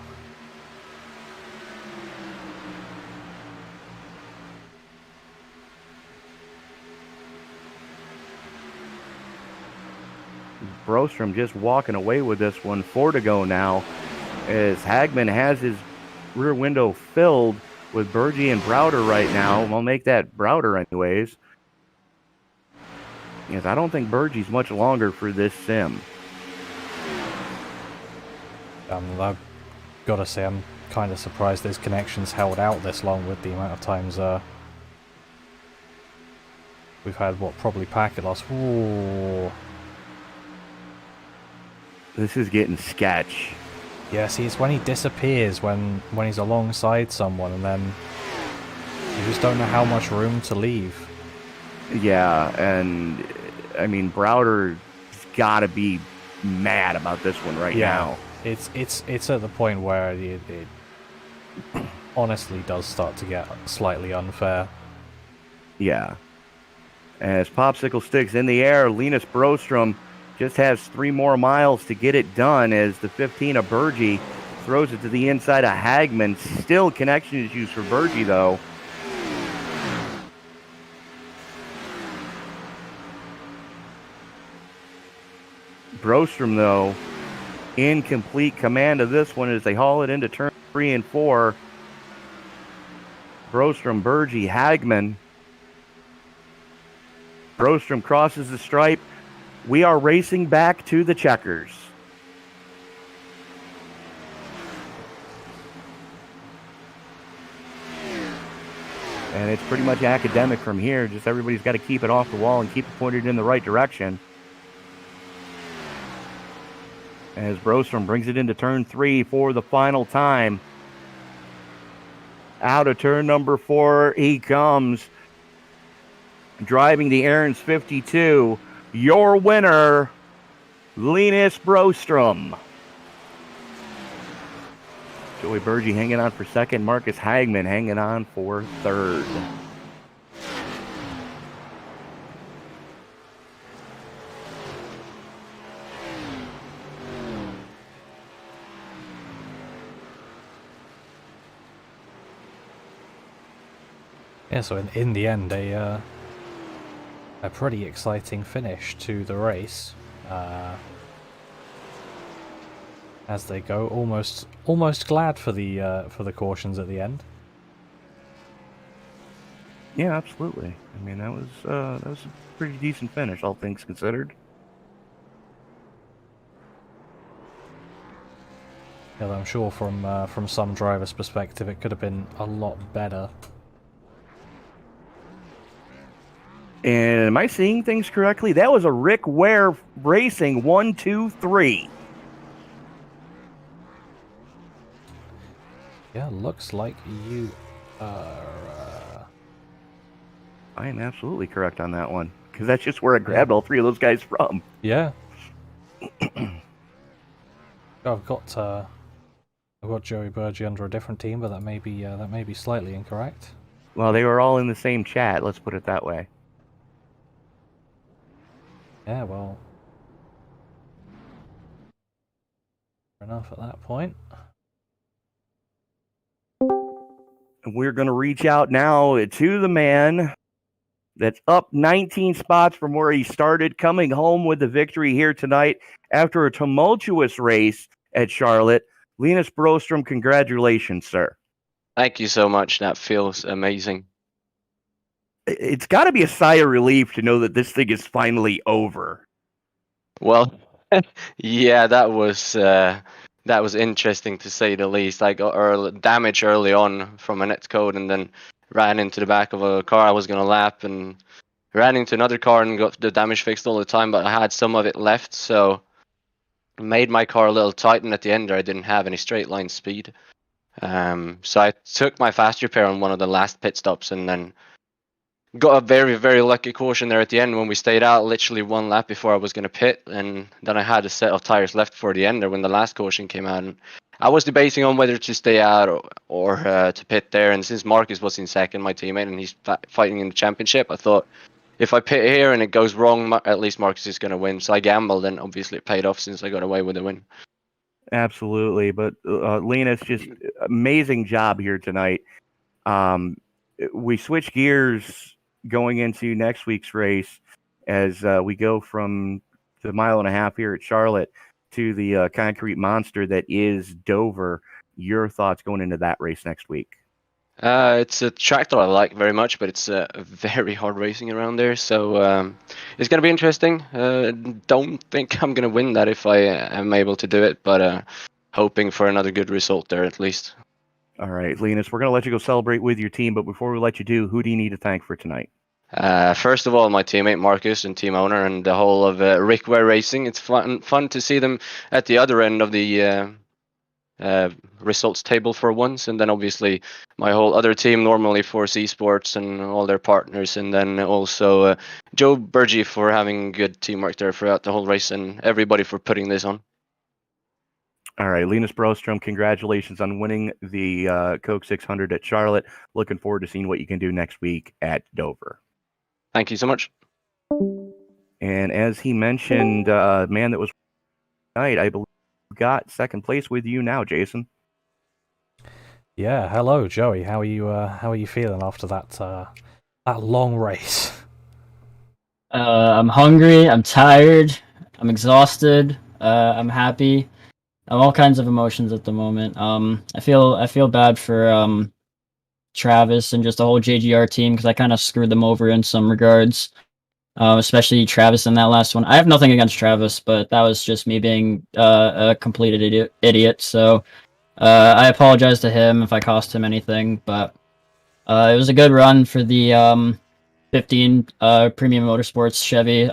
Brostrom just walking away with this one. 4 to go now, as Hagman has his rear window filled with Burgee and Browder right now. We'll make that Browder anyways. Yes, I don't think Burgee's much longer for this sim. I've got to say, I'm kind of surprised those connections held out this long with the amount of times we've had, probably packet loss. Ooh. This is getting sketch. Yeah, see, it's when he disappears, when he's alongside someone, and then you just don't know how much room to leave. Yeah, and I mean, Browder's got to be mad about this one right now. It's at the point where it honestly does start to get slightly unfair. Yeah. As Popsicle Sticks in the air, Linus Brostrom just has 3 more miles to get it done, as the 15 of Burgee throws it to the inside of Hagman. Still connection issues for Burgee, though. Brostrom, though, in complete command of this one as they haul it into turn 3 and 4. Brostrom, Berge, Hagman. Brostrom crosses the stripe. We are racing back to the checkers. And it's pretty much academic from here. Just everybody's got to keep it off the wall and keep it pointed in the right direction. As Brostrom brings it into turn 3 for the final time. Out of turn number 4 he comes. Driving the Aaron's 52. Your winner, Linus Brostrom. Joey Berge hanging on for second. Marcus Hagman hanging on for third. Yeah, so in the end, a pretty exciting finish to the race. As they go, almost glad for the cautions at the end. Yeah, absolutely. I mean, that was a pretty decent finish, all things considered. Yeah, I'm sure from some drivers' perspective, it could have been a lot better. And am I seeing things correctly? That was a Rick Ware Racing 1, 2, 3. Yeah, looks like you are... I am absolutely correct on that one, because that's just where I grabbed all three of those guys from. Yeah. I've got Joey Berge under a different team, but that may be slightly incorrect. Well, they were all in the same chat, let's put it that way. Yeah, well, fair enough at that point. We're going to reach out now to the man that's up 19 spots from where he started, coming home with the victory here tonight after a tumultuous race at Charlotte. Linus Brostrom, congratulations, sir. Thank you so much. That feels amazing. It's got to be a sigh of relief to know that this thing is finally over. Well, yeah, that was interesting to say the least. I got damage early on from a net code, and then ran into the back of a car I was going to lap, and ran into another car and got the damage fixed all the time, but I had some of it left, so made my car a little tight, and at the end there I didn't have any straight line speed. So I took my fast repair on one of the last pit stops, and then got a very, very lucky caution there at the end when we stayed out literally one lap before I was going to pit, and then I had a set of tires left for the end there when the last caution came out. And I was debating on whether to stay out or to pit there, and since Marcus was in second, my teammate, and he's fighting in the championship, I thought if I pit here and it goes wrong, at least Marcus is going to win. So I gambled, and obviously it paid off since I got away with the win. Absolutely, but Linus, just amazing job here tonight. We switch gears going into next week's race as we go from the 1.5 miles here at Charlotte to the concrete monster that is Dover. Your thoughts going into that race next week? It's a track that I like very much, but it's very hard racing around there, so it's going to be interesting. Don't think I'm going to win that if I am able to do it, but hoping for another good result there at least. All right, Linus, we're going to let you go celebrate with your team, but before we let you do, who do you need to thank for tonight? First of all, my teammate Marcus and team owner and the whole of Rick Ware Racing. It's fun to see them at the other end of the results table for once, and then obviously my whole other team, normally Force Esports and all their partners, and then also Joe Berge for having good teamwork there throughout the whole race, and everybody for putting this on. All right, Linus Brostrom, congratulations on winning the Coke 600 at Charlotte. Looking forward to seeing what you can do next week at Dover. Thank you so much. And as he mentioned, man that was tonight, I believe, got second place with you now, Jason. Yeah, hello, Joey. How are you feeling after that long race? I'm hungry. I'm tired. I'm exhausted. I'm happy. all kinds of emotions at the moment. I feel bad for Travis and just the whole JGR team because I kind of screwed them over in some regards. Especially Travis in that last one. I have nothing against Travis, but that was just me being a complete idiot. So I apologize to him if I cost him anything, but it was a good run for the 15 Premium Motorsports Chevy.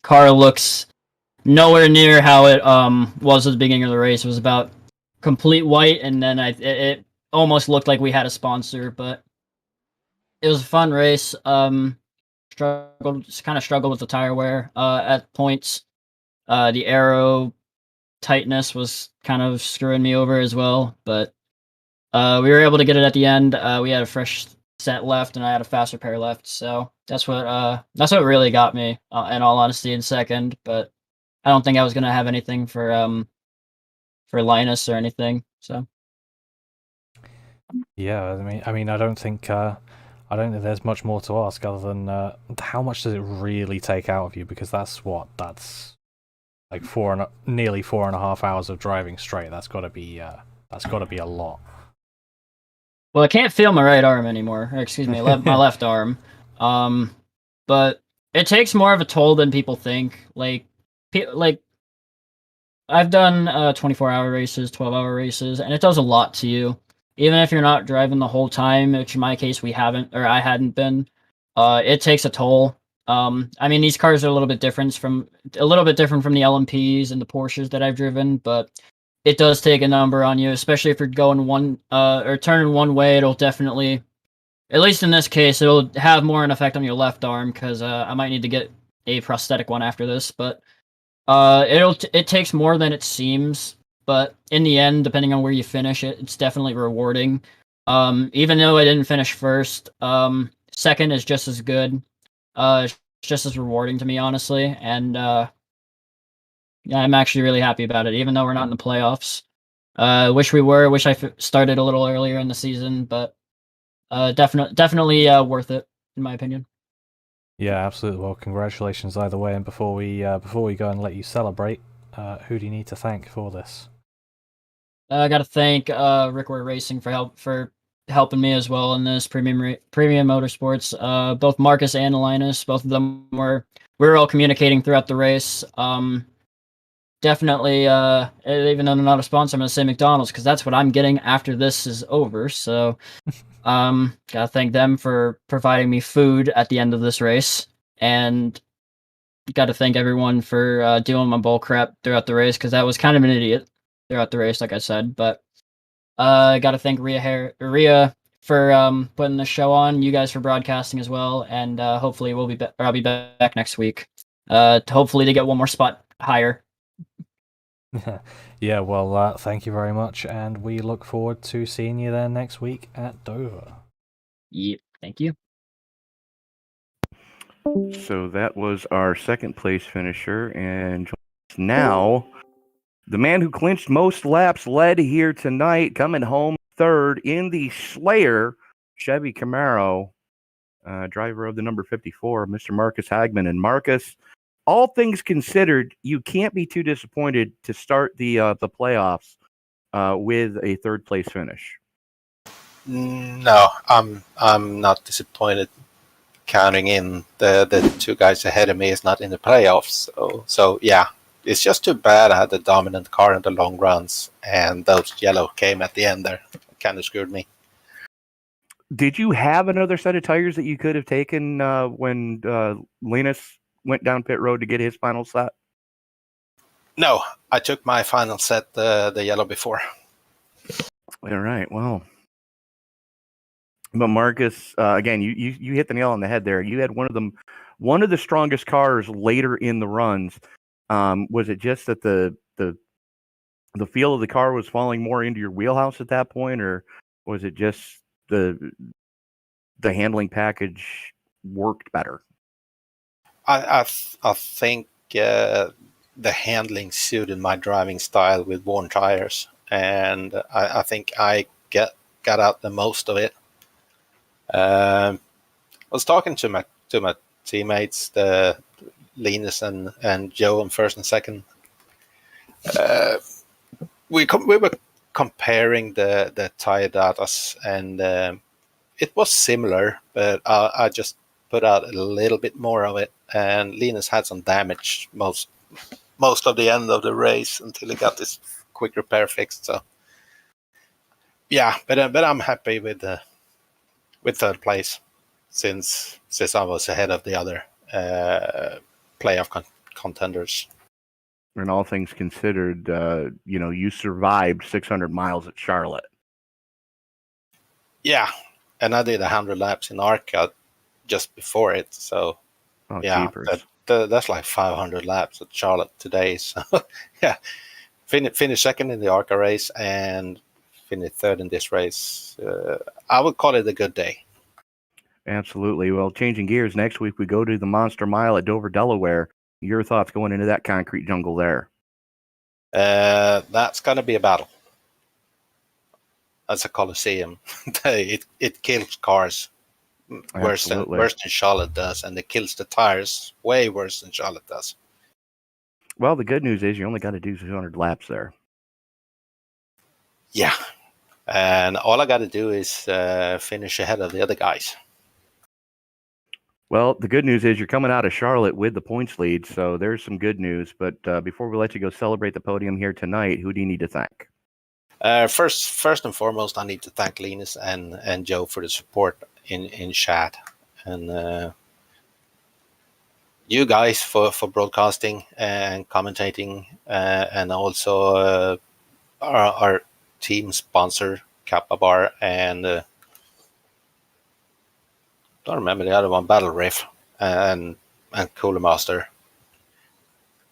Car looks nowhere near how it was at the beginning of the race. It was about complete white, and then it almost looked like we had a sponsor, but it was a fun race. Struggled with the tire wear at points. The aero tightness was kind of screwing me over as well, but we were able to get it at the end. We had a fresh set left, and I had a faster pair left, so that's what really got me. In all honesty, in second, but I don't think I was gonna have anything for Linus or anything. So Yeah, I don't think there's much more to ask other than how much does it really take out of you? Because that's like nearly 4.5 hours of driving straight. That's got to be a lot. well, I can't feel my right arm anymore. Or excuse me, my left arm. But it takes more of a toll than people think. Like I've done 24-hour races, 12-hour races, and it does a lot to you. Even if you're not driving the whole time, which in my case I hadn't been, it takes a toll. I mean, these cars are a little bit different from the LMPs and the Porsches that I've driven, but it does take a number on you, especially if you're going or turning one way. It'll definitely, at least in this case, it'll have more an effect on your left arm because I might need to get a prosthetic one after this. But it takes more than it seems. But in the end, depending on where you finish it's definitely rewarding. Even though I didn't finish first, second is just as good. It's just as rewarding to me, honestly, and yeah, I'm actually really happy about it. Even though we're not in the playoffs, wish we were. Wish I started a little earlier in the season, but definitely worth it in my opinion. Yeah, absolutely. Well, congratulations either way. And before we go and let you celebrate, who do you need to thank for this? I got to thank Rickward Racing for helping me as well in this premium motorsports. Both Marcus and Linus, both of them we were all communicating throughout the race. Definitely, even though they're not a sponsor, I'm gonna say McDonald's because that's what I'm getting after this is over. So, gotta thank them for providing me food at the end of this race, and gotta thank everyone for doing my bull crap throughout the race because that was kind of an idiot throughout the race, like I said. But gotta thank Rhea for putting the show on, you guys for broadcasting as well, and hopefully I'll be back next week. Hopefully to get one more spot higher. Yeah, well, thank you very much, and we look forward to seeing you there next week at Dover. Yep, thank you. So that was our second place finisher, and now the man who clinched most laps led here tonight, coming home third in the Slayer Chevy Camaro, driver of the number 54, Mr. Marcus Hagman. And Marcus, all things considered, you can't be too disappointed to start the playoffs with a third place finish. No, I'm not disappointed. Counting in the two guys ahead of me is not in the playoffs. So yeah, it's just too bad I had the dominant car in the long runs, and those yellow came at the end there. Kind of screwed me. Did you have another set of tires that you could have taken when Linus went down pit road to get his final set? No, I took my final set the yellow before. All right, well. But Marcus, again, you hit the nail on the head there. You had one of the strongest cars later in the runs. Was it just that the feel of the car was falling more into your wheelhouse at that point, or was it just the handling package worked better? I think the handling suited my driving style with worn tires, and I think I got out the most of it. I was talking to my teammates, the Linus and Joe in first and second. we were comparing the tire datas, and it was similar, but I just put out a little bit more of it, and Linus had some damage most of the end of the race until he got this quick repair fixed. So yeah, but I'm happy with third place since I was ahead of the other playoff contenders. And all things considered, you survived 600 miles at Charlotte. Yeah, and I did 100 laps in ARCA just before it. So yeah, that's like 500 laps at Charlotte today. So yeah, finish second in the ARCA race and finish third in this race. I would call it a good day. Absolutely. Well, changing gears, next week we go to the Monster Mile at Dover, Delaware. Your thoughts going into that concrete jungle there? That's going to be a battle. That's a coliseum. it kills cars worse than Charlotte does, and it kills the tires way worse than Charlotte does. Well, the good news is you only got to do 200 laps there. Yeah, and all I got to do is finish ahead of the other guys. Well, the good news is you're coming out of Charlotte with the points lead, so there's some good news. But before we let you go celebrate the podium here tonight, who do you need to thank? First and foremost, I need to thank Linus and Joe for the support in chat, and you guys for broadcasting and commentating, and also our team sponsor Kappa Bar, and don't remember the other one, Battle Riff, and Cooler Master,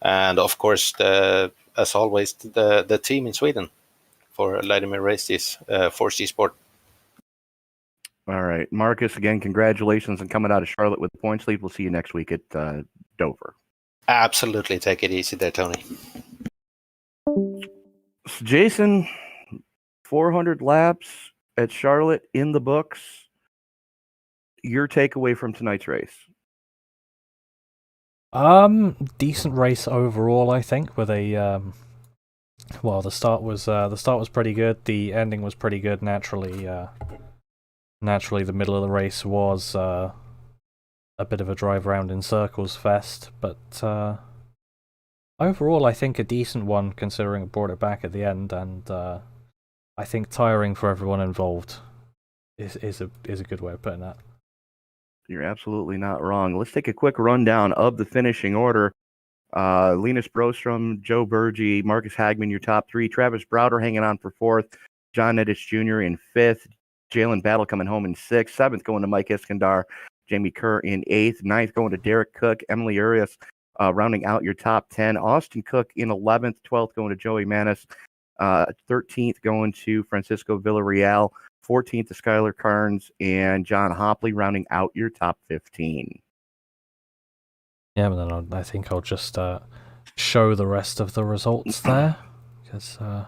and of course as always the team in Sweden for letting me race this 4C Sport. All right, Marcus, again, congratulations on coming out of Charlotte with the points lead. We'll see you next week at Dover. Absolutely, take it easy there, Tony. So Jason, 400 laps at Charlotte in the books. Your takeaway from tonight's race? Decent race overall, I think. With a the start was pretty good. The ending was pretty good. Naturally, the middle of the race was a bit of a drive around in circles fest, but overall, I think a decent one considering it brought it back at the end, and I think tiring for everyone involved is a good way of putting that. You're absolutely not wrong. Let's take a quick rundown of the finishing order. Linus Brostrom, Joe Burgee, Marcus Hagman, your top three. Travis Browder hanging on for fourth. John Nedich Jr. in fifth. Jalen Battle coming home in sixth. Seventh going to Mike Iskandar. Jamie Kerr in eighth. Ninth going to Derek Cook. Emily Urias rounding out your top 10. Austin Cook in 11th. 12th going to Joey Manis. 13th going to Francisco Villarreal. 14th to Skylar Carnes, and John Hopley rounding out your top 15. Yeah, but then I think I'll just show the rest of the results there, because I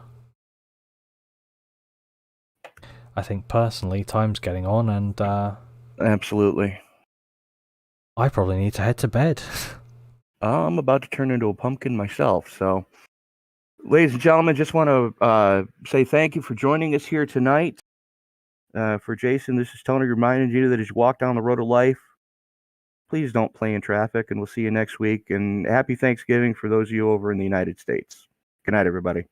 think personally time's getting on, and absolutely, I probably need to head to bed. I'm about to turn into a pumpkin myself, so ladies and gentlemen, just want to say thank you for joining us here tonight. For Jason, this is Tony reminding you that as you walk down the road of life, please don't play in traffic, and we'll see you next week. And happy Thanksgiving for those of you over in the United States. Good night, everybody.